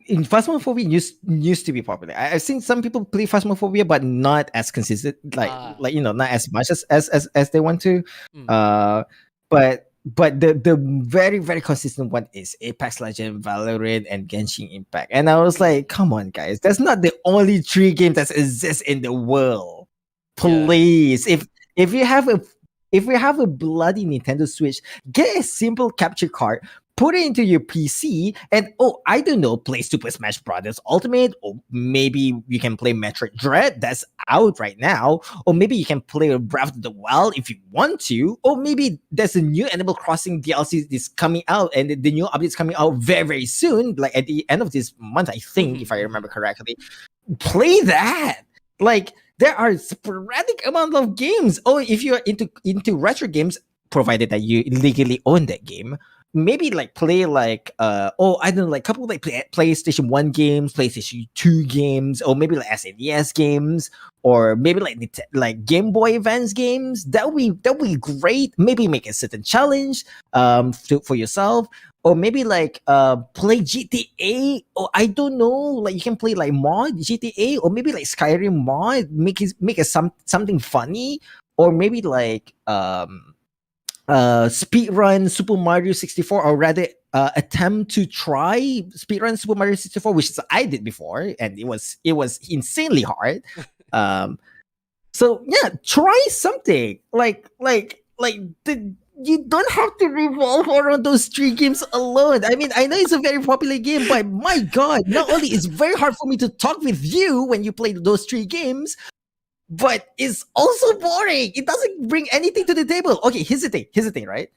in Phasmophobia used to be popular. I've seen some people play Phasmophobia, but not as consistent, Ah. not as much as they want to. Hmm. Uh, but the very very consistent one is Apex Legend, Valorant, and Genshin Impact. And I was like, Hmm. come on, guys, that's not the only three games that exist in the world. Yeah. Please, if you have a if you have a bloody Nintendo Switch, get a simple capture card, put it into your PC, and I don't know, play Super Smash Brothers Ultimate, or maybe you can play Metroid Dread that's out right now, or maybe you can play Breath of the Wild if you want to, or maybe there's a new Animal Crossing DLC that's coming out, and the new update's coming out very very soon, like at the end of this month, I think, if I remember correctly. Play that. Like, there are sporadic amount of games. Oh, if you're into retro games, provided that you legally own that game, maybe like play like I don't know, like couple like PlayStation 1 games, PlayStation 2 games, or maybe like SNES games, or maybe like like Game Boy Advance games. That would be great. Maybe make a certain challenge for yourself, or maybe like play GTA, or I don't know, like you can play like mod GTA, or maybe like Skyrim mod, make it something funny, or maybe like speed run Super Mario 64, or rather attempt to try speed run Super Mario 64, which is I did before, and it was insanely hard. um so yeah, try something like the you don't have to revolve around those three games alone. I mean, I know it's a very popular game, but my god, not only it's very hard for me to talk with you when you play those three games, but it's also boring. It doesn't bring anything to the table. Okay, here's the thing, right?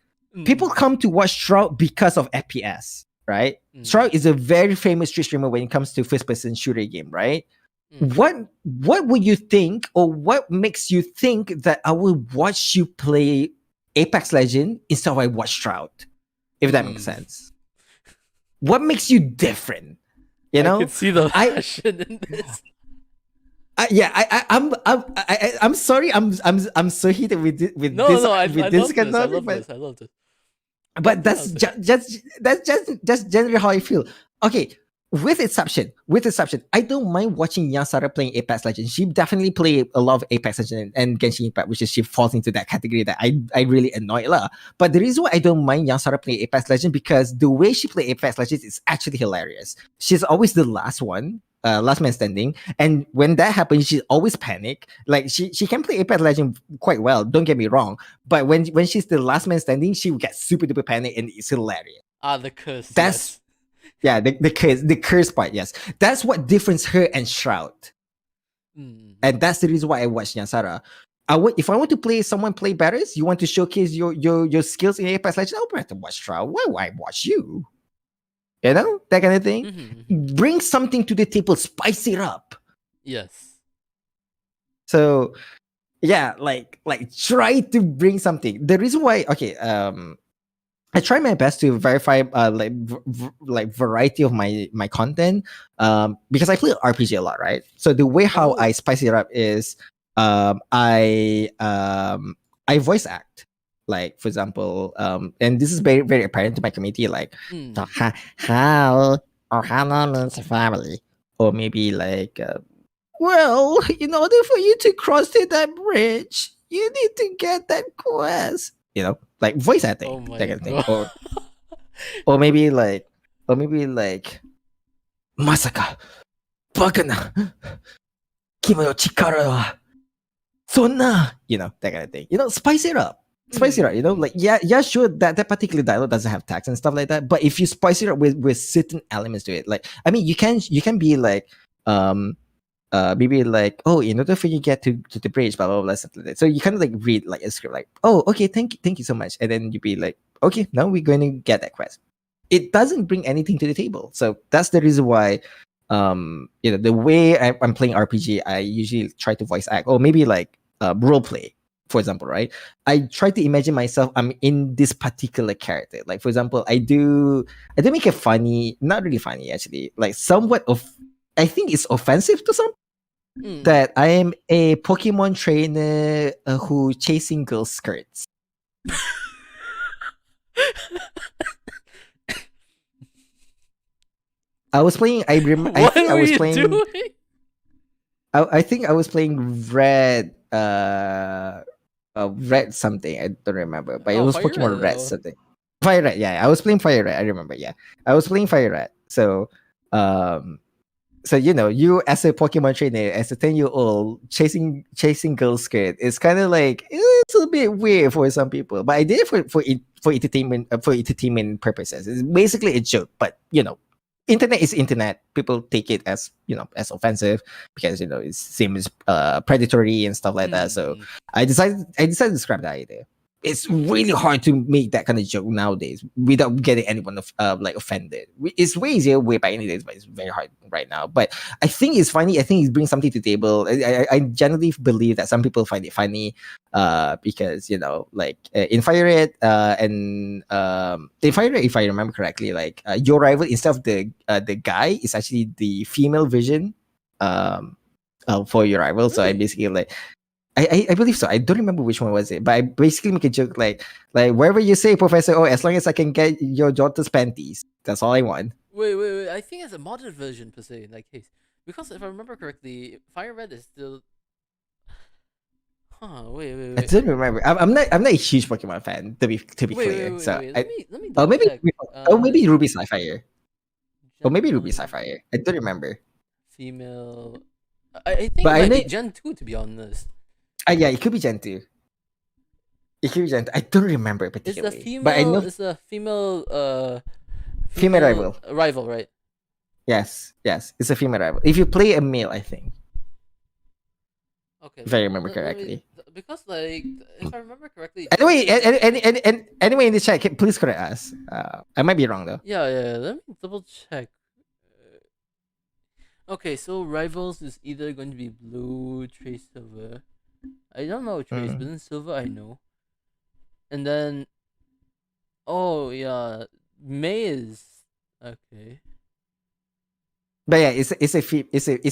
People Hmm. come to watch Shroud because of FPS, right? Hmm. Shroud is a very famous Twitch streamer when it comes to first-person shooter game, right? Hmm. What would you think, or what makes you think that I will watch you play Apex Legend instead of I watch Shroud? If that makes Hmm. sense. What makes you different? You I could know, see the I passion in this. yeah, I'm sorry, I'm so heated with No, no, I with this love kind this. I of thing, love this. I love this. but Yeah, I'll say. that's generally how I feel. Okay, with exception, I don't mind watching Yasara playing Apex Legends. She definitely play a lot of Apex Legends and Genshin Impact, which is she falls into that category that I really annoy lah. But the reason why I don't mind Yasara playing Apex Legends, because the way she play Apex Legends is actually hilarious. She's always the last one. Last man standing, and when that happens, she always panic. Like she can play Apex Legend quite well. Don't get me wrong, but when she's the last man standing, she will get super duper panic, and it's hilarious. Ah, the curse. That's Yes. yeah, the curse part. Yes, that's what difference her and Shroud, Hmm. and that's the reason why I watch Nyansara. I would, if I want to play someone play better, you want to showcase your skills in Apex Legends, I'll have to watch Shroud. Why would I watch you? You know, that kind of thing. Hmm. Bring something to the table, spice it up. Yes. So yeah, like try to bring something. The reason why, okay, I try my best to verify like variety of my content, because I play RPG a lot, right? So the way how I Oh. spice it up is I voice act. Like, for example, and this is very very apparent to my community, like Hmm. how or how means family, or maybe like well, in order for you to cross that bridge, You need to get that quest. Like voice acting, Oh that my kind of thing. god. Or maybe like Masaka, Bakana, Kimo no chikara wa sonna, that kind of thing. Spice it up. Spice it up, like yeah, sure that particular dialogue doesn't have text and stuff like that. But if you spice it up with certain elements to it, like I mean you can be like maybe like, oh, in order for you to get to the bridge, blah blah blah, something like that. So you kind of like read like a script, like, oh, okay, thank you so much, and then you be like, okay, now we're going to get that quest. It doesn't bring anything to the table, so that's the reason why, the way I'm playing RPG, I usually try to voice act, or maybe like role play, for example, right? I try to imagine myself I'm in this particular character. Like for example, I do make it funny, not really funny actually, like somewhat of, I think it's offensive to some, that I am a Pokemon trainer who chasing girls' skirts. I was playing. I What think I were was you playing. doing? I think I was playing red. Red something. I don't remember, but it Oh, was Fire Red Pokemon Red though. something. Fire Red. Yeah, I was playing Fire Red. I remember. Yeah, I was playing Fire Red. Um, so you as a Pokemon trainer, as a 10-year old chasing girl skirt, it's kind of like it's a bit weird for some people. But I did it for entertainment, purposes. It's basically a joke, but internet is internet. People take it as as offensive, because it seems predatory and stuff like that. So Mm. I decided to scrap that idea. It's really hard to make that kind of joke nowadays without getting anyone like offended. It's way easier way back in the days, but it's very hard right now. But I think it's funny. I think it brings something to the table. I generally believe that some people find it funny, because like in Fire Red, and in Fire Red, if I remember correctly, like your rival, instead of the guy, is actually the female version for your rival. So I Really? basically like, I believe so. I don't remember which one was it, but I basically make a joke like wherever you say, Professor, oh, as long as I can get your daughter's panties, that's all I want. Wait. I think it's a modded version per se in that case. Because if I remember correctly, Fire Red is still. Huh? I Wait. don't remember. I'm not a huge Pokemon fan, to be clear. So Wait. I Let me oh double maybe check. oh maybe Ruby Sapphire, or maybe Ruby Gen Sapphire. I don't remember, female. I think but it I might know. be Gen 2 to be honest. Yeah, it could be Gen 2. It could be Gen 2. I don't remember It's the particularly, but I female. know It's a female. female Female rival. rival, right? Yes, it's a female rival. If you play a male, I think, Okay. if I remember Let me, correctly. because like if I remember correctly, Gen Anyway, 2 is like anyway, in the chat, please correct us. I might be wrong though. yeah. Let me double check. Okay, so rivals is either going to be blue, Trace, silver. I don't know Trace, but Mm. then silver I know. And then oh yeah, May is okay. But yeah, it's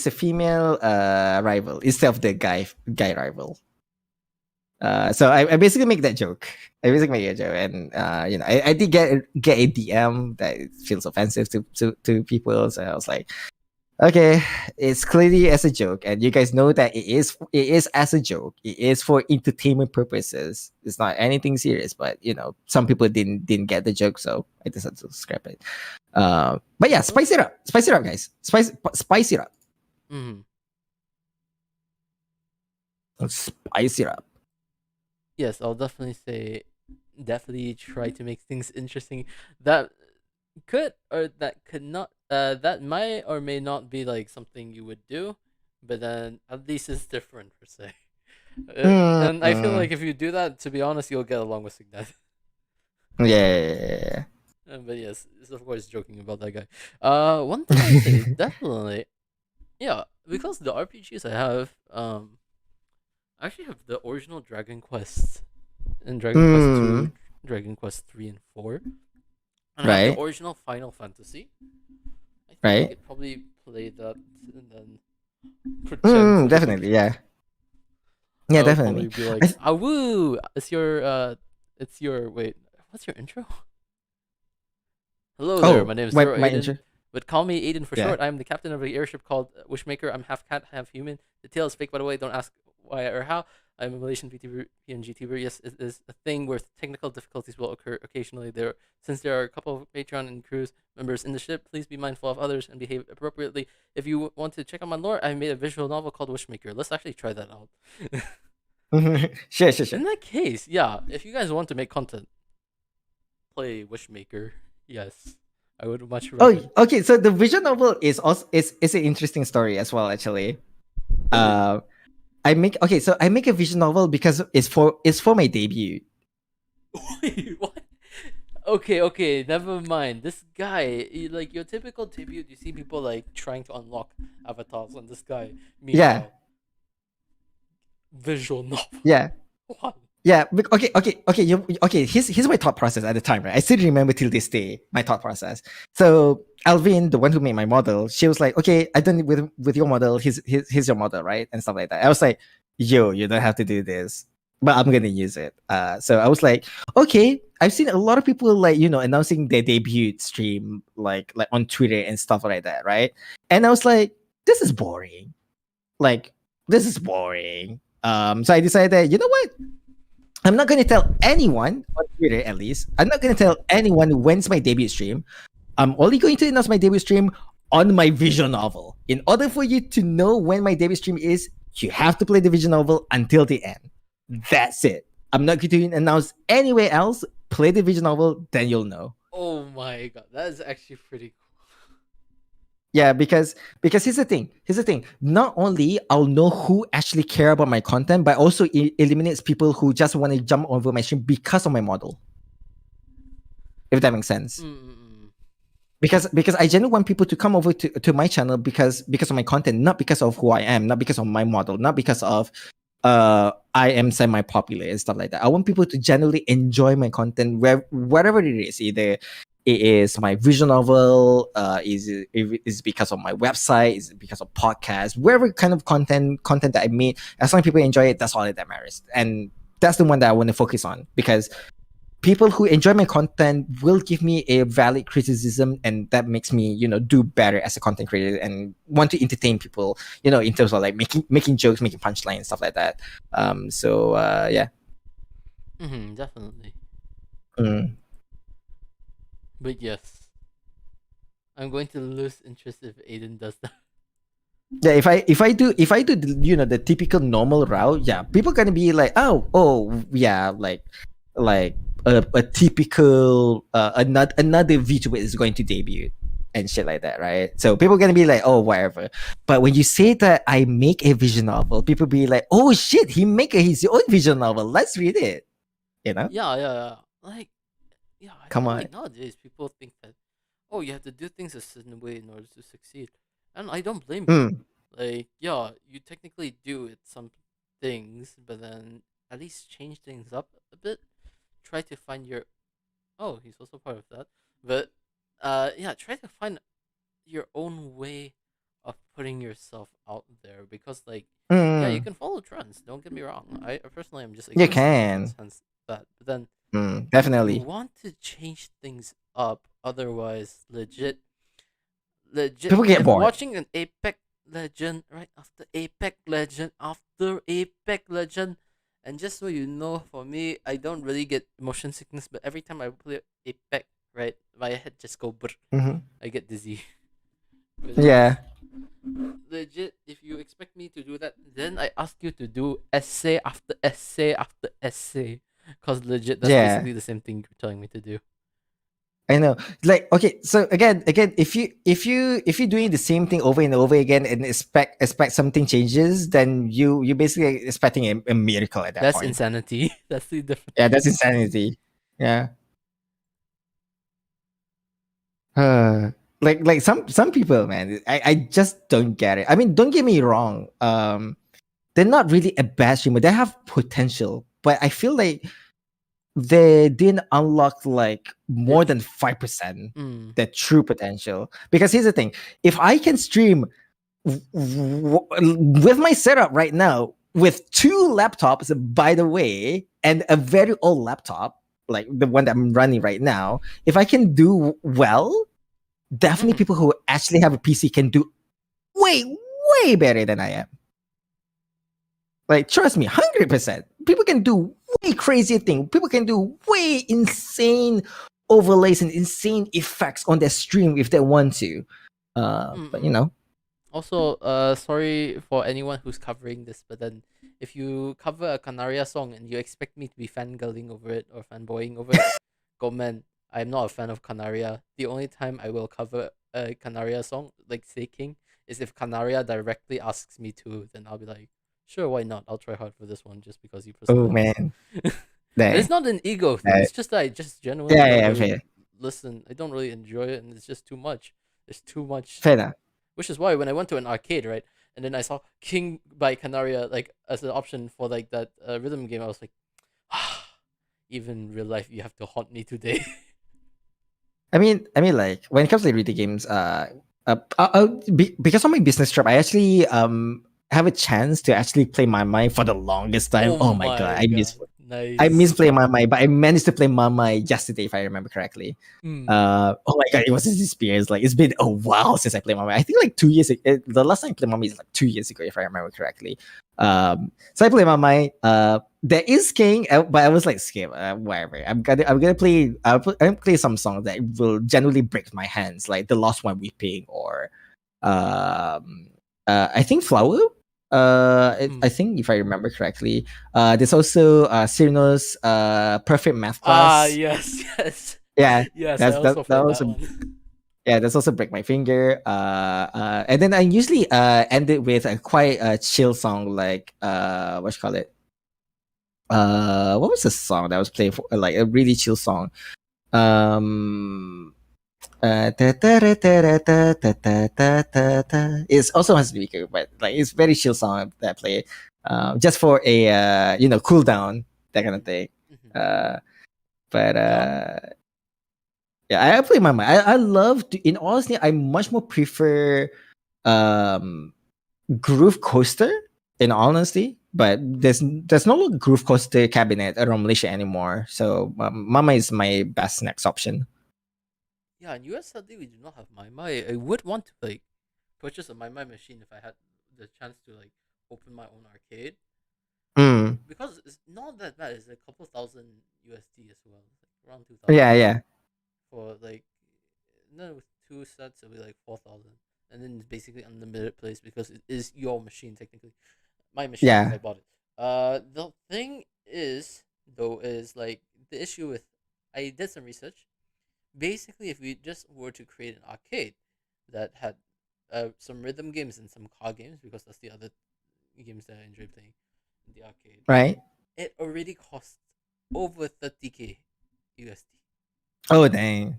a female rival instead of the guy rival. So I basically make that joke. I basically make a joke, and I did get a DM that it feels offensive to people. So I was like, okay, it's clearly as a joke, and you guys know that it is as a joke. It is for entertainment purposes. It's not anything serious, but some people didn't get the joke, so I decided to scrap it. But yeah, spice it up, guys. Spice it up, Mm-hmm. spice it up. Yes, I'll definitely try to make things interesting. That could or that could not. That might or may not be like something you would do, but then at least it's different per se. And I feel Mm-mm. like if you do that, to be honest, you'll get along with Signet. Yeah. But yes, it's of course joking about that guy. One thing I say definitely, yeah, because the RPGs I have, I actually have the original Dragon Quest and Dragon Quest Mm, 2, Dragon Quest 3 and 4. And I have the right, original Final Fantasy. I think I right. could probably play that and then pretend to look like Definitely, yeah. Yeah, I would probably definitely. be I like, th- "Ah woo! It's your wait, what's your intro? Hello there, my oh, name is Zero my Aiden, intro. but call me Aiden for Yeah. short. I'm the captain of the airship called Wishmaker. I'm half cat, half human. The tail is fake, by the way. Don't ask why or how. I'm a Malaysian PNG tuber. Yes, it is a thing where technical difficulties will occur occasionally. Since there are a couple of Patreon and cruise members in the ship, please be mindful of others and behave appropriately. If you want to check out my lore, I made a visual novel called Wishmaker. Let's actually try that out. Sure, sure, sure. In that case, yeah, if you guys want to make content, play Wishmaker. Yes, I would much rather. Oh, okay. So the visual novel is also is an interesting story as well. Actually, uh, so I make a visual novel because it's for my debut. Wait, what? Okay, never mind. This guy, like your typical debut, you see people like trying to unlock avatars on this guy. Yeah, Meanwhile, visual novel. yeah. What? Yeah, okay. Here's my thought process at the time, right? I still remember till this day my thought process. So Alvin, the one who made my model, she was like, "Okay, I done it with your model. Here's your model, right?" And stuff like that. I was like, "Yo, you don't have to do this, but I'm gonna use it." So I was like, "Okay." I've seen a lot of people like announcing their debut stream like on Twitter and stuff like that, right? And I was like, "This is boring. Like, this is boring." So I decided that what. I'm not going to tell anyone on Twitter, at least. I'm not going to tell anyone when's my debut stream. I'm only going to announce my debut stream on my visual novel. In order for you to know when my debut stream is, you have to play the visual novel until the end. That's it. I'm not going to announce anywhere else. Play the visual novel, then you'll know. Oh my god, that is actually pretty cool. Yeah, because here's the thing. Not only I'll know who actually care about my content, but also it eliminates people who just want to jump over my stream because of my model. If that makes sense. Mm-mm. Because I genuinely want people to come over to my channel because of my content, not because of who I am, not because of my model, not because of I am semi-popular and stuff like that. I want people to generally enjoy my content wherever it is, either it is my visual novel, is because of my website, is because of podcast, wherever kind of content that I made. As long as people enjoy it, that's all that matters, and that's the one that I want to focus on, because people who enjoy my content will give me a valid criticism, and that makes me do better as a content creator and want to entertain people, in terms of like making jokes, making punchlines, stuff like that. Yeah. Definitely. Mm. But yes, I'm going to lose interest if Aiden does that. Yeah, if I do the typical normal route, yeah, people are gonna be like, oh yeah, like a typical another VTuber is going to debut and shit like that, right? So people are gonna be like, oh, whatever. But when you say that I make a visual novel, people be like, oh shit, he make his own visual novel. Let's read it. Yeah. Like, yeah. I Come feel on. like nowadays people think that, oh, you have to do things a certain way in order to succeed, and I don't blame you. Mm. Like, yeah, you technically do it some things, but then at least change things up a bit. Try to find your. Oh, he's also part of that. But, yeah, try to find your own way of putting yourself out there, because, like, yeah, you Mm. can follow trends. Don't get me wrong. I personally am just You against it in the can. sense that, but then you Definitely. want to change things up. Otherwise, legit, People get I'm bored. watching an Apex Legend right after Apex Legend after Apex Legend, and just so you know, for me, I don't really get motion sickness, but every time I play Apex, right, my head just go brr. Mm-hmm. I get dizzy. Yeah. Legit, if you expect me to do that, then I ask you to do essay after essay after essay, cause legit, that's Yeah. basically the same thing you're telling me to do. I know. Like, okay, so again, if you're doing the same thing over and over again and expect something changes, then you basically expecting a miracle at that That's point. insanity. That's the difference. Yeah, that's insanity. Yeah. Like some people, man, I just don't get it. I mean, don't get me wrong. They're not really a bad streamer. They have potential, but I feel like they didn't unlock like more than 5% the true potential. Because here's the thing: if I can stream with my setup right now with 2 laptops, by the way, and a very old laptop like the one that I'm running right now, if I can do well, definitely people who actually have a PC can do way better than I am. Like, trust me, 100%. People can do way crazier thing. People can do way insane overlays and insane effects on their stream if they want to. But you Mm-mm. know, Also, sorry for anyone who's covering this, but then if you cover a Canaria song and you expect me to be fangirling over it or fanboying over it, go man, I'm not a fan of Canaria. The only time I will cover a Canaria song, like Say King, is if Canaria directly asks me to, then I'll be like, sure, why not? I'll try hard for this one just because you oh persisted. man, And it's there, not an ego thing. uh, It's just that I just genuinely yeah, don't yeah, really fair, listen. I don't really enjoy it, and it's just too much. There's too much, fair enough. which is why when I went to an arcade, right, and then I saw King by Canaria like as an option for like that rhythm game, I was like, ah, even in real life, you have to haunt me today. I mean, like when it comes to video games, because of my business trip, I actually have a chance to actually play my mind for the longest time. Oh Oh my god, my god, I miss nice. playing my mind, but I managed to play my mind yesterday, if I remember correctly. Hmm. Oh my god, it was this experience. Like it's been a while since I played my mind. I think like 2 years. The last time I played my mind is like 2 years ago, if I remember correctly. So I played my mind. There is King, but I was like, skip, whatever. I'm gonna play. I'm play some songs that will genuinely break my hands, like the Lost One Weeping or um I think Flower. I Hmm. think if I remember correctly, there's also Cyrano's Perfect Math Ah, Class. yes, yes, Yeah, yes. I that's also that played was that a one. yeah, that's also Break My Finger. And then I usually end it with a quite chill song like what you call it? What was the song that was played for like a really chill song? Um It's also on speaker, but like it's very chill song that I play. Just for a cool down, that kind of thing. Mhm. Uh but Yeah. yeah, I play my mind. I love to, in honesty, I much more prefer um Groove Coaster in honesty, but there's no Groove Coaster cabinet around Malaysia anymore. So Mama is my best next option. Yeah, in US sadly we do not have My. I would want to like purchase a My machine if I had the chance to like open my own arcade. Mm. Because it's not that bad. It's a couple thousand USD as well. It's like around 2,000 Yeah, yeah, for like no with two sets it'll be like 4,000. And then it's basically unlimited place because it is your machine technically. My machine because yeah. I bought it. The thing is though is like the issue with I did some research. Basically, if we just were to create an arcade that had some rhythm games and some car games, because that's the other games that I enjoy playing in the arcade, Right. it already costs over 30K USD. Oh dang,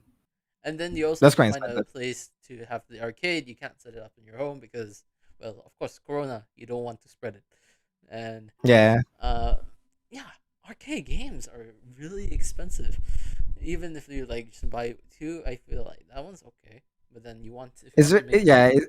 And then you also that's have to quite find a expensive. place to have the arcade. You can't set it up in your home because, well, of course, Corona. You don't want to spread it, and Yeah. uh, yeah, arcade games are really expensive. Even if you like just buy two, I feel like that one's okay. But then you want if you It's want to ve- make yeah, money,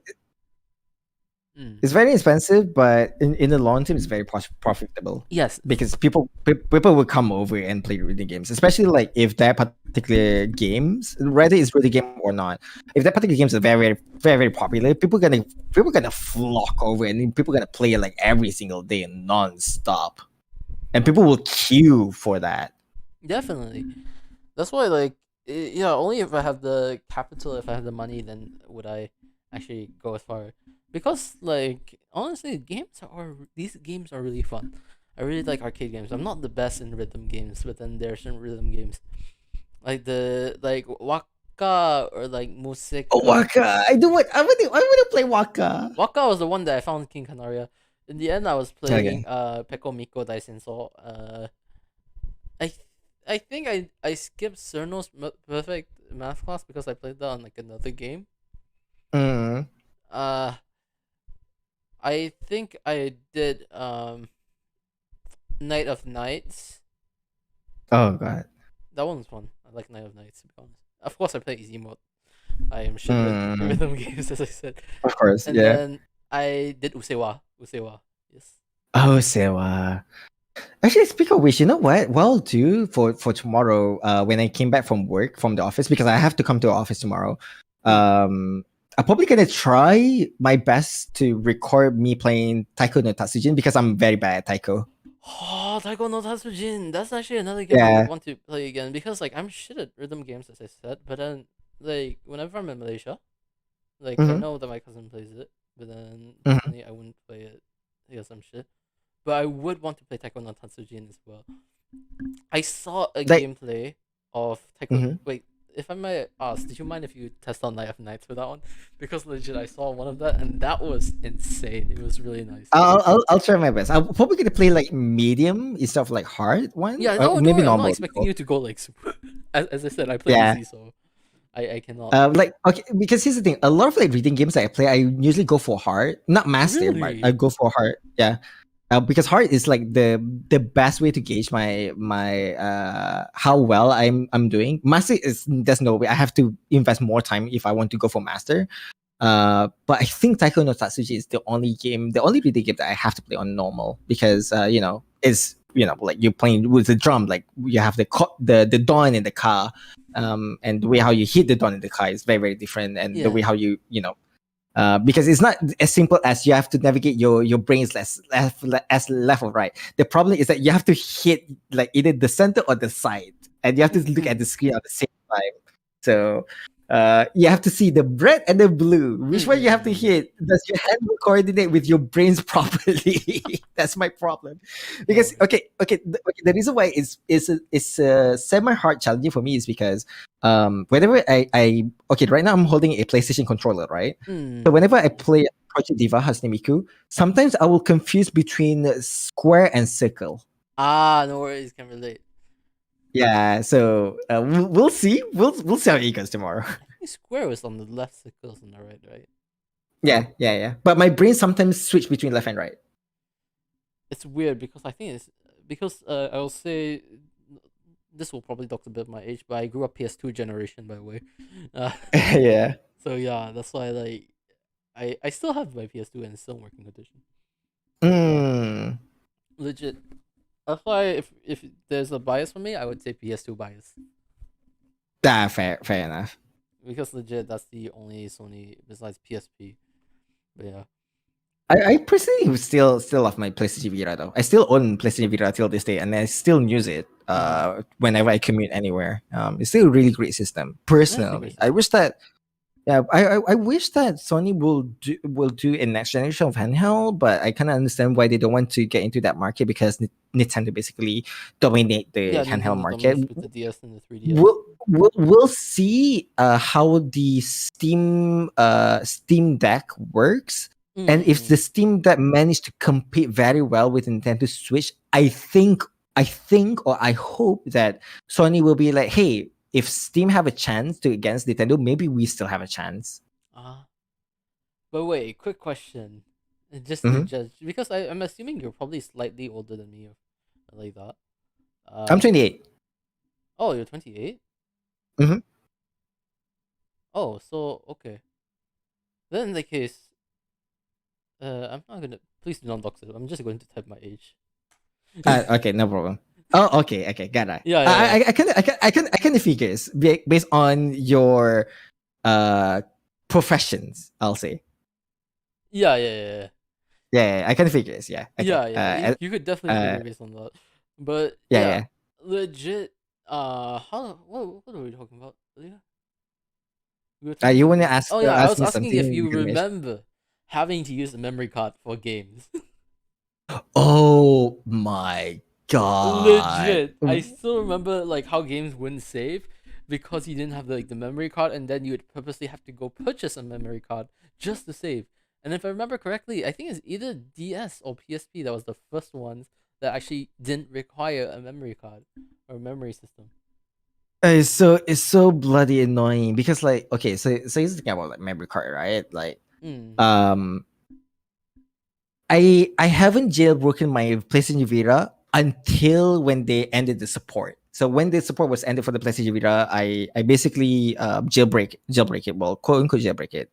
mm. it's very expensive, but in the long term, it's very profitable Yes, because people will come over and play reading games, especially like if that particular games, whether it's reading game or not, if that particular games are very popular, people gonna flock over and then people gonna play it like every single day non-stop, and people will queue for that. definitely. That's why like yeah, only if I have the capital, if I have the money, then would I actually go as far. Because like honestly, these games are really fun. I really like arcade games. I'm not the best in rhythm games, but then there are some rhythm games like the like Waka or like Oh, Musika. Waka! I want to play Waka. Waka was the one that I found King Canaria. In the end, I was playing Okay. Peko Miko Daisenso. I I think I skipped Cerno's perfect math class because I played that on like another game. Mm. Uh, I think I did Night of Nights. Oh god. That one's fun. I like Night of Nights to be honest. Of course, I play easy mode. I am shit with Mm. rhythm games as I said. Of course, And yeah. then I did Usewa. Usewa. Yes. Oh, Sewa. Actually, speak of which, you know what? Well, too, for tomorrow, when I came back from work from the office, because I have to come to the office tomorrow. Mm. Um, I'm probably gonna try my best to record me playing Taiko no Tatsujin because I'm very bad at Taiko. Oh, Taiko no Tatsujin. That's actually another game I would Yeah. want to play again because like I'm shit at rhythm games as I said, but then like whenever I'm in Malaysia, like I Hmm. know that my cousin plays it, but then Hmm. personally I wouldn't play it because I'm shit. But I would want to play Taiko no Tatsujin as well. I saw a Like, gameplay of Taiko. mhm. Wait, if I might ask, did you mind if you test on Night of Nights for that one? Because legit, I saw one of that and that was insane. It was really nice. I'll try my best. I'm probably gonna play like medium instead of like hard one, Yeah, or no, don't maybe worry. I'm not normal. expecting you to go like super. As I said, I play Yeah. easy, so I cannot. Like, okay, because here's the thing: a lot of like reading games that I play, I usually go for hard, not master, but I Really? go for hard. Yeah, because hard is like the best way to gauge my how well I'm doing. Master is there's no way. I have to invest more time if I want to go for master. But I think Taiko no Tatsuji is the only reading game that I have to play on normal because it's like you're playing with the drum, like you have the dawn in the car, and the way how you hit the dawn in the car is very very different, and the way Yeah. how because it's not as simple as you have to navigate your brains as left or right. The problem is that you have to hit like either the center or the side, and you have to look at the screen at the same time. So you have to see the red and the blue. Which one you have to hit? Does your hand coordinate with your brains properly? That's my problem. Because Oh. the reason why it's semi hard challenging for me is because whenever I okay, right now I'm holding a PlayStation controller, right? So whenever I play Project Diva Hasnemiku, sometimes I will confuse between square and circle. Ah, no worries. Can relate. Yeah, so we'll see. We'll see how it goes tomorrow. I think square was on the left, circles on the right, right? Yeah. But my brain sometimes switch between left and right. It's weird because I think it's because I will say this will probably dock a bit my age, but I grew up PS2 generation by the way. Uh, Yeah. so yeah, that's why like I still have my PS2 and it's still in working condition. Mm. Legit. That's why if there's a bias for me, I would say PS2 bias Fair enough. because legit that's the only Sony besides PSP. But yeah. I personally would still love my PlayStation Vita though. I still own PlayStation Vita till this day, and I still use it whenever I commute anywhere. It's still a really great system. That's a great Personally, I system. wish that I wish that Sony will do a next generation of handheld, but I kind of understand why they don't want to get into that market because Nintendo basically dominate the Yeah, handheld Nintendo market. dominates with the DS and the 3DS. We'll see how the Steam Deck works, and if the Steam Deck managed to compete very well with Nintendo Switch, I hope that Sony will be like, hey, if Steam have a chance to against Nintendo, maybe we still have a chance. But wait, quick question. Just to Mhm. judge, because I'm assuming you're probably slightly older than me, or like that. I'm 28. Oh, you're 28. Mhm. Oh, so okay. Then in the case, I'm not gonna. Please do not dox it. I'm just going to type my age. Okay, no problem. Oh, okay, got it. Yeah, yeah, yeah. I kind of figures based on your uh professions, I'll say. Yeah, yeah, yeah, yeah. Yeah, I kind of figures. Yeah, okay. Yeah, yeah. You could definitely figure based on that. But yeah, yeah. legit. How? What are we talking about? Yeah. We were You want to talking. Oh yeah, I ask was me asking if something? you Because remember having to use a memory card for games. oh my god! Legit, I still remember like how games wouldn't save because you didn't have like the memory card, and then you would purposely have to go purchase a memory card just to save. And if I remember correctly, I think it's either DS or PSP that was the first ones that actually didn't require a memory card or memory system. It's so bloody annoying because like okay, so here's the thing about like memory card, right? Like Mm. um I haven't jailbroken my PlayStation Vita until when they ended the support. So when the support was ended for the PlayStation Vita, I basically jailbreak it, well, quote unquote jailbreak it.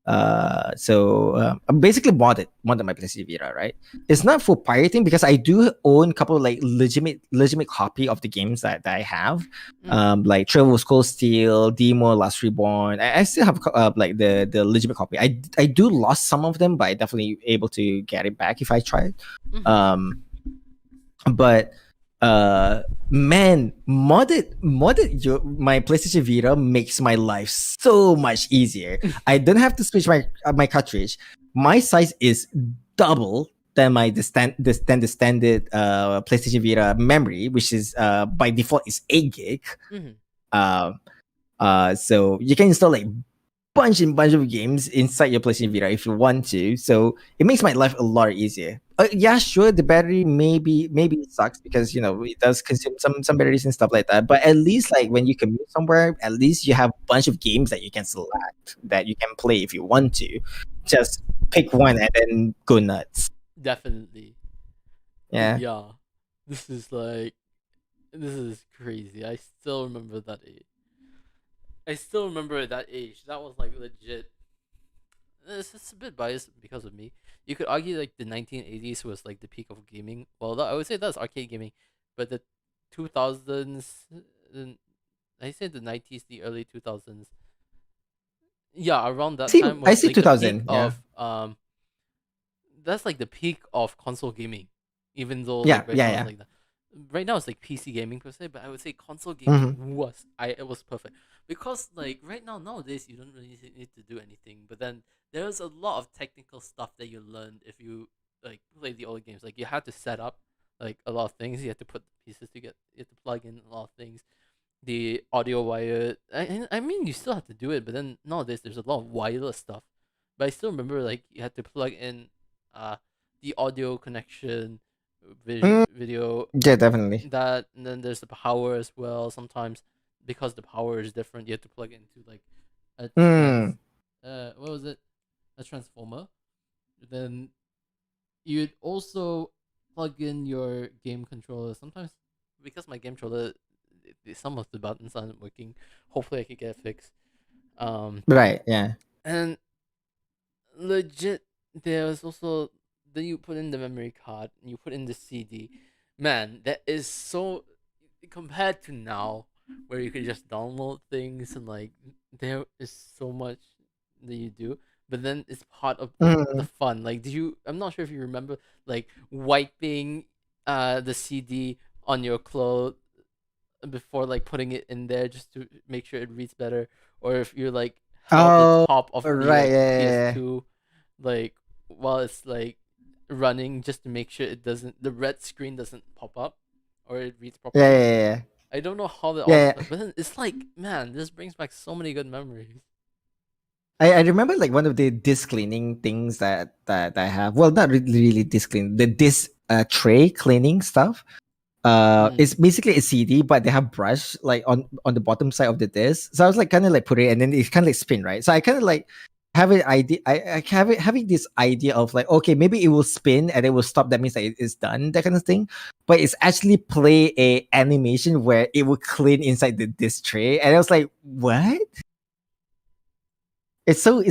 I'm basically modded my PlayStation Vita, right? It's not for pirating because I do own a couple of like legitimate copy of the games that I have, Mm-hmm. like Travel with Cold Steel, Demo, Last Reborn. I still have like the legitimate copy. I do lost some of them, but I definitely able to get it back if I try. Mm-hmm. Um, but man, my PlayStation Vita makes my life so much easier. I don't have to switch my cartridge. My size is double than the standard PlayStation Vita memory, which is by default is 8 gig. Mm-hmm. Uh, so you can install like bunch of games inside your PlayStation Vita if you want to. So it makes my life a lot easier. Yeah, sure, the battery maybe it sucks because it does consume some batteries and stuff like that. But at least like when you commute somewhere, at least you have a bunch of games that you can select that you can play if you want to. Just pick one and then go nuts. Definitely. But Yeah. yeah, this is like this is crazy. I still remember that age. I still remember that age. That was like legit. It's a bit biased because of me. You could argue like the 1980s was like the peak of gaming. Well, I would say that's arcade gaming, but the 2000s, I say the 90s, the early 2000s. Yeah, around that time I was see like the peak 2000. Yeah. of that's like the peak of console gaming. Even though Yeah. like right Yeah. now it's Yeah. like that. Right now it's like PC gaming per se, but I would say console gaming Hmm. it was perfect because like right now nowadays you don't really need to do anything, but then there's a lot of technical stuff that you learn if you like play the old games. Like you had to set up like a lot of things. You had to put pieces together. You had to plug in a lot of things. The audio wire. I mean you still have to do it, but then nowadays there's a lot of wireless stuff. But I still remember like you had to plug in uh the audio connection, Mm, video yeah, definitely. that, and then there's the power as well. Sometimes because the power is different, you have to plug it into like a Mm. what was it? A transformer. Then you'd also plug in your game controller. Sometimes because my game controller, some of the buttons aren't working. Hopefully, I could get it fixed. Um, Right. Yeah. and legit, there's also then you put in the memory card and you put in the CD. Man, that is so compared to now where you could just download things and like there is so much that you do, but then it's part of the Mm. fun. Like do you I'm not sure if you remember like wiping the CD on your clothes before like putting it in there just to make sure it reads better, or if you like held the Oh, top of right. the Yeah. Yeah. PS2 like while it's like running just to make sure the red screen doesn't pop up or it reads Yeah. properly. Yeah. Yeah. I don't know how that all Yeah. started, but then it's like, man, this brings back so many good memories. I remember like one of the disc cleaning things that I have. Well, not really disc cleaning. The disc tray cleaning stuff. It's Mm. basically a CD, but they have brush like on the bottom side of the disc. So I was like kind of like put it, and then it kind of like spin, right? So I kind of like have an idea. I have having this idea of like, okay, maybe it will spin and it will stop. That means that it is done, that kind of thing. But it's actually play a animation where it will clean inside the disc tray, and I was like, what? It's so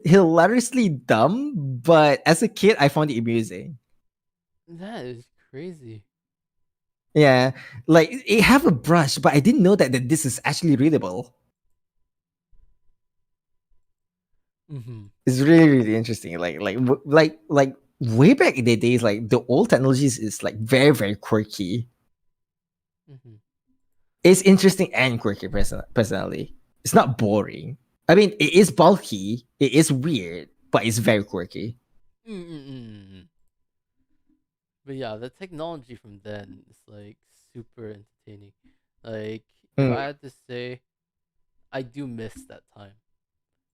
hilariously dumb, but as a kid, I found it amusing. That is crazy. Yeah, like it have a brush, but I didn't know that this is actually readable. Mm-hmm. It's really interesting. Like way back in the days, like the old technologies is like very quirky. Mm-hmm. It's interesting and quirky. Personally, it's not boring. I mean, it is bulky, it is weird, but it's very quirky. Mm-mm-mm. But yeah, the technology from then is like super entertaining. Like, if Mm, I had to say, I do miss that time.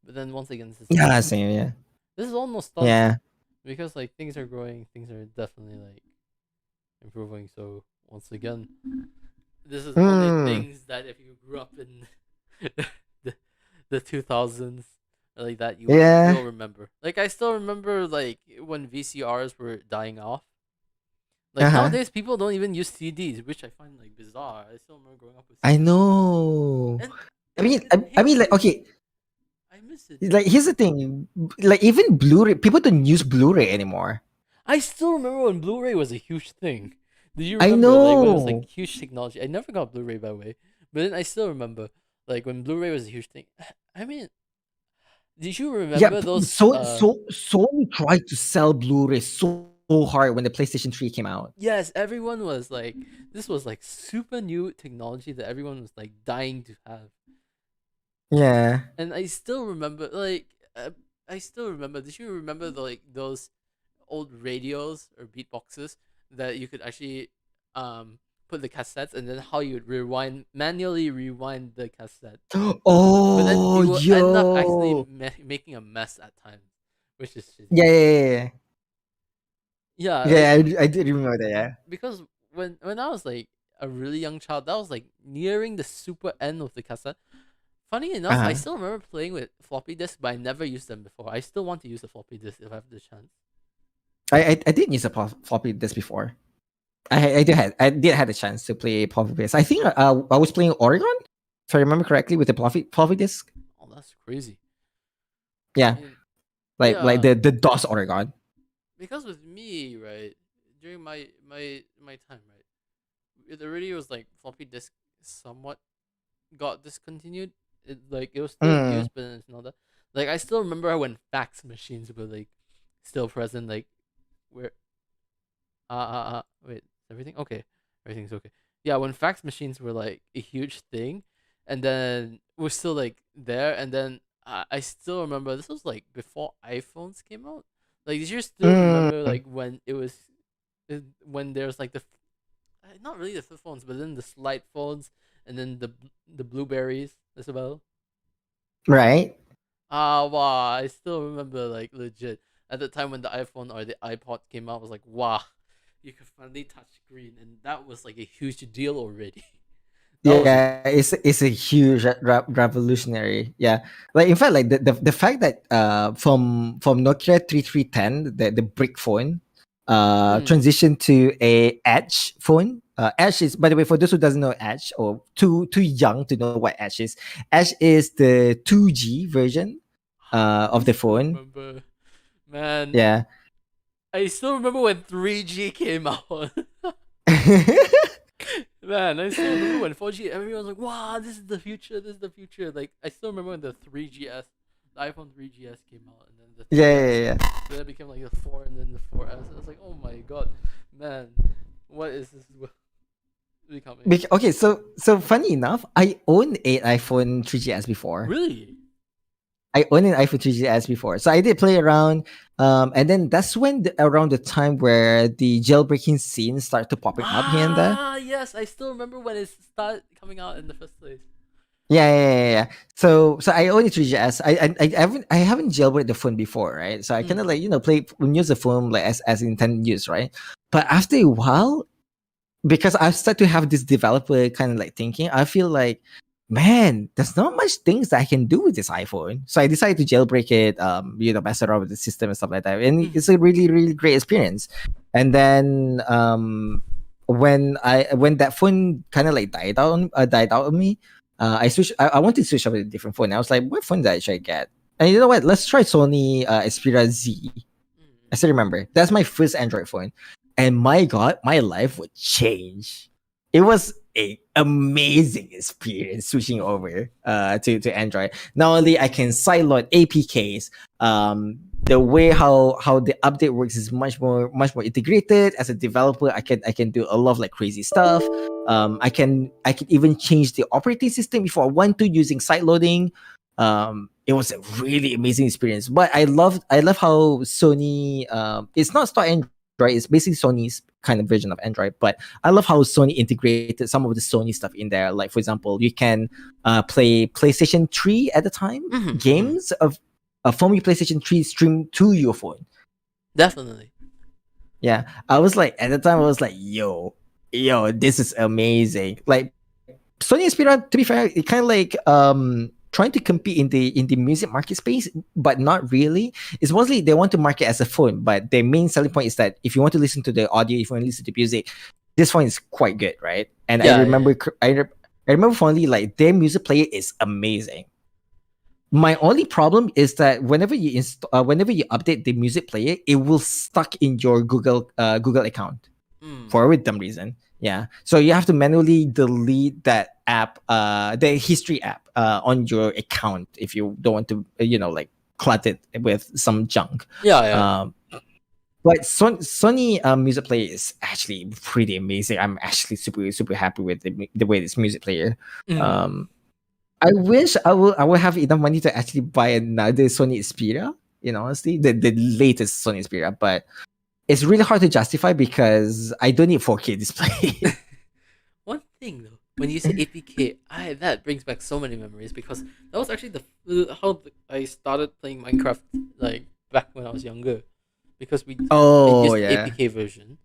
But then once again, yeah, same. Yeah, this is all nostalgia yeah. because like things are growing, things are definitely like improving. So once again, this is only Mm, things that if you grew up in the the 2000s like that yeah. you'll remember. Like I still remember like when VCRs were dying off. Uh Like huh. nowadays people don't even use CDs, which I find like bizarre. I still remember growing up with I CDs. know. And I mean, and here's like the okay, I miss Like here's the thing, like even Blu-ray, people don't use Blu-ray anymore. I still remember when Blu-ray was a huge thing. Do you I remember like when it was like know. huge technology? I never got Blu-ray by the way, but then I still remember like when Blu-ray was a huge thing. I mean, did you Yeah, remember those? Sony tried to sell Blu-ray so hard when the PlayStation 3 came out. Yes, everyone was like, this was like super new technology that everyone was like dying to have. Yeah. And I still remember like, I still remember. Did you remember the, like those old radios or beatboxes that you could actually put the cassettes and then how you would manually rewind the cassette, but then Oh, you will end up actually yo. making a mess at times, which is shitty. Yeah, yeah, yeah, Yeah, yeah. like Yeah, I did remember that. Yeah. because when I was like a really young child, that was like nearing the super end of the cassette. Funny Uh enough, I huh. still remember playing with floppy disks, but I never used them before. I still want to use the floppy disk if I have the chance. I did use a floppy disk before. I did had a chance to play floppy disk. I think I was playing Oregon, if I remember correctly, with the floppy disk. Oh, that's crazy. Yeah, And like yeah, the DOS Oregon. because with me, right, during my time, right, it already was like floppy disk somewhat got discontinued. It was still in use, Mm, but then it's not that. Like I still remember when fax machines were like still present. Like where wait, is everything okay? Everything's okay. Yeah, when fax machines were like a huge thing, and then we're still like there, and then I still remember this was like before iPhones came out. Like, did you still remember mm, like when it was when there's like not really the flip phones, but then the slide phones, and then the blueberries as well. right. Ah, wow! I still remember like legit at the time when the iPhone or the iPod came out. I was like, wow, you could finally touch screen, and that was like a huge deal already. That was a Yeah, it's a huge revolutionary. Yeah, like in fact, like the fact that from Nokia 3310, the brick phone, mm, transitioned to a Edge phone. Edge is, by the way, for those who doesn't know Edge or too young to know what Edge is. Edge is the 2G version I of the still phone. remember, man. Yeah. I still remember when 3G came out. Man, I still remember when 4G. Everyone was like, "Wow, this is the future. This is the future." Like, I still remember when the 3GS, the iPhone 3GS came out, and then the Yeah, 3S. yeah, yeah. Then it became like the 4, and then the 4S. I was like, "Oh my god, man, what is this becoming?" Okay, so funny enough, I own a iPhone 3GS before. Really? I owned an iPhone 3GS before, so I did play around. And then that's when around the time where the jailbreaking scenes start to popping up here and there. Ah, yes, I still remember when it started coming out in the first place. Yeah. So I own a 3GS. I haven't jailbreak the phone before, right? So I kind of Mm. like play use the phone like as intended use, right? But after a while, because I start to have this developer kind of like thinking, I feel like, man, there's not much things that I can do with this iPhone. So I decided to jailbreak it, mess around with the system and stuff like that. And it's Mm-hmm. a really, really great experience. And then when that phone kind of like died out on me, I switched. I wanted to switch up to a different phone. I was like, what phone should I get? And you know what? Let's try Sony Xperia Z. I still remember. That's my first Android phone. And my God, my life would change. It was a amazing experience switching over to Android. Not only I can sideload APKs, the way how the update works is much more integrated. As a developer, I can do a lot of like crazy stuff. I can even change the operating system if I want to using sideloading. It was a really amazing experience. But I love how Sony it's not stock Android, it's basically Sony's kind of version of Android. But I love how Sony integrated some of the Sony stuff in there. Like for example, you can play PlayStation 3 at the time Mm-hmm. Mm-hmm. games from your PlayStation 3 stream to your phone. Definitely. Yeah, I was like at the time I was like, yo, this is amazing. Like Sony Xperia, to be fair, it kind of like trying to compete in the music market space, but not really. It's mostly they want to market as a phone, but their main selling point is that if you want to listen to the audio, if you want to listen to music, this phone is quite good, right? And I Yeah, yeah. remember I remember fondly like their music player is amazing. My only problem is that whenever you update the music player, it will stuck in your Google account for a dumb reason. Yeah, so you have to manually delete that app, the history app, on your account if you don't want to, like clutter it with some junk. Yeah, yeah. But Sony music player is actually pretty amazing. I'm actually super super happy with the way this music player. Um, I wish I would have enough money to actually buy another Sony Xperia. Honestly, the latest Sony Xperia, but it's really hard to justify because I don't need 4K display. One thing though, when you say APK, that brings back so many memories because that was actually I started playing Minecraft like back when I was younger, because I Oh used the yeah, APK version,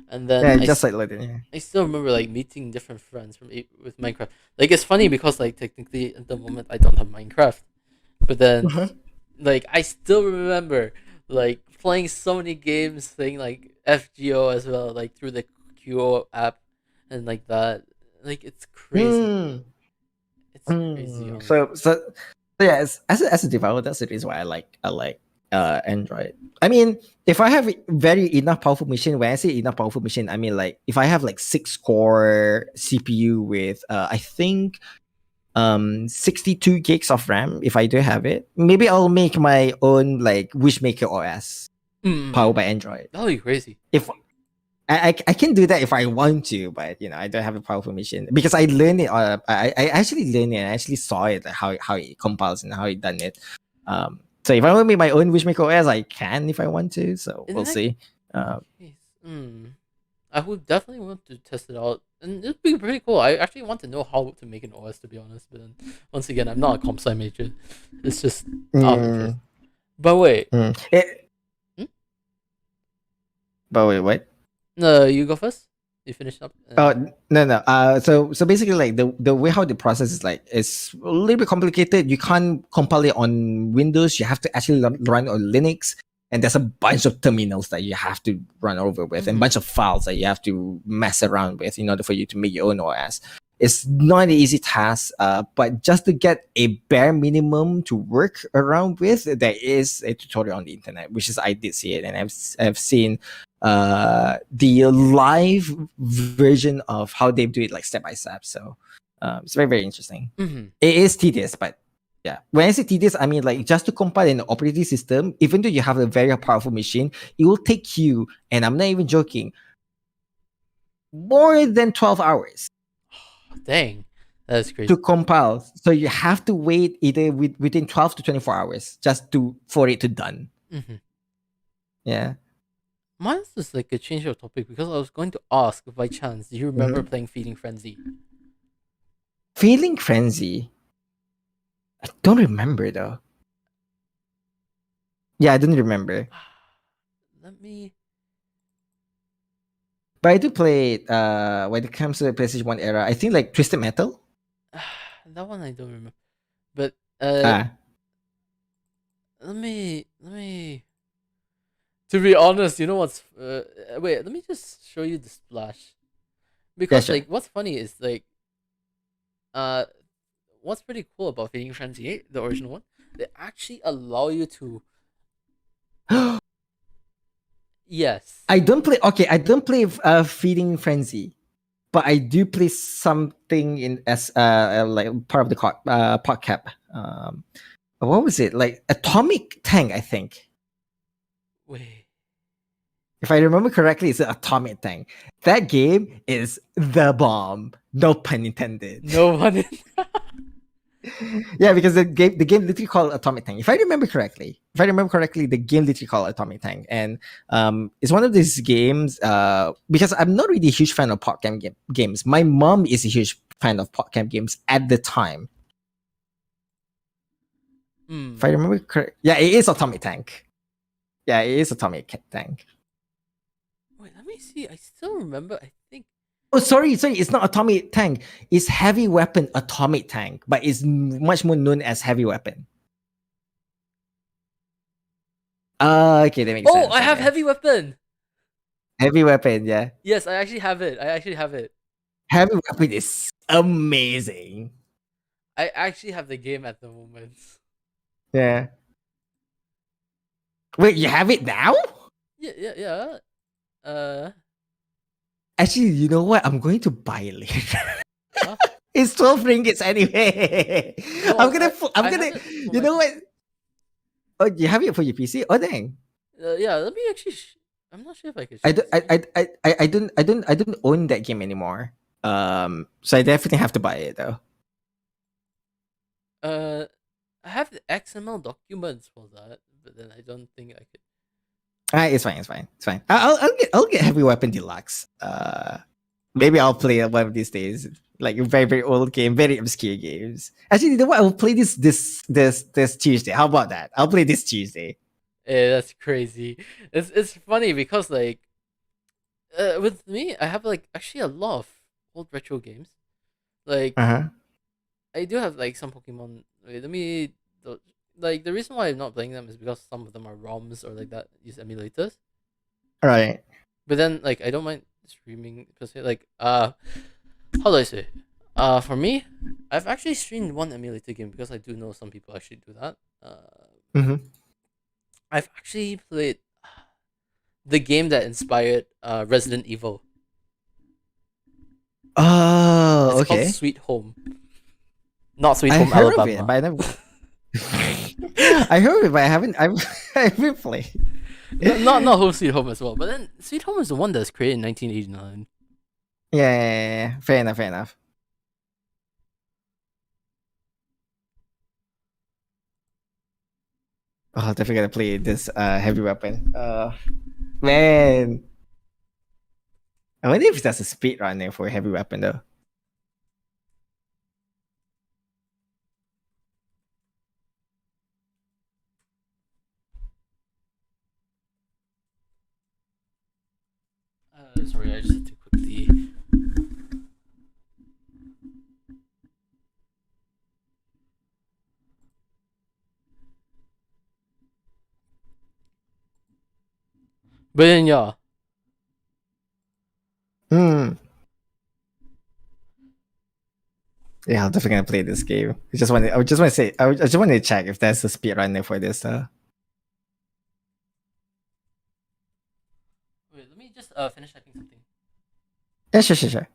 and then yeah, just like that. Yeah. I still remember like meeting different friends with Minecraft. Like it's funny because like technically at the moment I don't have Minecraft, but then Uh-huh. like I still remember like playing so many games, playing like FGO as well, like through the QO app and like that. Like it's crazy. Hmm. It's crazy, So yeah, as a developer, that's the reason why I like Android. I mean, if I have very enough powerful machine, when I say enough powerful machine, I mean like if I have like 6-core CPU with I think 62 gigs of RAM, if I do have it, maybe I'll make my own like Wishmaker OS powered by Android. That'll be crazy. If I can do that if I want to, but I don't have a powerful machine because I learned it. I actually learned it. And I actually saw it how it compiles and how it done it. So if I want to make my own Wishmaker OS, I can if I want to. So In we'll that see. case, I would definitely want to test it out, and it'd be pretty cool. I actually want to know how to make an OS, to be honest. But then, once again, I'm not a comp sci major. It's just out of interest. But wait, But wait, what? no, you go first. You finish up. Oh no. So basically, like the way how the process is like is a little bit complicated. You can't compile it on Windows. You have to actually run on Linux, and there's a bunch of terminals that you have to run over with, and a bunch of files that you have to mess around with in order for you to make your own OS. It's not an easy task, but just to get a bare minimum to work around with, there is a tutorial on the internet, which is I did see it, and I've seen the live version of how they do it like step by step. So it's very very interesting. It is tedious, but yeah, when I say tedious, I mean like just to compile an operating system, even though you have a very powerful machine, it will take you, and I'm not even joking, more than 12 hours. Dang, that's crazy. To compile. So you have to wait either within 12 to 24 hours just for it to done. Yeah. Mine is like a change of topic because I was going to ask if by chance, do you remember playing Feeding Frenzy? Feeling Frenzy? I don't remember though. Yeah, I don't remember. Let me. But I do play it when it comes to the PlayStation 1 era. I think like Twisted Metal. That one I don't remember. But let me. To be honest, you know what's wait, let me just show you the splash. Because sure. like what's funny is like what's pretty cool about Feeding Frenzy 8, the original one, they actually allow you to Yes. I don't play Feeding Frenzy, but I do play something in as like part of the podcast. What was it? Like Atomic Tank, I think. Wait. If I remember correctly, it's an Atomic Tank. That game is the bomb. No pun intended. No pun Yeah, because the game literally called Atomic Tank. If I remember correctly, the game literally called Atomic Tank, and it's one of these games. Because I'm not really a huge fan of podcast games. My mom is a huge fan of podcast games at the time. If I remember correctly, yeah, it is Atomic Tank. Yeah, it is Atomic Tank. Wait, let me see. I still remember. I think. Oh, sorry. It's not Atomic Tank. It's Heavy Weapon Atomic Tank, but it's much more known as Heavy Weapon. Okay, that makes sense. Oh, I have Heavy Weapon. Heavy Weapon, yeah. Yes, I actually have it. Heavy Weapon is amazing. I actually have the game at the moment. Yeah. Wait, you have it now? Yeah. Uh, Actually, you know what? I'm going to buy it later. huh? It's 12 ringgits anyway. No, I'm I gonna, have it for you my know what? PC. Oh, you have it for your PC? Oh, dang. Yeah, let me actually. I'm not sure if I can I share don't, screen. I don't own that game anymore. So I definitely have to buy it though. Uh, I have the XML documents for that, but then I don't think I could. It's fine, it's fine, it's fine. I'll get Heavy Weapon Deluxe. Maybe I'll play it one of these days. Like a very old game, very obscure games. Actually, you know what? I'll play this Tuesday. How about that? I'll play this Tuesday. That's crazy. It's funny because like, with me, I have like actually a lot of old retro games. Like Uh huh. I do have like some Pokemon. Wait, let me. Like the reason why I'm not playing them is because some of them are ROMs or like that use emulators. All right. But then like I don't mind streaming per se. Like how do I say? For me, I've actually streamed one emulator game because I do know some people actually do that. Mm-hmm. I've actually played the game that inspired Resident Evil. Oh, It's called okay. Sweet Home, not Sweet I Home heard of it, Alabama. but I never. I heard of it, but I haven't. I haven't played. Not Home Sweet Home as well. But then Sweet Home is the one that's created in 1989. Yeah. Fair enough. Fair enough. Oh, I'll definitely gotta play this Heavy Weapon. Man, I wonder if that's a speed run there for Heavy Weapon though. Sorry, I just had to quickly. But then yeah, Hmm. Yeah, I'm definitely gonna play this game. I just want to say, I just want to check if there's a speed run there for this. wait, let me just finish typing something. Yeah, sure.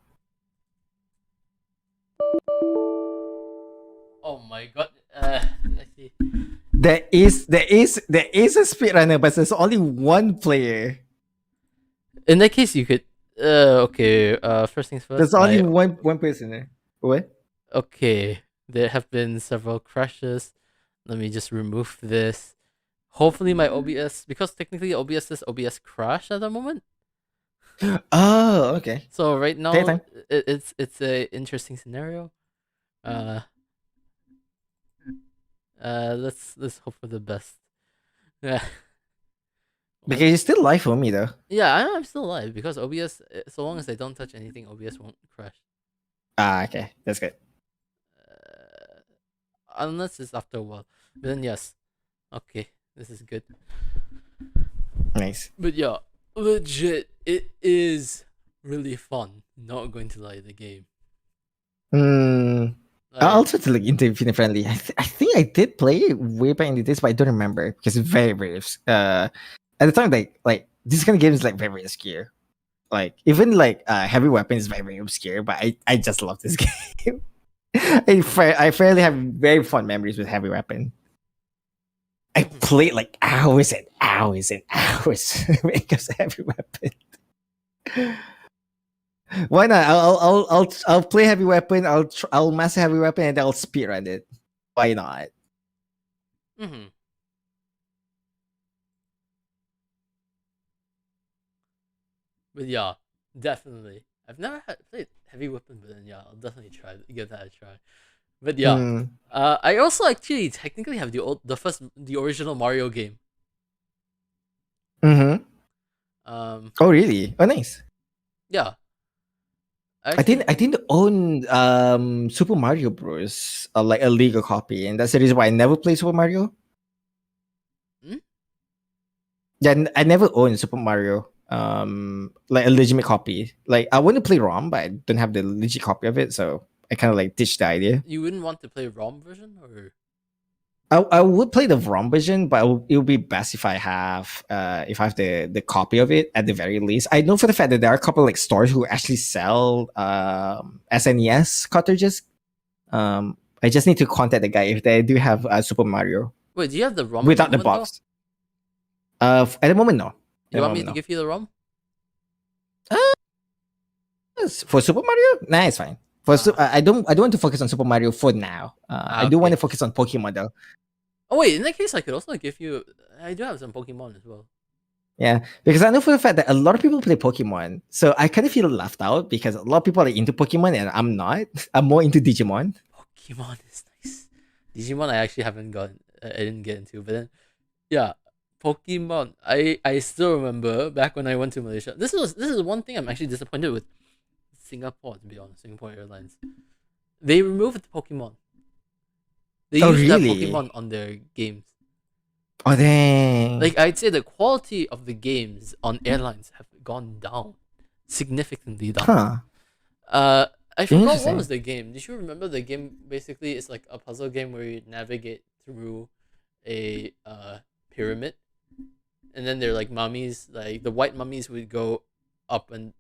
Oh my god. I see. There is a speedrunner, but there's only one player. In that case, you could. Okay. First things first. There's only My one person there. What? okay. There have been several crashes. Let me just remove this. Hopefully, my OBS, because technically OBS says OBS crash at the moment. Oh, okay. So right Take now, your time. it's a interesting scenario. Uh, let's hope for the best. Yeah. Because you're still live for me though. Yeah, I'm still alive because OBS. So long as I don't touch anything, OBS won't crash. Okay, that's good. Uh, unless it's after a while. But then yes, okay, this is good. Nice. But yeah, legit, it is really fun. Not going to lie, the game. Hmm. I'll Like, try to look into Infinite Friendly. I think I did play it way back in the days, but I don't remember because it's very at the time like this kind of game is like very obscure. Like even like Heavy Weapon is very obscure, but I just love this game. I fairly have very fond memories with Heavy Weapon. I played like hours and hours and hours when it comes to Heavy Weapon. Why not? I'll play Heavy Weapon. I'll master Heavy Weapon and I'll speedrun it. Why not? mm-hmm. But yeah, definitely. I've never played Heavy Weapon, but then yeah, I'll definitely give that a try. But yeah, Hmm. I also actually technically have the original Mario game. Mm-hmm. Um, Oh really? Oh nice. yeah, I actually I didn't own Super Mario Bros. Like a legal copy, and that's the reason why I never played Super Mario. hmm? Yeah, I never owned Super Mario. Like a legitimate copy. Like I want to play ROM, but I don't have the legit copy of it, so I kind of like ditched the idea. You wouldn't want to play ROM version or I would play the ROM version, but it would be best if I have the copy of it at the very least. I know for the fact that there are a couple like stores who actually sell SNES cartridges. I just need to contact the guy if they do have Super Mario Wait, do you have the ROM at the without the moment though? box. At the moment, no. Do you want me to give you the ROM? For Super Mario, nah, it's fine. I don't want to focus on Super Mario for now. I do want Okay. to focus on Pokemon though. Oh wait, in that case, I could also give you. I do have some Pokemon as well. Yeah, because I know for the fact that a lot of people play Pokemon, so I kind of feel left out because a lot of people are into Pokemon and I'm not. I'm more into Digimon. Pokemon is nice. Digimon, I actually haven't gotten. I didn't get into, but then, yeah, Pokemon. I still remember back when I went to Malaysia. This is one thing I'm actually disappointed with Singapore. To be honest, Singapore Airlines, they removed the Pokemon. They Oh, used to have really? Pokemon on their games. Oh, dang. Like I'd say, the quality of the games on airlines have gone down significantly down. Huh. Uh, I forgot what Interesting. was the game. Did you remember the game? Basically, it's like a puzzle game where you navigate through a pyramid, and then they're like mummies. Like the white mummies would go up and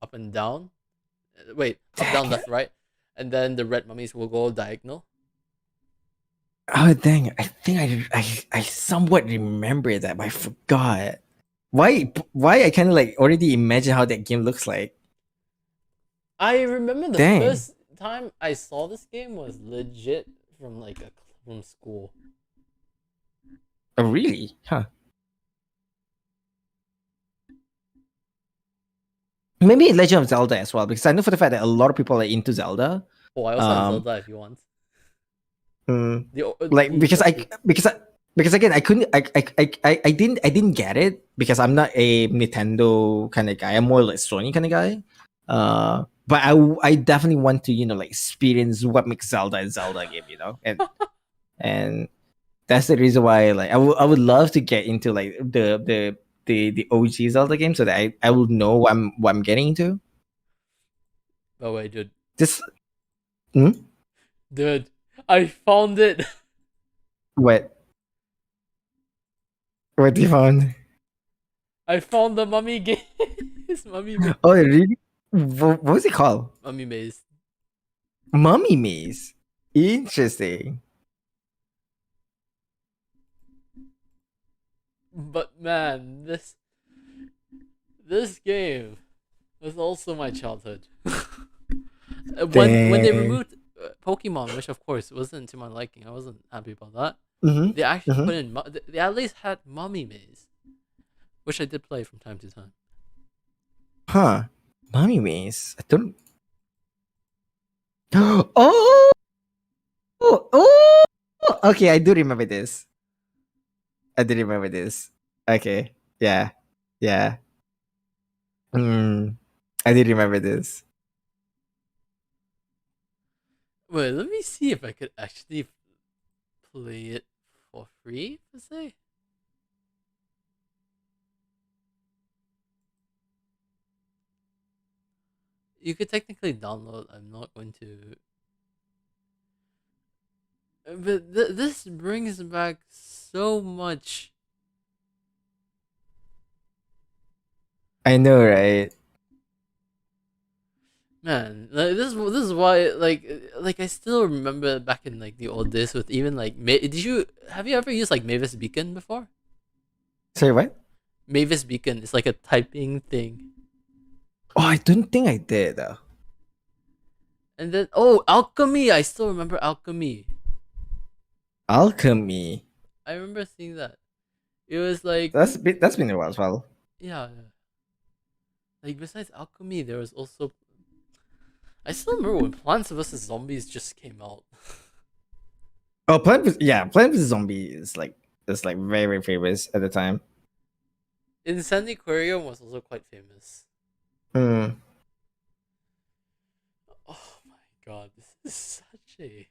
up and down. Wait, up, down, Dang. left, right, and then the red mummies will go diagonal. Oh, dang. I think I somewhat remember that, but I forgot. Why I kind of like already imagine how that game looks like. I remember the Dang. first time I saw this game was legit from from school. Oh, really? Huh. Maybe Legend of Zelda as well, because I know for the fact that a lot of people are into Zelda. Oh, I also have Um, Zelda if you want. mm, like The first two. because again I couldn't I didn't get it because I'm not a Nintendo kind of guy. I'm more like Sony kind of guy. But I definitely want to like experience what makes Zelda a Zelda game, and that's the reason why like I would love to get into like the OG Zelda game so that I will know what I'm getting into. Oh wait, Just hmm? dude, I found it. what what you found? I found the mummy game. It's Mummy Maze. Oh, really? What was it called? Mummy Maze. Mummy Maze. Interesting. But man, this game was also my childhood. When they Dang. removed Pokemon, which of course wasn't to my liking, I wasn't happy about that. Mm-hmm. They actually Mm-hmm. put in. They at least had Mummy Maze, which I did play from time to time. Huh. Mummy Maze. I don't. Oh. Oh. Okay, I do remember this. I do remember this. Okay. Yeah. Yeah. Mm. I did remember this. Wait, let me see if I could actually play it for free, per se. You could technically download. I'm not going to. But this brings back so much. I know, right? Man, like, this is why I still remember back in like the old days with even like did you have you ever used like Mavis Beacon before? Sorry, what? Mavis Beacon is like a typing thing. Oh, I don't think I did though. And then oh, Alchemy, I still remember Alchemy. Alchemy. I remember seeing that. It was like That's been a while as well. yeah, yeah. Like besides Alchemy, there was also I still remember when Plants vs Zombies just came out. Oh, Plant vs Zombie is like very very famous at the time. Insanity Aquarium was also quite famous. Hmm. Oh my god, this is such a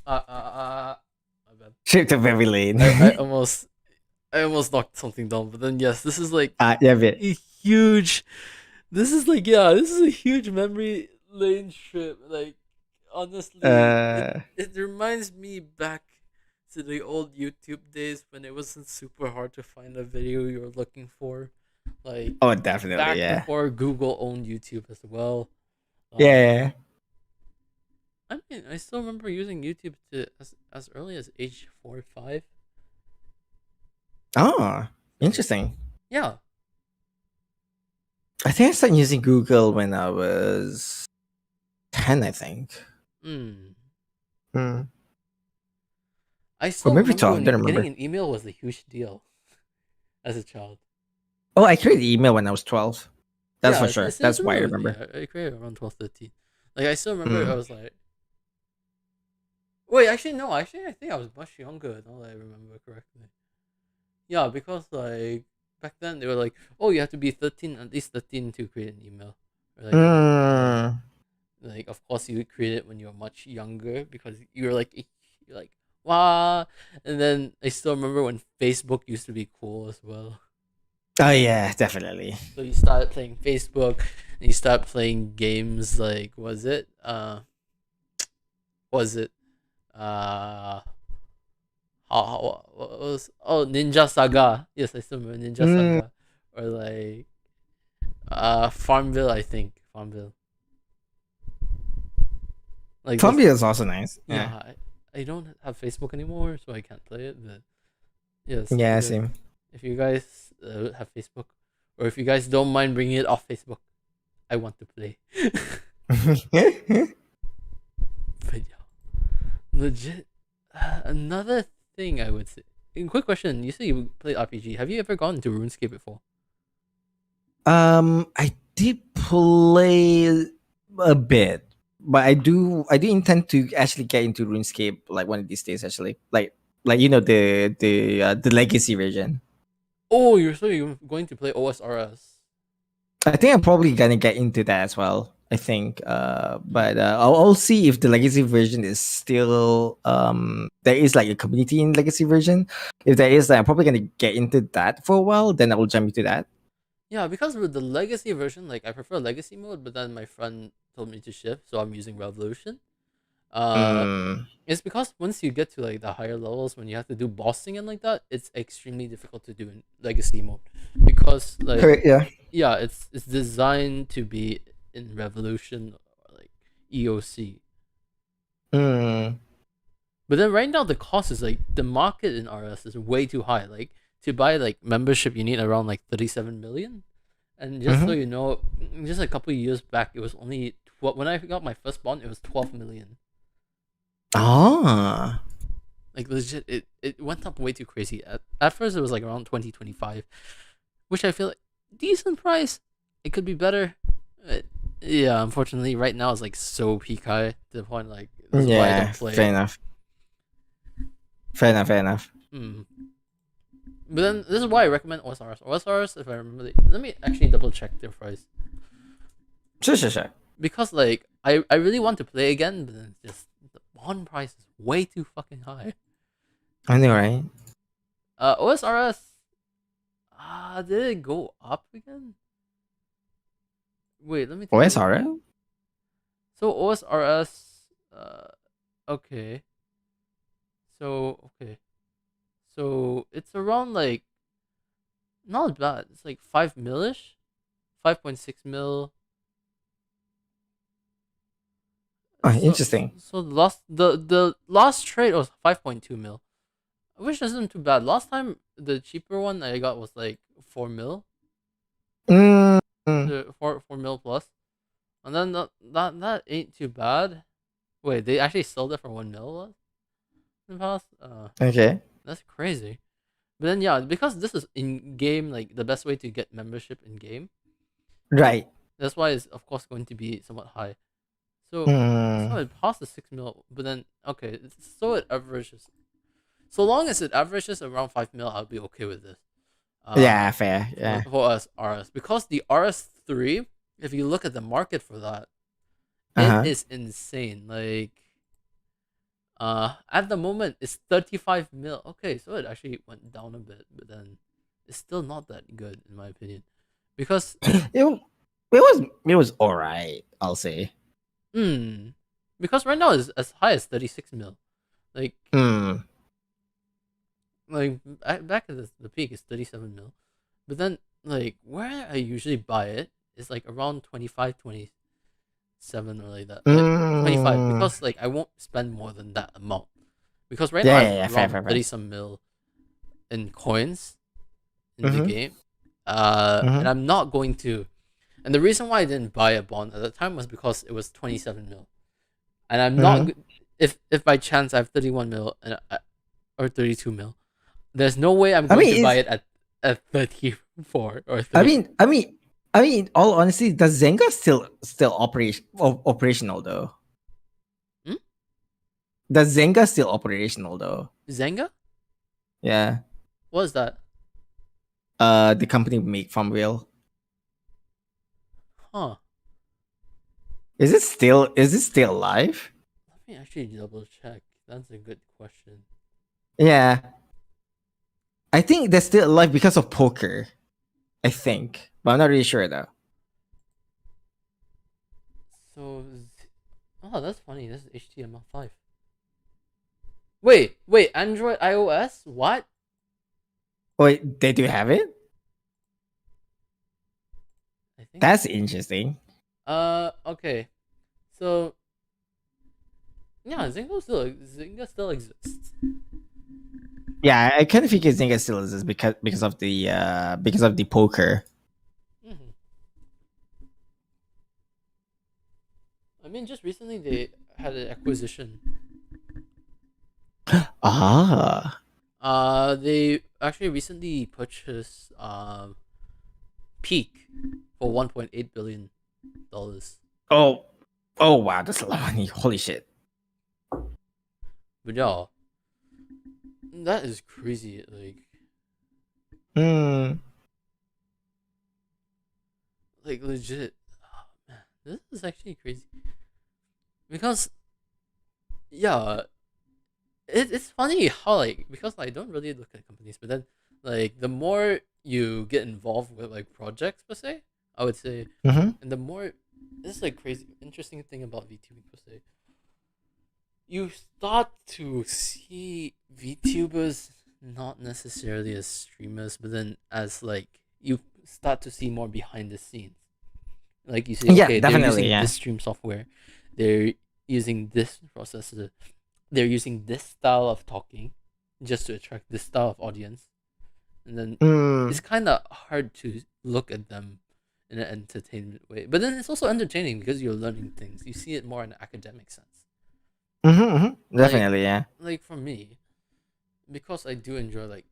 my bad. Trip to Memory Lane. I almost knocked something down, but then yes, this is like Yeah, bit. a huge. This is like yeah, this is a huge memory lane trip. Like honestly, Uh, it reminds me back to the old YouTube days when it wasn't super hard to find a video you were looking for. Like oh, definitely, back yeah. before Google owned YouTube as well. Um, Yeah. I mean, I still remember using YouTube to as early as age 4 or 5. Oh, So interesting. yeah. I think I started using Google when I was 10, I think. Mm. Hmm. I Or still maybe remember 12, when don't getting remember. an email was a huge deal as a child. Oh, I created email when I was 12. That's Yeah, for sure. That's why I similar with me. remember. I created around 12, 13. Like I still remember I Mm. was like, wait, actually no, actually I think I was much younger now that I remember correctly. Yeah, because like back then they were like, oh, you have to be 13, at least 13 to create an email. Or like, and then Mm. like of course you would create it when you're much younger because you're like you're like wow. And then I still remember when Facebook used to be cool as well. Oh, yeah, definitely. So you started playing Facebook and you start playing games like was it uh what was Ninja Saga. Yes, I still remember Ninja Mm. Saga. Or like Farmville, I think. Farmville. Like those. Columbia is also nice. Yeah, Yeah. I don't have Facebook anymore, so I can't play it. But yes, Yeah, same. if you guys have Facebook, or if you guys don't mind bringing it off Facebook, I want to play. But yeah, legit. Another thing I would say. Quick question: you say you play RPG. Have you ever gone into RuneScape before? I did play a bit, but I do intend to actually get into RuneScape like one of these days. Actually, like the legacy version. Oh, you're going to play OSRS. I think I'm probably gonna get into that as well. I think, but I'll see if the legacy version is still there is like a community in legacy version. If there is, then I'm probably gonna get into that for a while. Then I will jump into that. Yeah, because with the legacy version, like I prefer legacy mode, but then my friend told me to shift, so I'm using Revolution. Uh, Mm, it's because once you get to like the higher levels, when you have to do bossing and like that, it's extremely difficult to do in legacy mode, because like correct. Yeah. yeah, it's designed to be in Revolution or like EOC. Mm, But then right now the cost is like the market in RS is way too high. Like to buy like membership, you need around like 37 million. And just so mm-hmm. you know, just a couple of years back, it was only when I got my first bond, it was 12 million. Ah. Like legit, it went up way too crazy. At first, it was like around 2025, which I feel like decent price. It could be better. But yeah, unfortunately, right now it's like so peak high to the point like this is why I Yeah. don't play Fair it. enough. Fair enough. Fair enough. Mm. But then this is why I recommend OSRs. OSRs, if I remember, let me actually double check their price Sure. Sure. Sure. because like I really want to play again, but then just the bond price is way too fucking high. I know, right? OSRS. Did it go up again? Wait, let me take a look. OSR. So OSRS. Okay. Okay. So it's around like not bad. It's like 5 millish, 5.6 mil. Oh, So interesting. the last trade was 5.2 mil, which isn't too bad. Last time the cheaper one I got was like 4 mil, Mm, the 4 mil plus, and then that ain't too bad. Wait, they actually sold it for 1 mil in the past. okay. That's crazy. But then yeah, because this is in game, like the best way to get membership in game. Right. That's why it's of course going to be somewhat high. So Mm, it passed the 6 mil, but then okay, so it averages. So long as it averages around 5 mil, I'll be okay with this. yeah. Fair. Yeah. For us RS, because the RS3, if you look at the market for that, Uh it huh. is insane. Like At the moment it's 35 mil. Okay, so it actually went down a bit, but then it's still not that good in my opinion, because it, it was all right, I'll say. hmm, because right now it's as high as 36 mil. Like Hmm. back at the peak is 37 mil, but then like where I usually buy it is like around 25, 27 or like that, like 25, Mm. because like I won't spend more than that amount, because right now I Yeah, have yeah, yeah. Fair, around fair, fair. 30 some mil in coins in the Mm-hmm. game, and Mm-hmm. I'm not going to. And the reason why I didn't buy a bond at the time was because it was 27 mil, and I'm not. Mm-hmm. If by chance I have 31 mil or 32 mil, there's no way I'm I going mean, to buy it's. it at 34 or I 30. mean, I mean, I mean. In all honesty, the Zenga still operational though. Hmm? The Zenga still operational though. Zenga? Yeah. What is that? The company make Farmville. Huh? Is it still alive? Let me actually double check. That's a good question. Yeah. I think they're still alive because of poker. I think. But I'm not really sure though. So, oh, that's funny. This is HTML5. Wait, Android, iOS? What? Wait, they do have it? I think That's so. interesting. Okay. So, yeah, Zynga still exists. Yeah, I kind of think Zenga still exists because of the poker. Hmm. I mean, just recently they had an acquisition. Ah. They actually recently purchased Peak for $1.8 billion. Oh. Oh wow, that's a lot of money. Holy shit. But yeah, that is crazy. Hmm. Like legit. Oh, man, this is actually crazy because yeah, it's funny how like, because I don't really look at companies, but then like the more you get involved with like projects per se, I would say, Mm-hmm. and the more, this is like crazy interesting thing about VTubing per se, you start to see VTubers not necessarily as streamers, but then as like you start to see more behind the scenes. Like you say, Yeah, okay, they're definitely. using this Yeah. stream software, they're using this processor, they're using this style of talking just to attract this style of audience, and then it's Mm. kind of hard to look at them in an entertainment way, but then it's also entertaining because you're learning things. You see it more in an academic sense. Mm-hmm, mm-hmm. like Definitely. Yeah. like for me, because I do enjoy like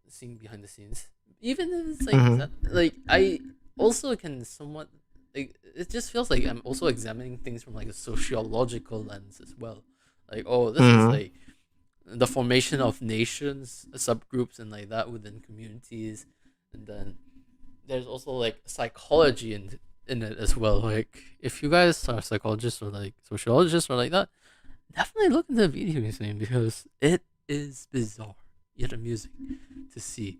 seeing behind the scenes, even if it's like Mm-hmm. like I also can somewhat, like it just feels like I'm also examining things from like a sociological lens as well. Like, oh, this is Mm-hmm. like the formation of nations, subgroups, and like that within communities, and then there's also like psychology in it as well. Like, if you guys are psychologists or like sociologists or like that, definitely look into the video game because it is bizarre yet amusing to see.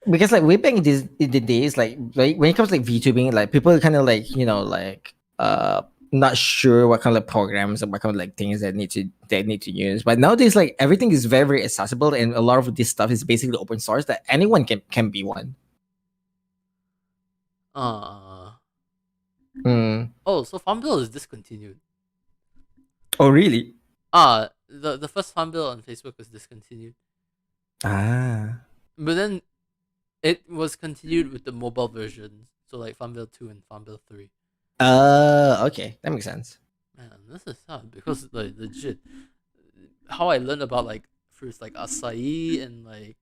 Because like way back in the days, like when it comes to like VTubing, like people kind of like not sure what kind of programs and what kind of like things that need to use. But nowadays, like everything is very very accessible, and a lot of this stuff is basically open source that anyone can be one. Uh Mm. oh, so Farmville is discontinued. Oh really? The first Farmville on Facebook was discontinued, Ah. but then it was continued with the mobile versions. So like Farmville 2 and Farmville 3. Okay, that makes sense. Man, this is sad because like legit, how I learned about like fruits like acai, and like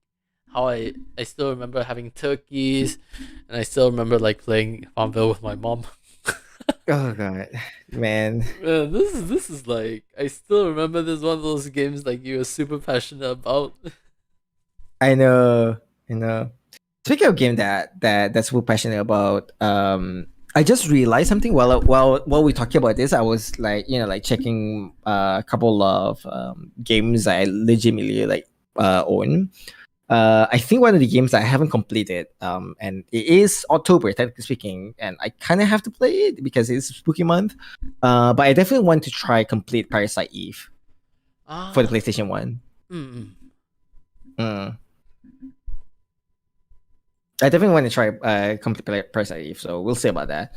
how I still remember having turkeys, and I still remember like playing Farmville with my mom. Oh god, man. Man, this is like, I still remember this one of those games like you were super passionate about. I know. I know. Speaking of game that's we're passionate about, I just realized something while we talking about this. I was like, like checking a couple of games I legitimately like own. I think one of the games I haven't completed, and it is October, technically speaking, and I kind of have to play it because it's spooky month. But I definitely want to try complete Parasite Eve for the Ah, PlayStation 1. mm, Mm. I definitely want to try complete Parasite Eve, so we'll see about that.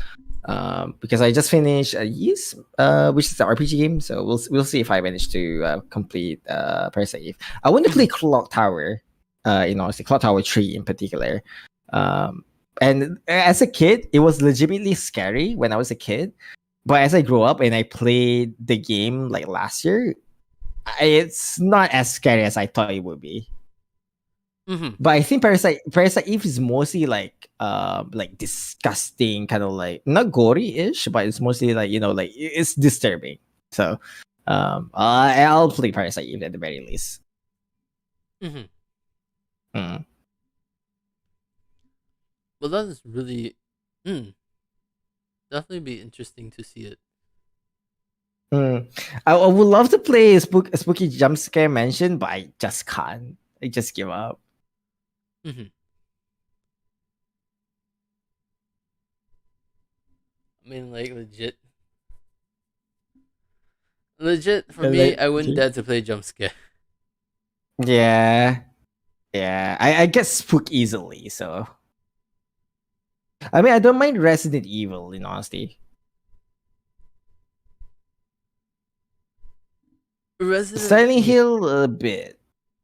Because I just finished Ys, which is the RPG game, so we'll see if I manage to complete Parasite Eve. I want to play Clock Tower, honestly, Clock Tower 3 in particular. And as a kid, it was legitimately scary when I was a kid. But as I grew up and I played the game like last year, it's not as scary as I thought it would be. mm-hmm. But I think Parasite Eve is mostly like disgusting, kind of like not gory-ish, but it's mostly like like it's disturbing. So I'll play Parasite Eve at the very least. Mm-hmm. Mm. Well, that is really, definitely be interesting to see it. Mm. I would love to play a spooky jump scare mansion, but I just can't. I just give up. Mm-hmm. I mean, like legit for me, I wouldn't dare to play jump scare. Yeah, yeah. I get spooked easily, so I mean I don't mind Resident Evil in honesty. Resident Silent Evil. Hill a bit.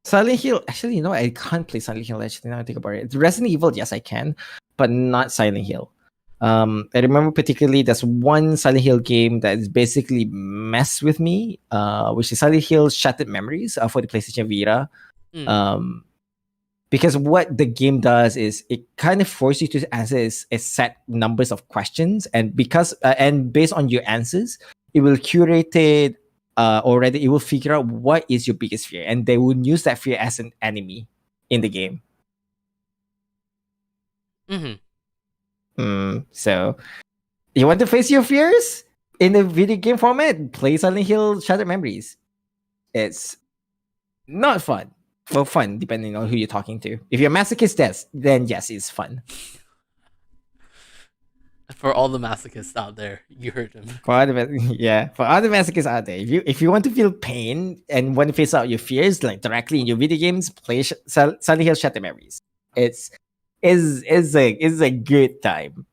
Silent Hill, actually, I can't play Silent Hill. Actually, now I think about it. Resident Evil, yes, I can, but not Silent Hill. I remember particularly there's one Silent Hill game that is basically messed with me, which is Silent Hill Shattered Memories for the PlayStation Vita. Mm. Um, because what the game does is it kind of forces you to answer a set numbers of questions, and based on your answers, it will curate it already. It will figure out what is your biggest fear, and they will use that fear as an enemy in the game. Mm-hmm. So you want to face your fears in the video game format? Play Silent Hill Shattered Memories. It's not fun. Well, fun depending on who you're talking to. If you're a masochist, then yes, it's fun. For all the masochists out there, you heard him. For other masochists out there, if you want to feel pain and want to face out your fears like directly in your video games, play Silent Hill Shattered Memories. It's is a good time.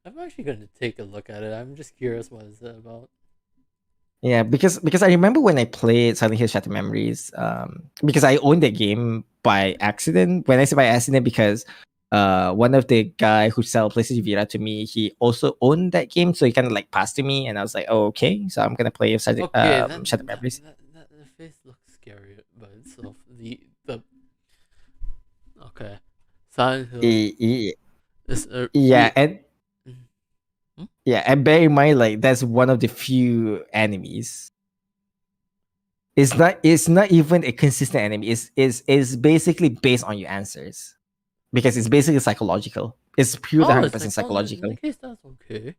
I'm actually going to take a look at it. I'm just curious what is it about. Yeah, because I remember when I played Silent Hill Shattered Memories, because I owned the game by accident. When I say by accident, because one of the guy who sell PlayStation Vita to me, he also owned that game, so he kind of like passed to me, and I was like, oh, okay, so I'm gonna play Okay, Shattered Memories. the face looks scary by itself. The okay, Silent Hill is a Yeah, and Hmm? yeah, and bear in mind, like that's one of the few enemies. It's not even a consistent enemy. It's basically based on your answers because it's basically psychological. It's purely Oh, 100% in the psychological. case that's okay.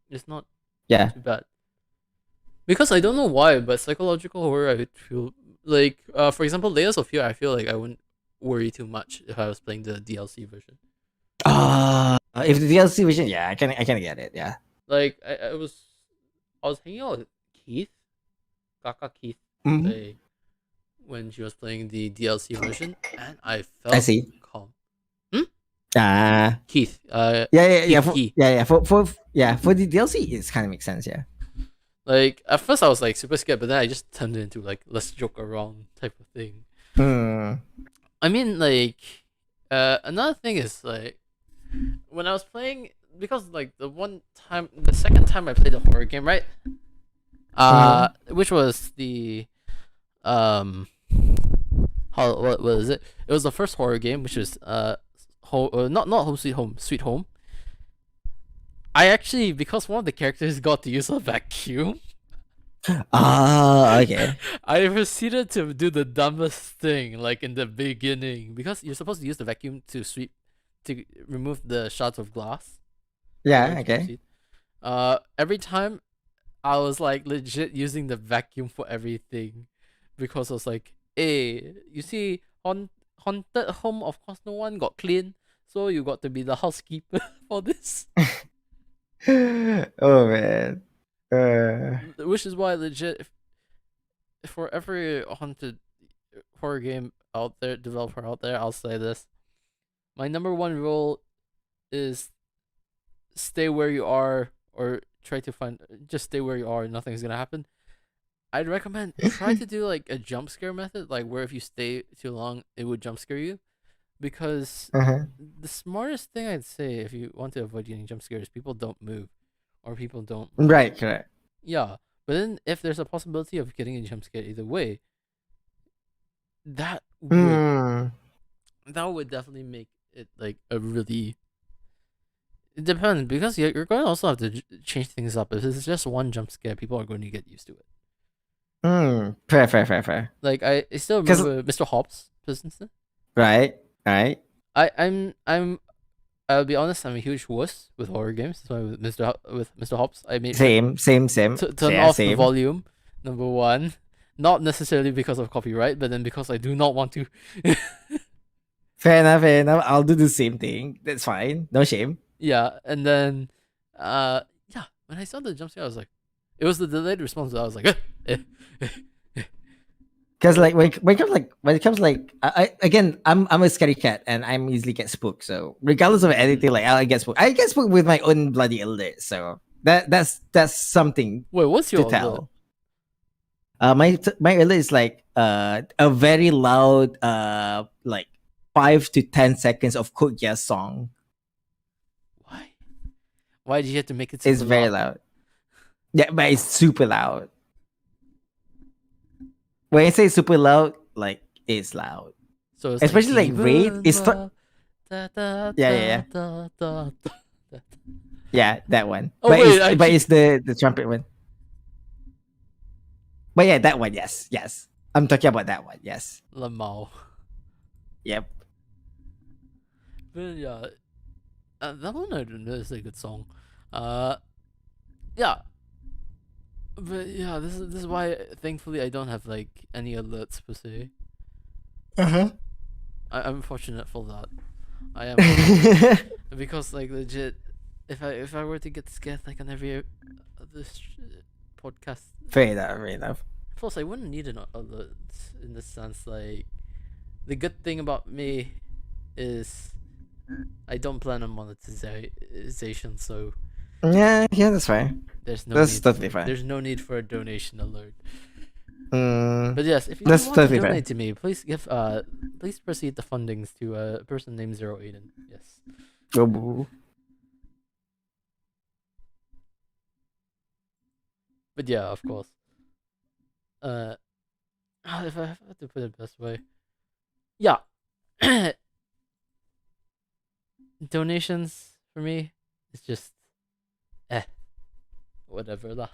It's not Yeah. too bad because I don't know why, but psychological horror I feel like for example, Layers of Fear. I feel like I wouldn't worry too much if I was playing the DLC version. If the DLC version, yeah, I can get it. Yeah. Like I was hanging out with Keith, Kaka Keith, Mhm. like, when she was playing the DLC version, and I I felt see. calm. Hmm? Keith. Keith, Yeah. Keith Key. For the DLC, it kind of makes sense. Yeah. Like at first I was like super scared, but then I just turned it into like let's joke around type of thing. Hmm. I mean, like, another thing is like when I was playing because like the second time I played a horror game, right? Which was the um, what is it? It was the first horror game, which was not Home Sweet Home, Sweet Home. I actually, because one of the characters got to use a vacuum, Okay. I proceeded to do the dumbest thing, like in the beginning, because you're supposed to use the vacuum to sweep to remove the shards of glass in order Yeah. to Okay. proceed. Every time I was like legit using the vacuum for everything, because I was like, hey, you see, haunted home, of course no one got clean, so you got to be the housekeeper for this. Oh man. Which is why legit, if for every haunted horror game out there, developer out there, I'll say this: my number one rule is stay where you are, or try to find, just stay where you are. Nothing's gonna happen. I'd recommend try to do like a jump scare method, like where if you stay too long, it would jump scare you. Because Uh-huh. the smartest thing I'd say if you want to avoid getting jump scares, people don't move, or people don't like, Right. Correct. yeah. But then if there's a possibility of getting a jump scare either way, that would Mm. that would definitely make it like a really. It depends, because you're going to also have to change things up. If it's just one jump scare, people are going to get used to it. Mm. Fair. Fair. Fair. Fair. Like I still Because remember Mr. Hobbs, for instance. right. Right. I'll be honest, I'm a huge wuss with horror games. So with Mr. Hobbs, I made sure Same. Same. Same. to turn Yeah. off the Same. volume. Number one, not necessarily because of copyright, but then because I do not want to. Fair enough. Fair enough. I'll do the same thing. That's fine. No shame. Yeah, and then, yeah, when I saw the jump scare, I was like, it was the delayed response. I was like, Because like when it comes like again I'm a scary cat and I'm easily get spooked. So regardless of anything, like I get spooked. I get spooked with my own bloody illness. So that's something wait, what's to your alert? tell. My illness is like a very loud like 5 to 10 seconds of Code Geass song. Why? Why did you have to make it It's super very loud? loud. Yeah, but it's super loud. When I say super loud, like it's loud. So it's Especially like Raid. even It's da, da, yeah, yeah, da, yeah. da, da, da. Yeah, that one. Oh But wait, it's the trumpet one. But yeah, that one. Yes, yes. I'm talking about that one. Yes. Lamau. Yep. But yeah, that one I don't know is a good song. Uh, yeah, but yeah, this is why thankfully I don't have like any alerts per se. Uh I'm fortunate for that. I am huh. because like legit, if I were to get scared like on every other podcast, Fair enough. Fair enough. plus I wouldn't need an alert in the sense like the good thing about me is I don't plan on monetization, so Yeah, yeah, that's fine. there's no That's need totally for fine. there's no need for a donation alert. Mm, But yes, if you do that's want to totally donate fine. to me, please proceed the fundings to a person named Zero Aiden. Yes. Oh, boo. But yeah, of course. If I have to put it best way, yeah. Donations for me is just whatever lah.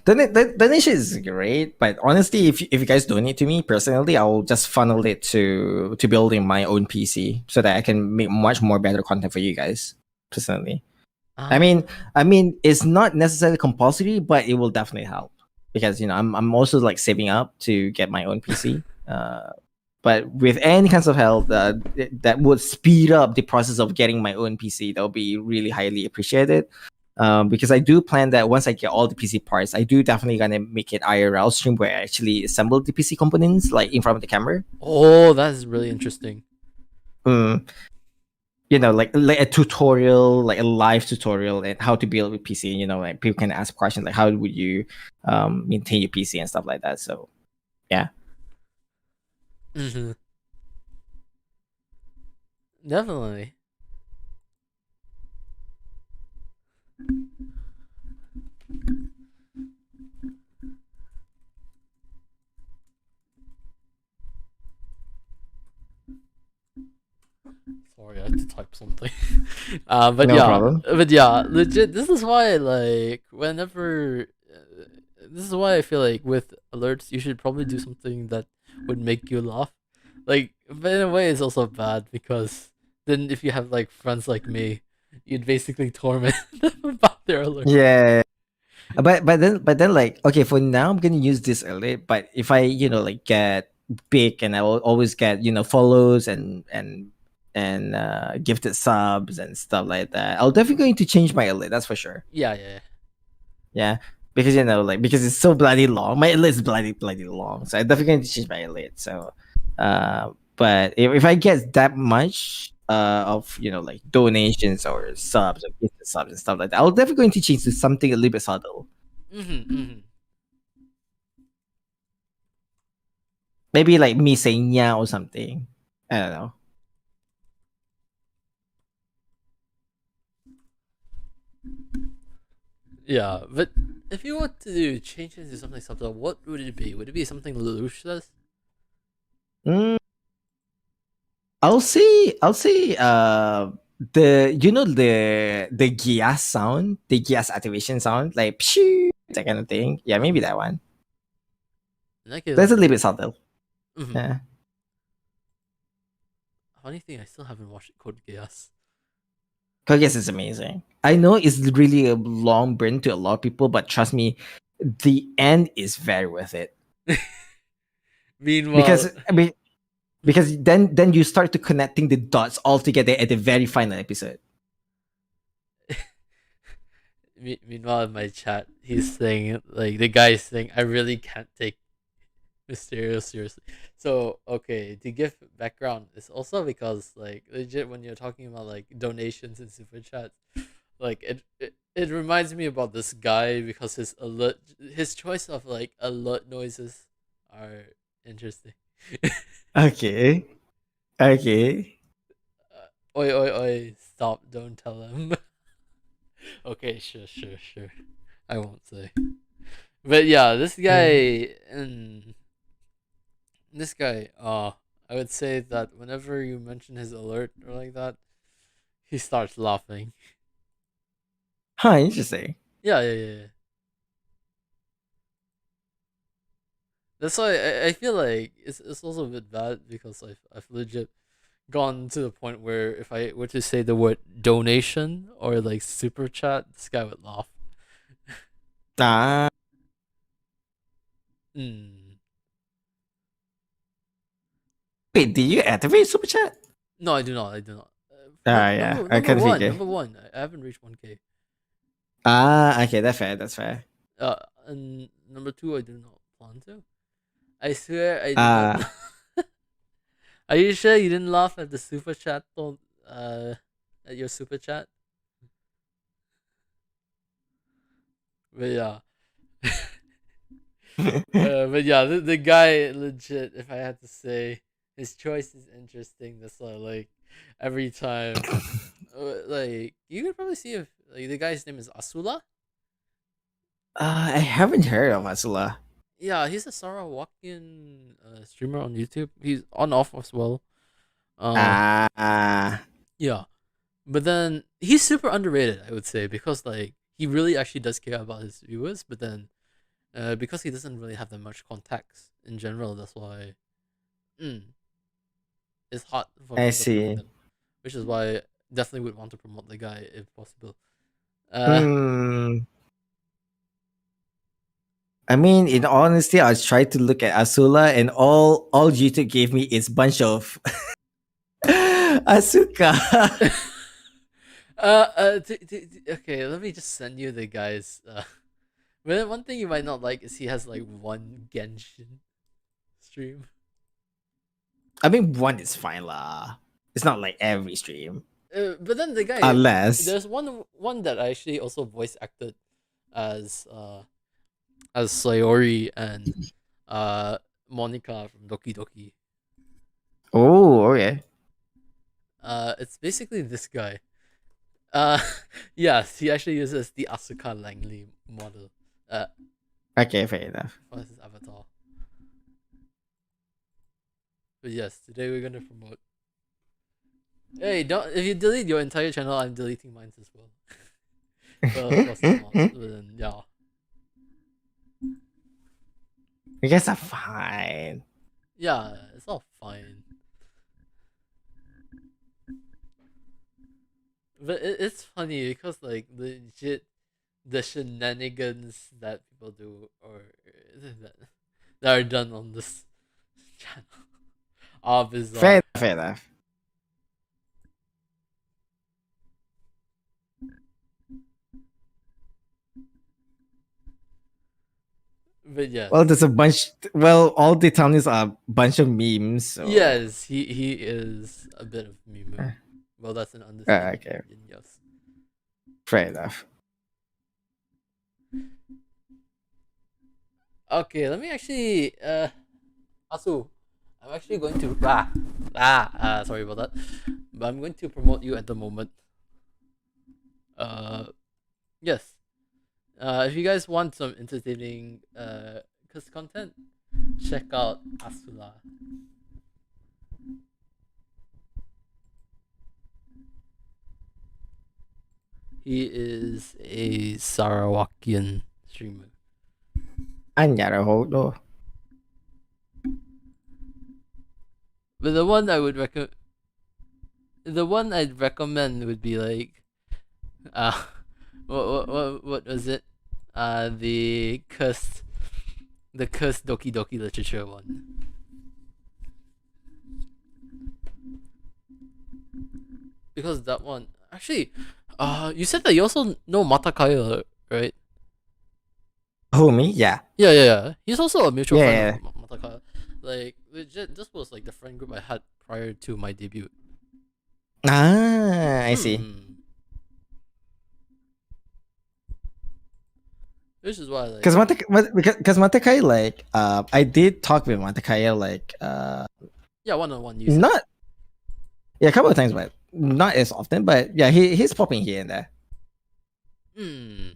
Donation is great, but honestly, if you guys donate to me personally, I'll just funnel it to building my own PC so that I can make much more better content for you guys personally. I mean, it's not necessarily compulsory, but it will definitely help because I'm also like saving up to get my own PC. But with any kinds of help that would speed up the process of getting my own PC, that'll be really highly appreciated. Because I do plan that once I get all the PC parts, I do definitely gonna make it IRL stream where I actually assemble the PC components like in front of the camera. oh, that's really interesting. Like a tutorial, like a live tutorial and how to build a PC. Like people can ask questions like how would you maintain your PC and stuff like that. So yeah. Mm-hmm. Definitely. Sorry, I had to type something. But No yeah, problem. legit. This is why, like, whenever, this is why I feel like with alerts, you should probably do something that would make you laugh. Like, but in a way, it's also bad because Then if you have like friends like me, you'd basically torment them about their alert. Yeah. But then like okay, for now I'm gonna use this early. But if I like get big and I will always get follows and gifted subs and stuff like that, I'll definitely going to change my elite. That's for sure. Yeah, yeah. Yeah, because like because it's so bloody long. My elite is bloody long, so I'm definitely going to change my elite. So, but if I get that much of like donations or subs or gifted subs and stuff like that, I'll definitely going to change to something a little bit subtle. Mm-hmm. Maybe like me saying yeah or something. I don't know. Yeah, but if you want to change it into something subtle, what would it be? Would it be something Lelouch says? Mm, I'll say the the Gias sound, the Gias activation sound, like pshoo, that kind of thing. Yeah, maybe that one. In that case, That's a little bit subtle. mm-hmm. Yeah. Funny thing, I still haven't watched Code Geass. Code Geass is amazing. I know it's really a long burn to a lot of people, but trust me, the end is very worth it. Meanwhile, Because I mean, because then you start to connecting the dots all together at the very final episode. meanwhile in my chat, he's saying like the guy's saying, "I really can't take Mysterio seriously." So okay, to give background, it's also because like legit when you're talking about like donations and super chats, like it reminds me about this guy because his choice of like alert noises are interesting. Okay. Okay. Oi oi oi! Stop! Don't tell him. Okay, sure. I won't say. But yeah, this guy, I would say that whenever you mention his alert or like that, he starts laughing. Huh, interesting. Yeah. That's why I feel like it's also a bit bad because I've legit gone to the point where if I were to say the word donation or like super chat, this guy would laugh. Ah, Mm. wait, did you activate super chat? No, I do not. I do not. Ah, yeah, I Number can one, figure. number one. I haven't reached 1K. Ah, okay, that's fair. That's fair. And number two, I do not plan to. I swear I did not. Ah, Are you sure you didn't laugh at the super chat? At your super chat? But yeah. But yeah, the guy legit. If I had to say, his choice is interesting. That's why like every time, like you could probably see if like the guy's name is Asula. I haven't heard of Asula. Yeah, he's a Sarawakian streamer on YouTube. He's on off as well. Uh, Ah, yeah, but then he's super underrated, I would say, because like he really actually does care about his viewers. But then, because he doesn't really have that much contacts in general, that's why mm, it's hard for I people to promote see. him. Which is why I definitely would want to promote the guy if possible. Uh, Hmm. I mean, in honesty, I tried to look at Asula, and all YouTube gave me is bunch of Asuka. okay, let me just send you the guys. But one thing you might not like is he has like one Genshin stream. I mean, one is fine lah. It's not like every stream, But then the guy, unless there's one that I actually also voice acted as Sayori and uh Monica from Doki Doki. oh, okay. It's basically this guy. Uh, yes, he actually uses the Asuka Langley model. Uh, Okay, fair enough. for his avatar. But yes, today we're gonna promote. Hey, don't if you delete your entire channel, I'm deleting mine as well. Well, of course not. But then, yeah. You guys are fine. Yeah, it's all fine. But it's funny because like legit the shenanigans that people do or that, that are done on this channel are bizarre. Fair enough. But Well, yes, there's a bunch. Well, all the town is a bunch of memes. So yes, he is a bit of Mimu. uh, Well, that's an understatement, okay, Aiden. Yes. fair enough. Okay, let me actually Asu, I'm actually going to sorry about that, but I'm going to promote you at the moment. Uh, yes. If you guys want some entertaining content, check out Asula. He is a Sarawakian streamer. Anyara ho. But the one I'd recommend would be like uh what was it? The cursed Doki Doki literature one. Because that one actually you said that you also know Matakaya, right? Who me? Yeah. Yeah. He's also a mutual friend of Yeah. Matakaya. Like legit, this was like the friend group I had prior to my debut. Ah, I see. Hmm. This is why like Because Matakai, like I did talk with Matakai, like yeah, one on one you said. not, yeah, a couple of times, but not as often. But yeah, he's popping here and there. Hmm.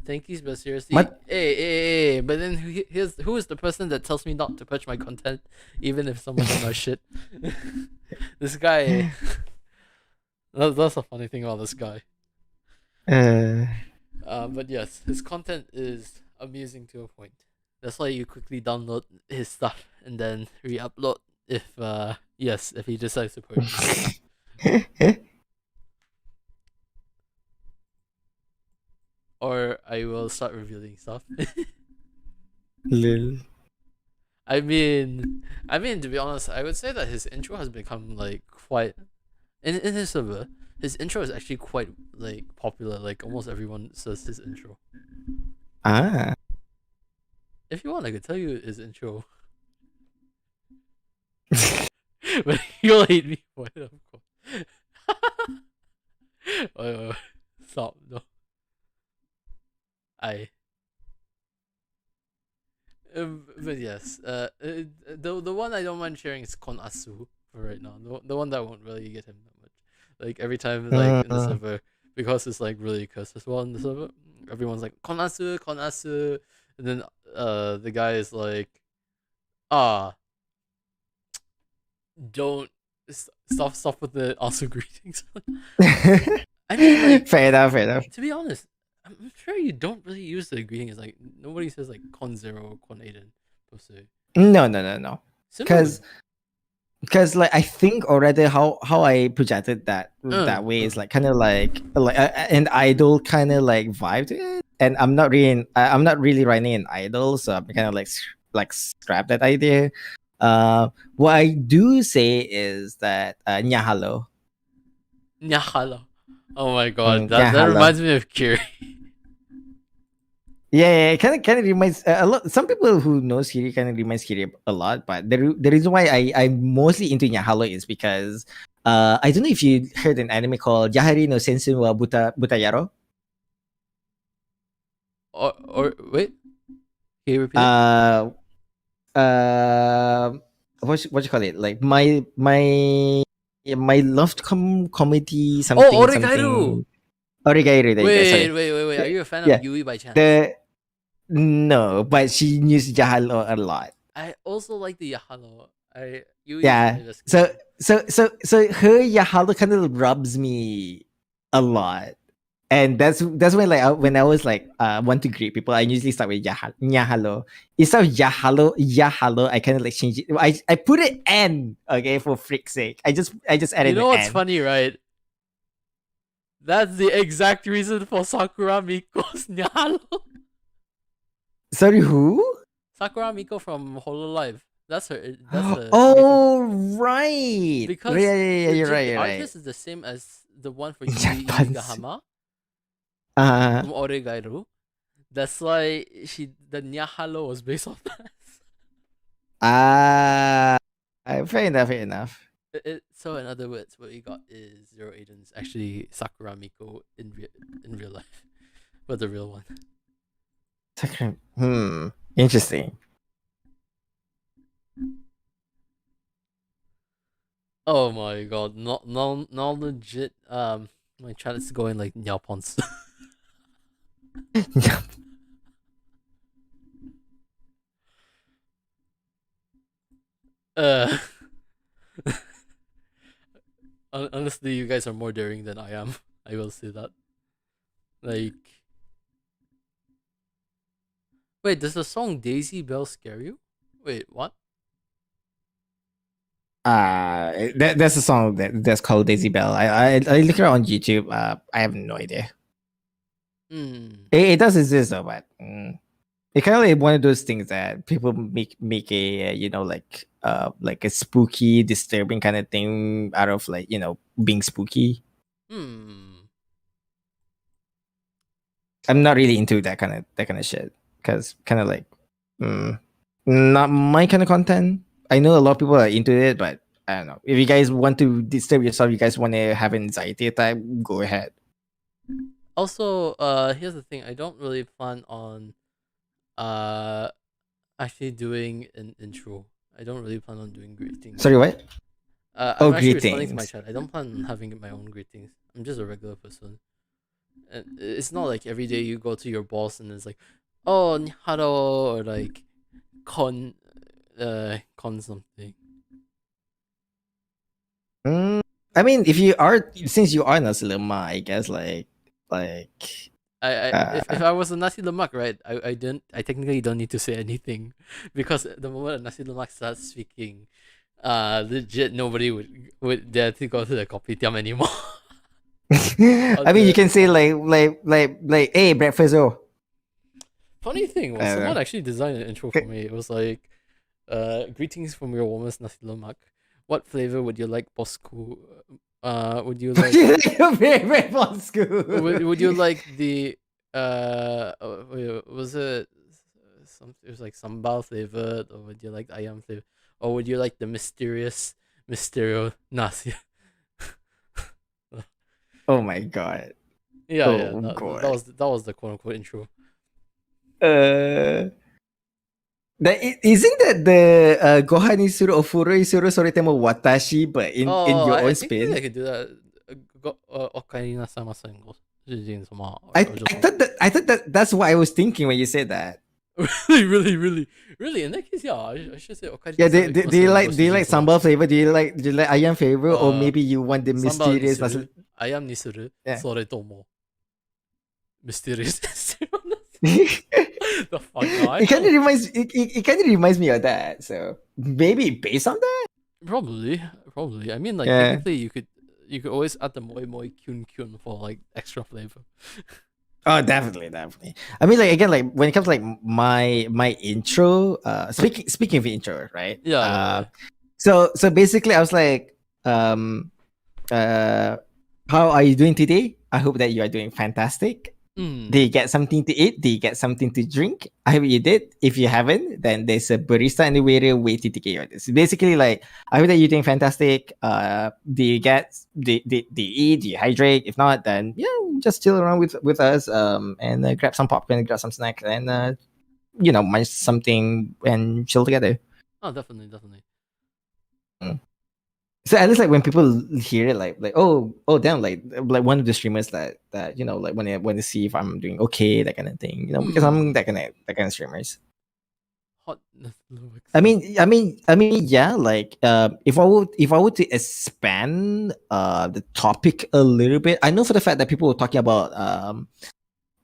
Thank you, but seriously, Mat- hey. But then who is the person that tells me not to patch my content, even if some of them are shit? This guy. That's a funny thing about this guy. uh, But yes, his content is amusing to a point. That's why you quickly download his stuff and then re-upload if if he decides to purchase. Or I will start revealing stuff. Lil. I mean to be honest, I would say that his intro has become like quite in his server. His intro is actually quite like popular. Like almost everyone says his intro. Ah. If you want, I could tell you his intro, but you'll hate me for it, of course. Stop. No, I. But yes, the one I don't mind sharing is Konasu for right now. The one that won't really get him that much. Like every time, like in the Uh, server, because it's like really cursed as well in the server. Everyone's like Konasu, Konasu, and then the guy is like, ah, don't stop with the Asu greetings. I mean, like fair enough. Fair enough. to be honest, I'm sure you don't really use the greetings. Like nobody says like Con Zero or Con Aiden per se. No. Similar. Because like I think already how I projected that way is Uh. like kind of like an idol kind of like vibe to it, and I'm not really writing an idol, so I'm kind of like scrap that idea. What I do say is that nyahalo. Nyahalo. Oh my god, that Nyahalo. reminds me of Kiri. Yeah, it kind of reminds a lot. Some people who knows Kiri kind of reminds Kiri a lot, but the reason why I'm mostly into Nyahalo is because I don't know if you heard an anime called Yahari no Sensu wa Butayaro. or wait, can you repeat it? Uh, uh, what you call it? Like my love comedy Oh, something Origairu. something. Origairu, there you go. Wait, Sorry. wait. Are Yeah, you a fan of yeah. Yui by chance? The no, but she used Yahalo a lot. I also like the Yahalo. Yui is Yeah. my best So girl. so her Yahalo kind of rubs me a lot. And that's when when I was like want to greet people, I usually start with nyahalo. Instead of yahalo, I kind of like change it. I put it n, okay, for freak's sake. I just You added know an what's n. funny, right? That's the exact reason for Sakura Miko's nyalo. Sorry, who? Sakura Miko from Hololive. That's her. That's the greeting Oh, right. Yeah, because yeah, yeah, you're legit right, the you're right. artist is the same as the one for Yui Japan's. Inigahama Uh, from Oregairu. That's why the nyahalo was based on that. ah, fair enough, fair enough. So in other words, what we got is Zero Aiden's actually Sakura Miko in real life, but the real one. Interesting. Oh my god, not legit. My chat is going like Nyapons. uh, honestly, you guys are more daring than I am. I will say that. Like, wait, does the song Daisy Bell scare you? Wait, what? That's a song that's called Daisy Bell. I look it up on YouTube. I have no idea. Hmm. It does exist though, but it kind of like one of those things that people make a like a spooky, disturbing kind of thing out of like being spooky. Hmm. I'm not really into that kind of shit because kind of like mm, not my kind of content. I know a lot of people are into it, but I don't know. If you guys want to disturb yourself, you guys want to have an anxiety attack, go ahead. Also, here's the thing. I don't really plan on uh actually doing an intro. I don't really plan on doing greetings. Sorry, what? I'm Oh, actually responding to my greetings. chat. I don't plan on having my own greetings. I'm just a regular person. And it's not like every day you go to your boss and it's like, oh, ni haro, or like, con, con something. Mm, I mean, if you are since you are Nasilima, I guess like If I was a nasi lemak, right, I technically don't need to say anything, because the moment a nasi lemak starts speaking, legit nobody would dare to go to the kopitiam anymore. I mean, you can say like hey, breakfast. Oh, Funny thing I was, don't someone know. actually designed an intro for me. It was like, greetings from your woman's nasi lemak. What flavor would you like, Bosku? Would you like Very from school. would you like the was it it was like sambal flavored, or would you like the ayam flavor, or would you like the mysterious mysterio nasi? Oh my god. Yeah, Oh god. that was the quote unquote intro. Uh, isn't that the Gohan isuru ofuro isuru soretemo watashi, but in Oh, your own I think maybe I spin? could do that. Okaeri nasama sengo. I thought that's what I was thinking when you said that. Really. In that case, yeah, I should say okaeri Yeah, nasama do you sengo like sambal flavor? Do you like ayam flavor, or Uh, maybe you want the sambal ni mysterious? suru, ayam ni suru, Yeah. soretomo mysterious. it The fuck, no, I kind don't. of reminds it kind of reminds me of that. So maybe based on that. Probably. I mean, like, Yeah. technically, you could always add the moi moi kyun kyun for like extra flavor. Oh, definitely. I mean, like again, like when it comes to like my intro. Speaking of intro, right? Yeah. So basically, I was like, uh, how are you doing today? I hope that you are doing fantastic. Did you get something to eat? Did you get something to drink? I hope you did. If you haven't, then there's a barista and a waiter waiting to get you this. Basically, like, I hope that you're doing fantastic. Do you eat? Do you hydrate? If not, then just chill around with us. And grab some popcorn, grab some snacks, and munch something and chill together. Oh, definitely. Mm. So at least like when people hear it, like oh damn, like one of the streamers that like when they see if I'm doing okay, that kind of thing, because I'm that kind of streamers. hotness level Yeah. Like, if I were to expand the topic a little bit, I know for the fact that people were talking about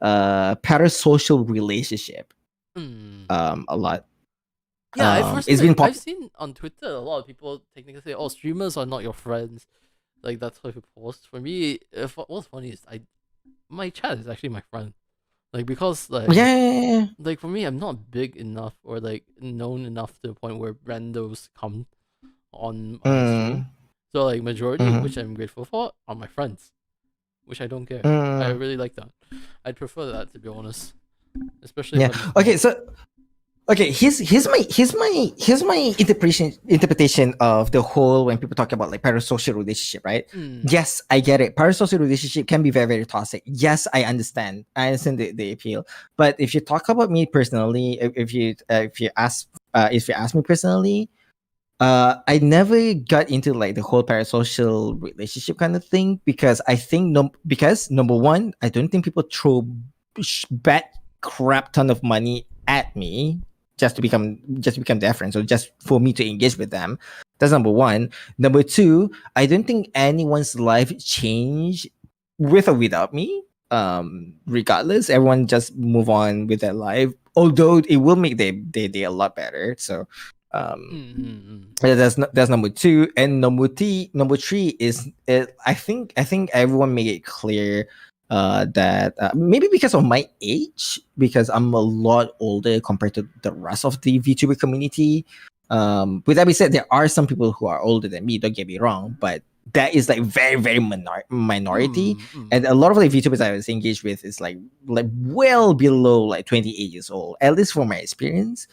parasocial relationship Hmm. a lot. Yeah, I've heard It's like been I've popular. seen on Twitter a lot of people technically say, "Oh, streamers are not your friends." Like that's how people post. For me, if what's funny is my chat is actually my friend. Like because Yeah, yeah, yeah, like for me, I'm not big enough or like known enough to the point where randos come on my stream. yeah. So like majority, which Mm, I'm grateful for, are my friends, which I don't care. I mm, really like that. I'd prefer that to be honest, especially if yeah. I'm Okay, small. so here's my interpretation of the whole when people talk about like parasocial relationship, right? Mm. Yes, I get it. Parasocial relationship can be very, very toxic. Yes, I understand the appeal. But if you talk about me personally, if you ask me personally, I never got into like the whole parasocial relationship kind of thing because I think because number one, I don't think people throw bad crap ton of money at me just to become their friends or just for me to engage with them. That's number one. Number two, I don't think anyone's life changed with or without me. Regardless, everyone just move on with their life. Although it will make their day a lot better. So um Mm-hmm. yeah, that's number two, and number three is I think everyone made it clear that maybe because of my age, because I'm a lot older compared to the rest of the VTuber community. With that being said, there are some people who are older than me. Don't get me wrong, but that is like very, very minority, Mm-hmm. and a lot of the VTubers I was engaged with is like well below like 28 years old, at least from my experience.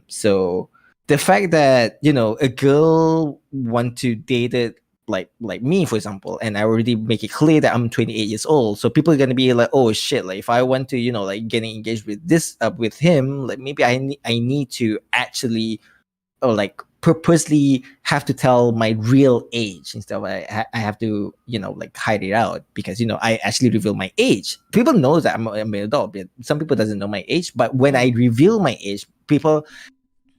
So the fact that a girl want to date it like me, for example, and I already make it clear that I'm 28 years old, so people are gonna be like, oh shit, like if I want to like getting engaged with this with him, like maybe I need to actually or like purposely have to tell my real age instead of I have to like hide it out because I actually reveal my age. People know that I'm an adult, but some people doesn't know my age. But when I Mm. reveal my age, people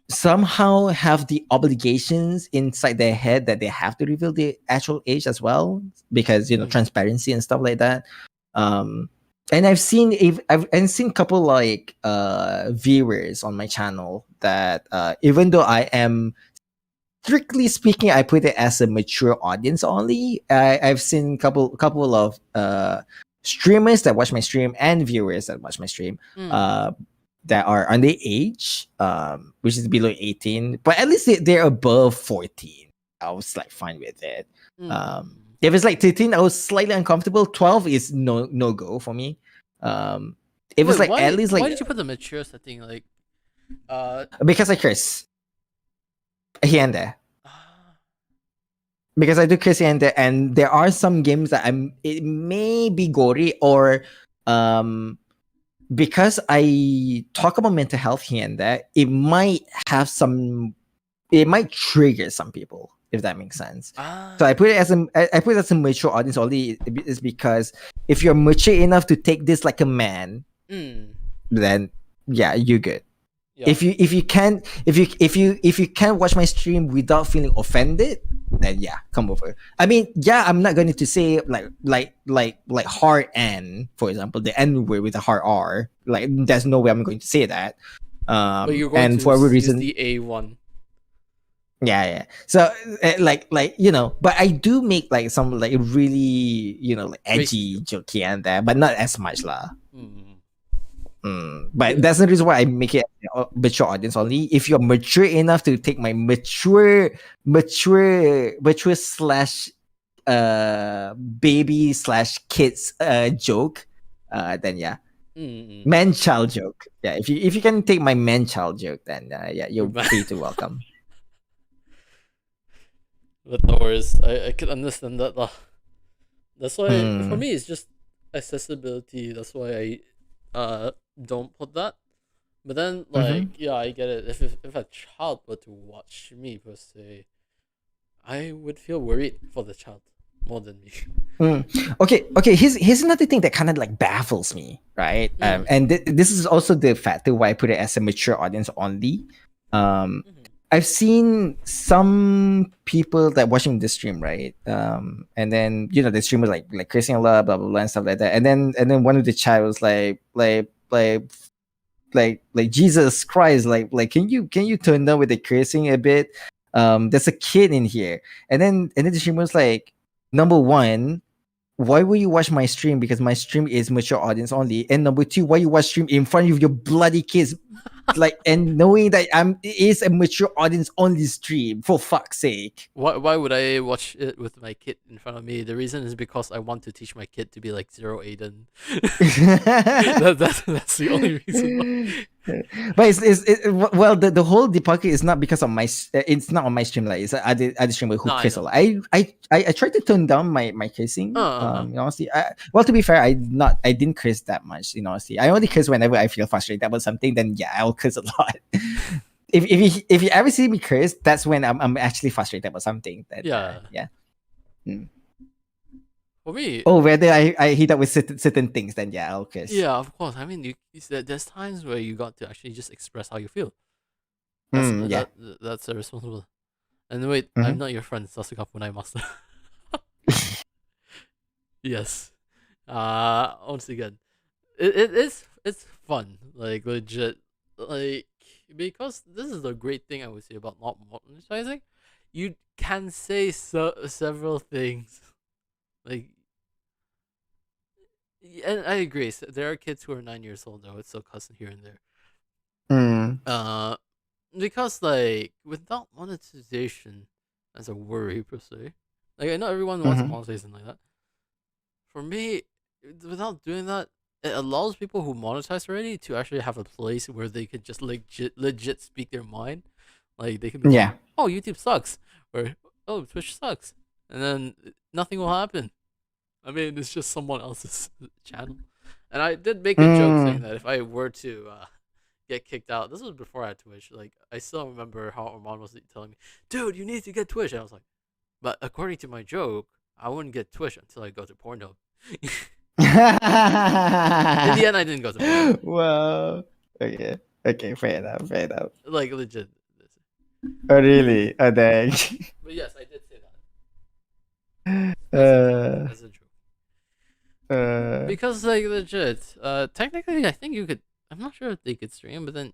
somehow have the obligations inside their head that they have to reveal the actual age as well because Mm. transparency and stuff like that. um and I've seen couple like viewers on my channel that even though I am strictly speaking, I put it as a mature audience only. I've seen couple of streamers that watch my stream and viewers that watch my stream Mm. uh, that are underage, which is below 18, but at least they're above 14. I was like fine with it. Mm. If it's like 13, I was slightly uncomfortable. 12 is no go for me. If Wait, it's like at why least why like did you put the mature setting like uh because I curse here and there. ah, Because I do Chrissy and there are some games that it may be gory or um because I talk about mental health here and there, it might trigger some people, if that makes sense. So I ah put it as I put it as a mature audience only is because if you're mature enough to take this like a man, mm, then yeah, you're good. yeah. If you can't watch my stream without feeling offended, then yeah, come over. I mean, yeah, I'm not going to say like hard N, for example, the N word with a hard R. Like there's no way I'm going to say that. But you're going And to for every use reason, the A1. yeah, yeah. So like but I do make like some like really like Racist edgy joke. joke here and there, but not as much lah. Mm. But Yeah. that's the reason why I make it mature audience only. If you're mature enough to take my mature slash baby slash kids joke, then yeah, Mm. man child joke. Yeah, if you can take my man child joke, then yeah, You're you're bad. free to welcome. But no worries. I could understand that lah. That's why for Hmm. me it's just accessibility. That's why I don't put that. But then Mm-hmm. like yeah, I get it. If a child were to watch me per se, I would feel worried for the child. more than me. Okay. Here's another thing that kind of like baffles me, right? Mm. And this is also the factor why I put it as a mature audience only. Um, Mhm. I've seen some people that watching the stream, right? And then the streamer like cursing a lot, blah blah blah, and stuff like that. And then one of the chat was like Jesus Christ, like can you turn down with the cursing a bit? There's a kid in here, and then the streamer was like, number one, why will you watch my stream? Because my stream is mature audience only. And number two, why you watch stream in front of your bloody kids? Like, and knowing that it is a mature audience only stream, for fuck's sake. Why would I watch it with my kid in front of me? The reason is because I want to teach my kid to be like Zero Aiden. That's the only reason why. But well, the whole departure is not because of it's not on my stream, like it's other streamer who No, I kiss a know. lot. I tried to tone down my cursing. Uh-huh. Honestly, well, to be fair, I didn't curse that much. Honestly, I only curse whenever I feel frustrated about something. Then yeah, I'll curse a lot. If you ever see me curse, that's when I'm actually frustrated about something. That Yeah. yeah. Mm. For me, Oh, whether I hit up with certain things, then yeah, I'll curse. yeah, of course. I mean, there's times where you got to actually just express how you feel. That's Yeah. that's a responsible. And wait, I'm Mhm. not your friend. Sasuke Punai Master. Yes. Once again, it's fun. Like legit. Like because this is the great thing I would say about not monetizing. You can say several things. Like, and I agree. There are kids who are 9 years old that would still cuss here and there. Mm. Because like without monetization as a worry per se, like I know everyone wants to Mhm. monetize and like that. For me, without doing that, it allows people who monetize already to actually have a place where they could just legit speak their mind. Like they could be like, Yeah. "Oh, YouTube sucks," or "Oh, Twitch sucks," and then nothing will happen. I mean, it's just someone else's channel. And I did make a joke saying Mm. that if I were to get kicked out, this was before I had Twitch. Like I still remember how Armand was telling me, "Dude, you need to get Twitch." And I was like, "But according to my joke, I wouldn't get Twitch until I go to Pornhub." In the end, I didn't go to Pornhub. Well, okay. Okay, fair enough, fair enough. Like legit. Oh, really? Oh, dang. But yes, I did say that uh, as a joke. uh, Because like legit, technically I think you could. I'm not sure if they could stream, but then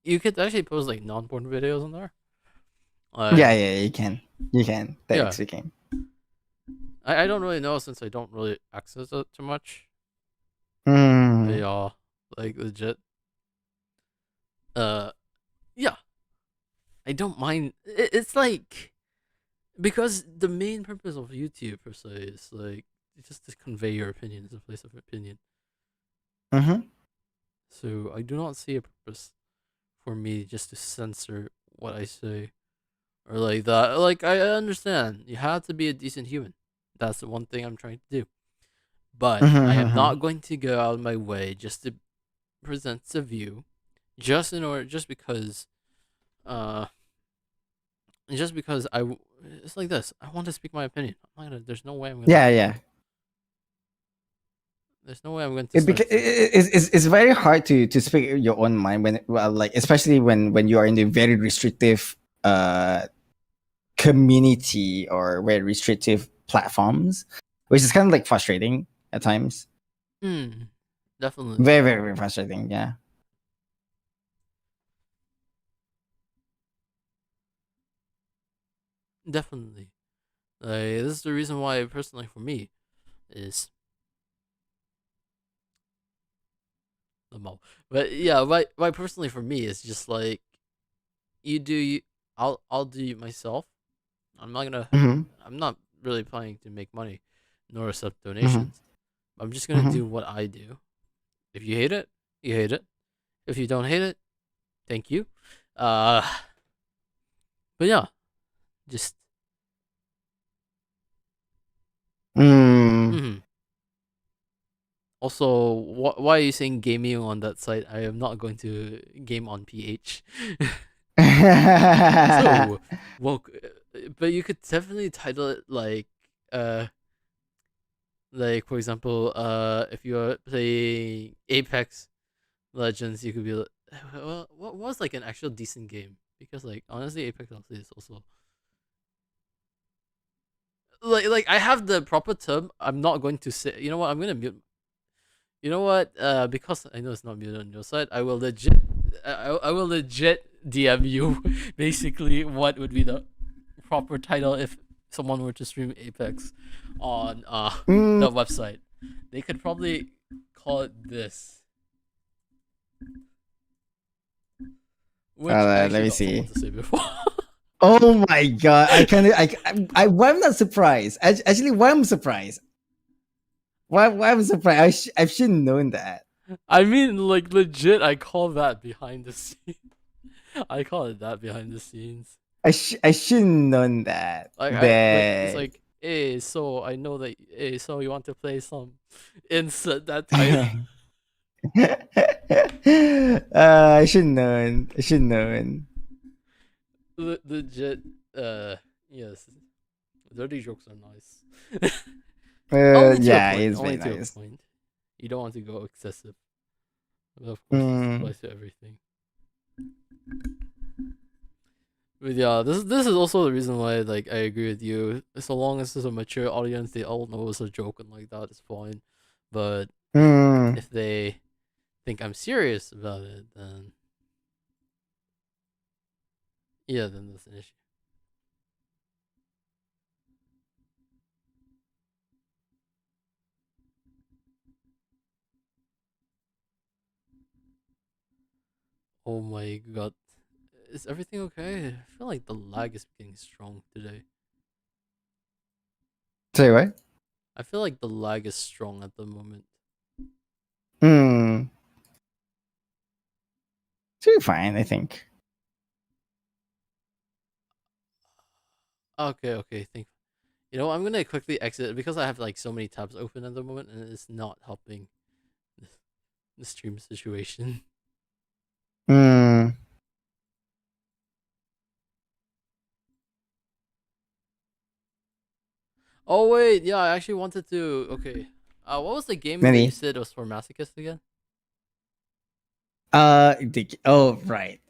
you could actually post like non-porn videos on there. yeah, Like yeah, you can. You can. yeah, Thanks, you can. I don't really know since I don't really access it too much. They Mm. are like legit. Uh, yeah, I don't mind. It's like because the main purpose of YouTube per se is like just to convey your opinion as a place of opinion. Mm-hmm. So I do not see a purpose for me just to censor what I say or like that. Like I understand you have to be a decent human. That's the one thing I'm trying to do. But I am Mm-hmm. not going to go out of my way just to present a view, just because, uh, it's like this. I want to speak my opinion. I'm not gonna. There's no way I'm gonna. Yeah, yeah. There's no way I'm going to start. It's very hard to speak your own mind when, well, like, especially when you are in a very restrictive community or very restrictive platforms, which is kind of like frustrating at times. Definitely, Very, very, very frustrating. Yeah. definitely. Like this is the reason why, personally, for me, is the mo. But yeah, why personally for me is just like you do. I'll do it myself. I'm not gonna. Mm-hmm. I'm not really planning to make money, nor accept Mm-hmm. donations. I'm just gonna Mm-hmm. do what I do. If you hate it, you hate it. If you don't hate it, thank you. Uh, but yeah, just Mm. mhm. Also, why are you saying gaming on that site? I am not going to game on PH. So, well, but you could definitely title it like Like for example, if you're playing Apex Legends, you could be like, well, what was like an actual decent game? Because like honestly, Apex Legends is also like I have the proper term. I'm not going to say. You know what? I'm gonna mute. You know what? Because I know it's not muted on your side, I will legit. I will legit DM you. Basically, what would be the proper title if someone were to stream Apex on Mm, the website? They could probably call it this, which I let actually me got someone see. to say before. Oh my god! I kind of why I'm not surprised. Actually, why I'm surprised? Why I'm surprised? I should have known that. I mean, like legit, I call that behind the scenes. I call it that behind the scenes. I should have known that. I like it's That like, hey, so I know that, hey, so you want to play some, insert that title. I should have known. I should have known. Legit, yes, dirty jokes are nice. Only to a Yeah, point. it's very Only to a nice. point. You don't want to go excessive. But of course, this Mm, applies to everything. But yeah, this is also the reason why like I agree with you. So long as it's a mature audience, they all know it's a joke and like that is fine. But mm. if they think I'm serious about it, then yeah, then that's an issue. Oh my god, is everything okay? I feel like the lag is getting strong today. Say what? I feel like the lag is strong at the moment. Mm. Should be fine, I think. Okay, okay, think. You know, I'm gonna quickly exit because I have like so many tabs open at the moment, and it's not helping the, the stream situation. Mm. Oh wait, yeah, I actually wanted to. Okay, what was the game that you Many. said was for masochists again? Oh right.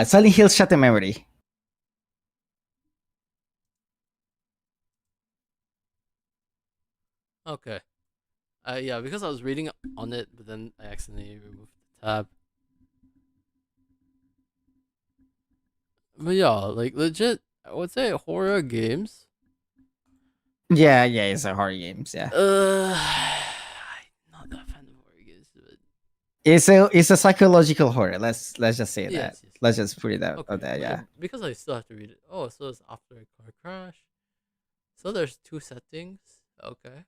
Silent Hill Shattered Memory. Okay, yeah, because I was reading on it, but then I accidentally removed the tab. But yeah, like legit, I would say horror games. Yeah, yeah, it's a horror games. Yeah, I'm not that fan of horror games, but it's a psychological horror. Let's just say that. yes, yes, Let's just put it out okay, there. okay, Yeah. because I still have to read it. Oh, so it's after a car crash. So there's two settings. Okay.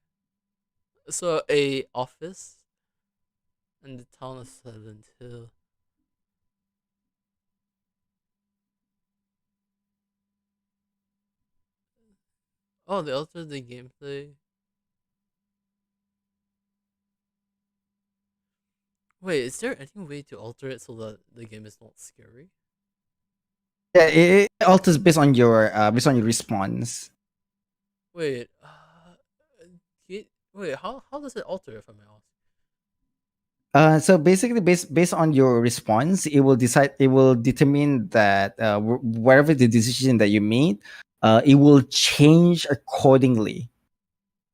So a office and the town of Silent Hill. Oh, they altered the gameplay. Wait, is there any way to alter it so that the game is not scary? Yeah, it alters based on your response. Wait, wait, how does it alter if I may ask? So basically, based on your response, it will determine that whatever the decision that you made, it will change accordingly.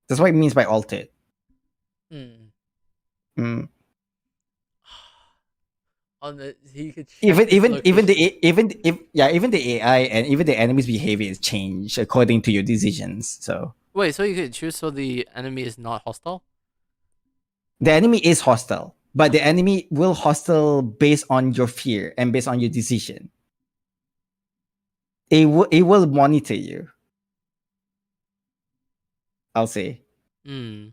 That's what it means by altered. Hmm. Mm. On the he could check its location. Even the AI and even the enemy's behavior is changed according to your decisions. So Wait, so you could choose so the enemy is not hostile? the enemy is hostile, but the enemy will hostile based on your fear and based on your decision. It will monitor you. I'll say. Hmm.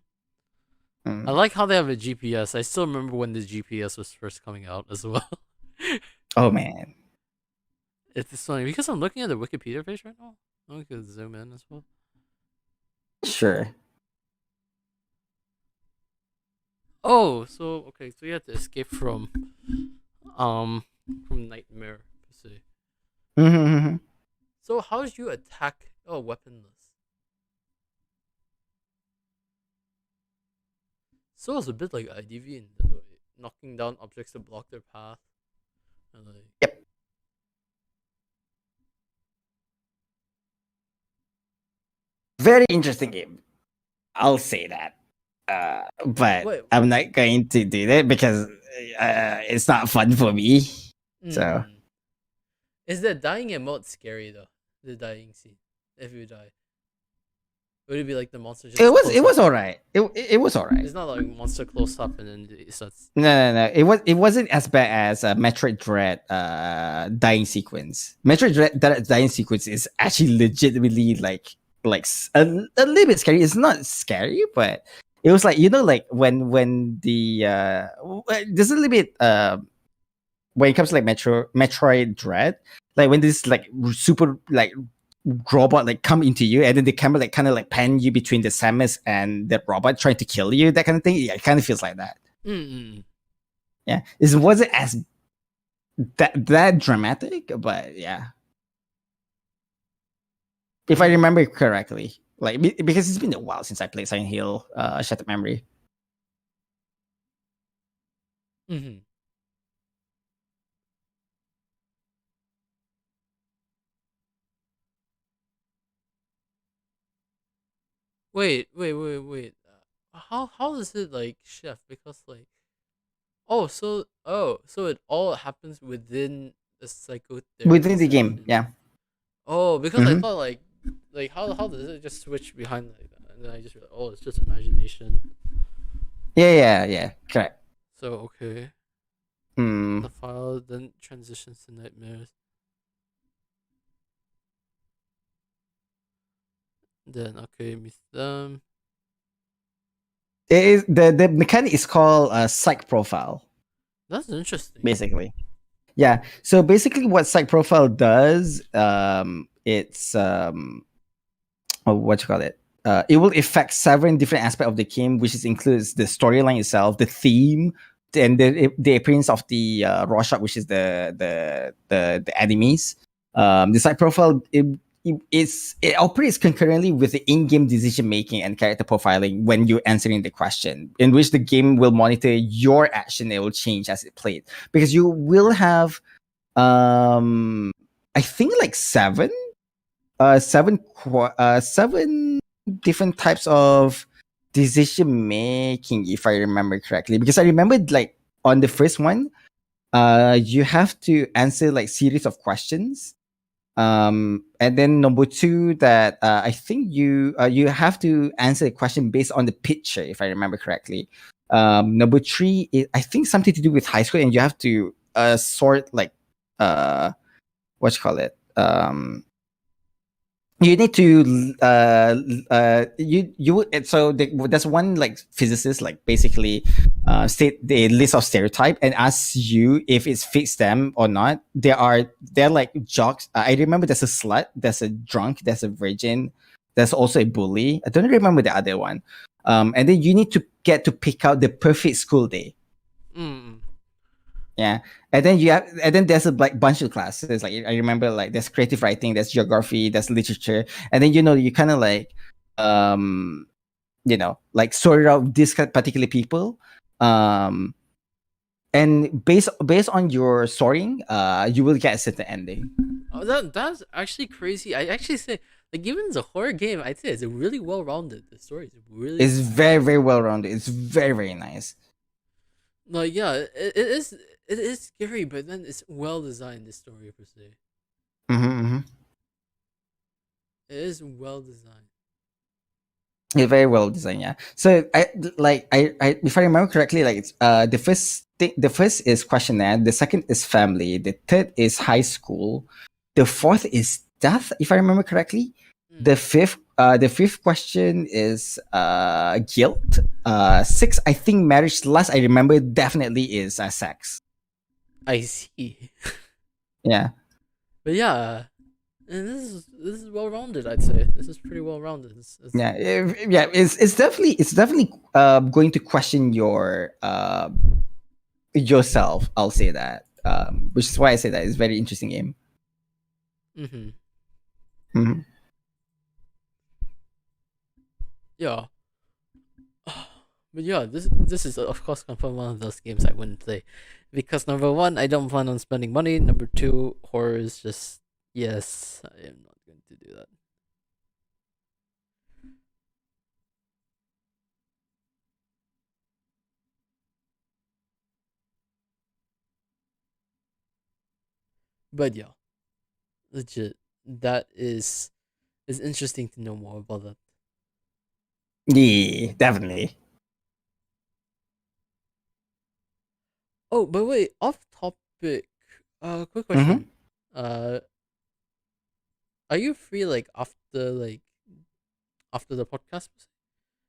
I Mm. like how they have a GPS. I still remember when the GPS was first coming out as well. Oh man, It's funny because I'm looking at the Wikipedia page right now. I could zoom in as well. sure. Oh, so okay, so you have to escape um from nightmare per se. Mhm. So how did you attack? Oh, weaponless. So it's a bit like IDV in that way, knocking down objects to block their path. And like, Yep. Very interesting game. I'll say that. But wait, I'm not going to do that because it's not fun for me. So is the dying emote scary though? The dying scene, if you die, would it be like the monster just it close was up? all right. It was all right. It's not like monster close up and then it starts. No. It wasn't as bad as Metroid Dread dying sequence. Metroid Dread dying sequence is actually legitimately a little bit scary. It's not scary, but it was like, like when the there's a little bit when it comes to like Metroid Dread, like when this like super like robot like come into you and then the camera like kind of like pan you between the Samus and the robot trying to kill you, that kind of thing. Yeah, it kind of feels like that. Mm-mm. Yeah, it wasn't as that dramatic, but yeah, if I remember correctly, like because it's been a while since I played Silent Hill, Shattered Memory. Mm-hmm. Wait. How does it like shift? Because like, so it all happens within the psychotherapy Within the game, session. yeah. Oh, because I Hmm. thought like how does it just switch behind like that? And then I just realized, oh, it's just imagination. Yeah, correct. So okay, Hmm. the file then transitions to nightmares. Then okay, meet them. It is the mechanic is called psych profile, That's interesting. basically. Yeah. So basically, what psych profile does, it's what you call it? It will affect seven different aspects of the game, which includes the storyline itself, the theme, and the appearance of the Rorschach, which is the enemies. The side profile it operates concurrently with the in-game decision making and character profiling when you're answering the question, in which the game will monitor your action. It will change as it played because you will have I think like seven different types of decision making, if I remember correctly, because I remembered like on the first one, you have to answer like series of questions, and then number two, that I think you have to answer a question based on the picture, if I remember correctly. Number three is, I think, something to do with high school, and you have to sort like what you call it, you need to you would, so there's one like physicist like basically state the list of stereotype and asks you if it fits them or not. They're like jocks. I remember there's a slut, there's a drunk, there's a virgin, there's also a bully. I don't remember the other one. And then you need to get to pick out the perfect school day. Mm. Yeah, and then and then there's a like bunch of classes. Like I remember, like there's creative writing, there's geography, there's literature, and then you kind of like, um, like sort out these particular people, um, and based on your sorting, you will get a certain ending. Oh, that's actually crazy. I actually say like even as a horror game, I'd say it's a really well rounded. The story is really It's well very rounded. very well rounded. It's very very nice. Like yeah, it is scary, but then it's well designed. The story per se, Mm-hmm. it is well designed. It's very well designed, yeah. So I if I remember correctly, like it's the first is questionnaire, the second is family, the third is high school, the fourth is death, if I remember correctly. Mm, The fifth question is guilt. Six, I think marriage. Last I remember definitely is sex. I see, Yeah. but yeah, and this is well rounded. I'd say this is pretty well rounded. Yeah, it's definitely going to question your yourself. I'll say that, which is why I say that it's a very interesting game. Mm-hmm. Mhm. Yeah. But yeah, this is of course confirmed one of those games I wouldn't play, because number one, I don't plan on spending money. Number two, horror is just, yes, I am not going to do that. But yeah, legit, that is interesting to know more about that. Yeah, definitely. Oh, but wait, off topic. Quick Mm-hmm. question. Uh, are you free after the podcast?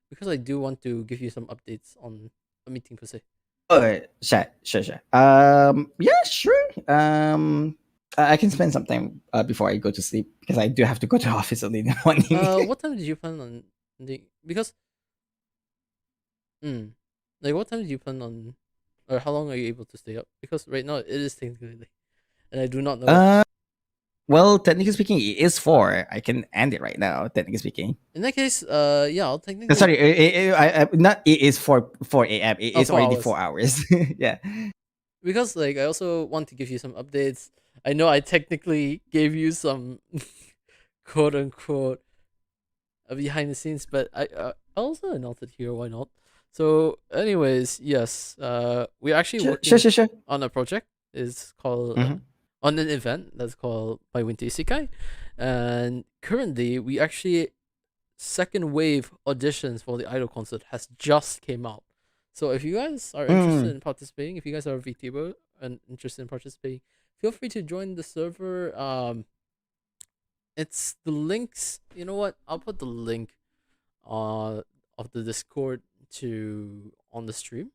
Because I do want to give you some updates on a meeting per se. Oh, sure. Yeah, sure. I can spend some time before I go to sleep because I do have to go to office early in the morning. What time did you plan on the because mm, like what time did you plan on, or how long are you able to stay up? Because right now it is technically late, and I do not know. uh, well, technically speaking, it is 4. I can end it right now. Technically speaking. In that case, yeah, I'll technically Sorry, not it is 4 a.m. It is four already hours 4 hours. Yeah. because like I also want to give you some updates. I know I technically gave you some quote unquote behind the scenes, but I also announced it here. Why not? So, anyways, yes, we're actually working Sure. on a project. It's called Mm-hmm. on an event that's called by Winter Isekai, and currently we actually second wave auditions for the idol concert has just came out. So if you guys are interested Mm. in participating, if you guys are a VTuber and interested in participating, feel free to join the server. It's the links. You know what? I'll put the link of the Discord to on the stream.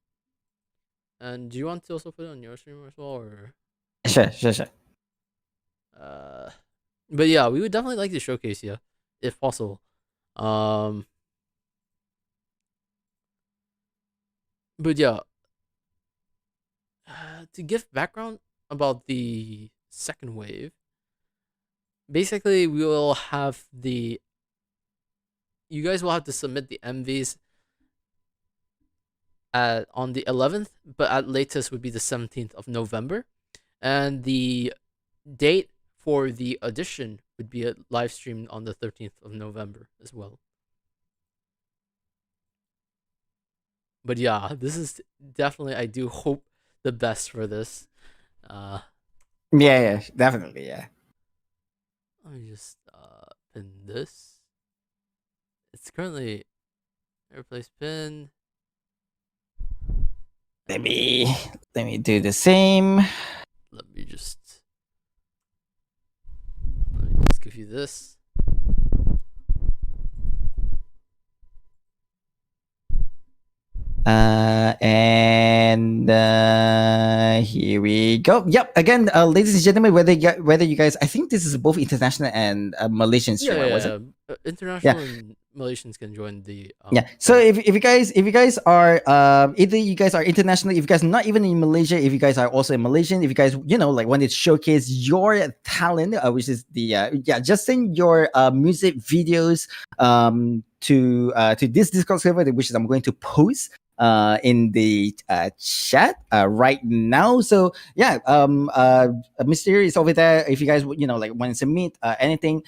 And do you want to also put it on your stream as well, or Sure. uh? But yeah, we would definitely like to showcase you, if possible. Um, but yeah, to give background about the second wave, basically we will have the you guys will have to submit the MVs on the 11th, but at latest would be the 17th of November, and the date for the audition would be a live stream on the 13th of November as well. But yeah, this is definitely, I do hope the best for this. Uh, Yeah, definitely. Yeah. let me just pin this. It's currently replace pin. Let me let me do the same. Let me just give you this. And here we go. Yep. Again, ladies and gentlemen, whether you guys, I think this is both international and Malaysian Yeah, streamer, was it? International Yeah. and Malaysians can join the. Yeah. So if you guys are either you guys are international, if you guys are not even in Malaysia, if you guys are also in Malaysian, if you guys like wanted to showcase your talent, which is the just send your music videos to this Discord server, which is I'm going to post in the chat right now. So yeah, Mystery is over there. If you guys like want to submit anything,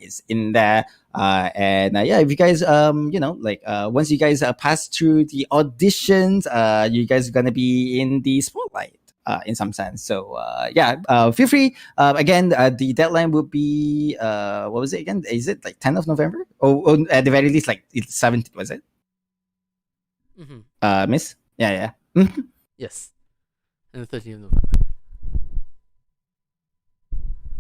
is in there. And yeah, if you guys once you guys pass through the auditions, you guys are gonna be in the spotlight. In some sense, so yeah, feel free. Again, the deadline will be what was it again? Is it like 10th of November? Or at the very least, like it's 17th, was it? Miss? Yeah. Yes, and the 13th of November.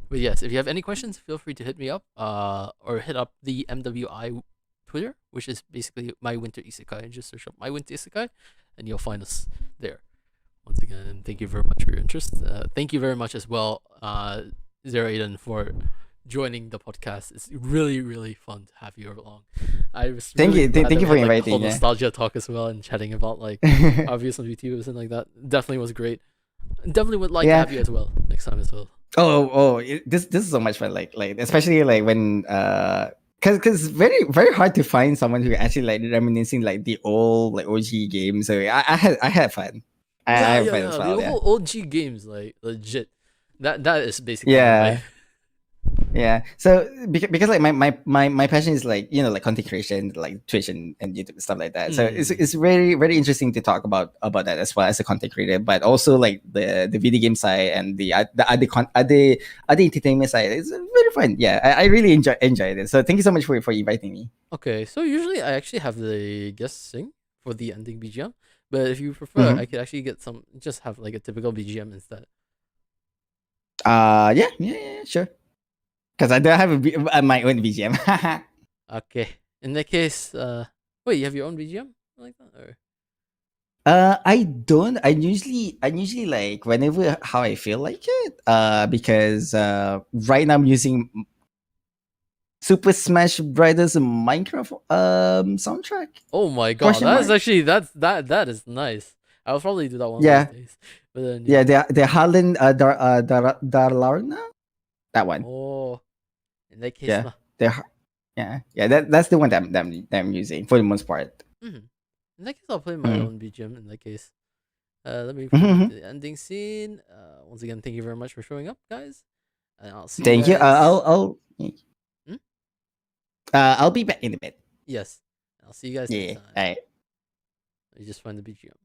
But yes, if you have any questions, feel free to hit me up, or hit up the MWI Twitter, which is basically My Winter Isekai. Just search up My Winter Isekai, and you'll find us there. Once again, thank you very much for your interest. Thank you very much as well, Zero Aiden, for joining the podcast. It's really, really fun to have you along. I was Thank really you, glad thank that you we for had, like, the inviting. whole Yeah. nostalgia talk as well, and chatting about like obvious on YouTubers and like that. Definitely was great. Definitely would like to Yeah. have you as well next time as well. This is so much fun. Like especially like when because very hard to find someone who actually like reminiscing like the old like OG games. So I had fun. I Yeah, had yeah, fun as yeah. The well. Yeah. whole OG games, like legit. That is basically my Yeah. life. Yeah. So because like my passion is like like content creation, like Twitch and YouTube and stuff like that. So it's very interesting to talk about that as well as a content creator, but also like the video game side and the other entertainment side. It's very fun. Yeah, I really enjoyed it. So thank you so much for inviting me. Okay, so usually I actually have the guest sing for the ending BGM, but if you prefer, Mm-hmm. I could actually get some, just have like a typical BGM instead. Yeah, sure. Because I don't have my own BGM. Okay, in that case, wait, you have your own BGM like that, or I don't. I usually like whenever how I feel like it. Because right now I'm using Super Smash Brothers Minecraft soundtrack oh my god, question that is mark. actually that is nice. I'll probably do that one of these Yeah, days. But then yeah. yeah. The Harlan Darlarna, that one. Oh, in that case, Yeah, lah. yeah. That's the one that I'm using for the most part. Mhm. In that case, I'll play my Mhm. own BGM. In that case, let me proceed Mhm. to the ending scene. Once again, thank you very much for showing up, guys, and I'll see you Thank you. guys. Hmm? I'll be back in a bit. Yes, I'll see you guys next Yeah. time. All right. You just find the BGM.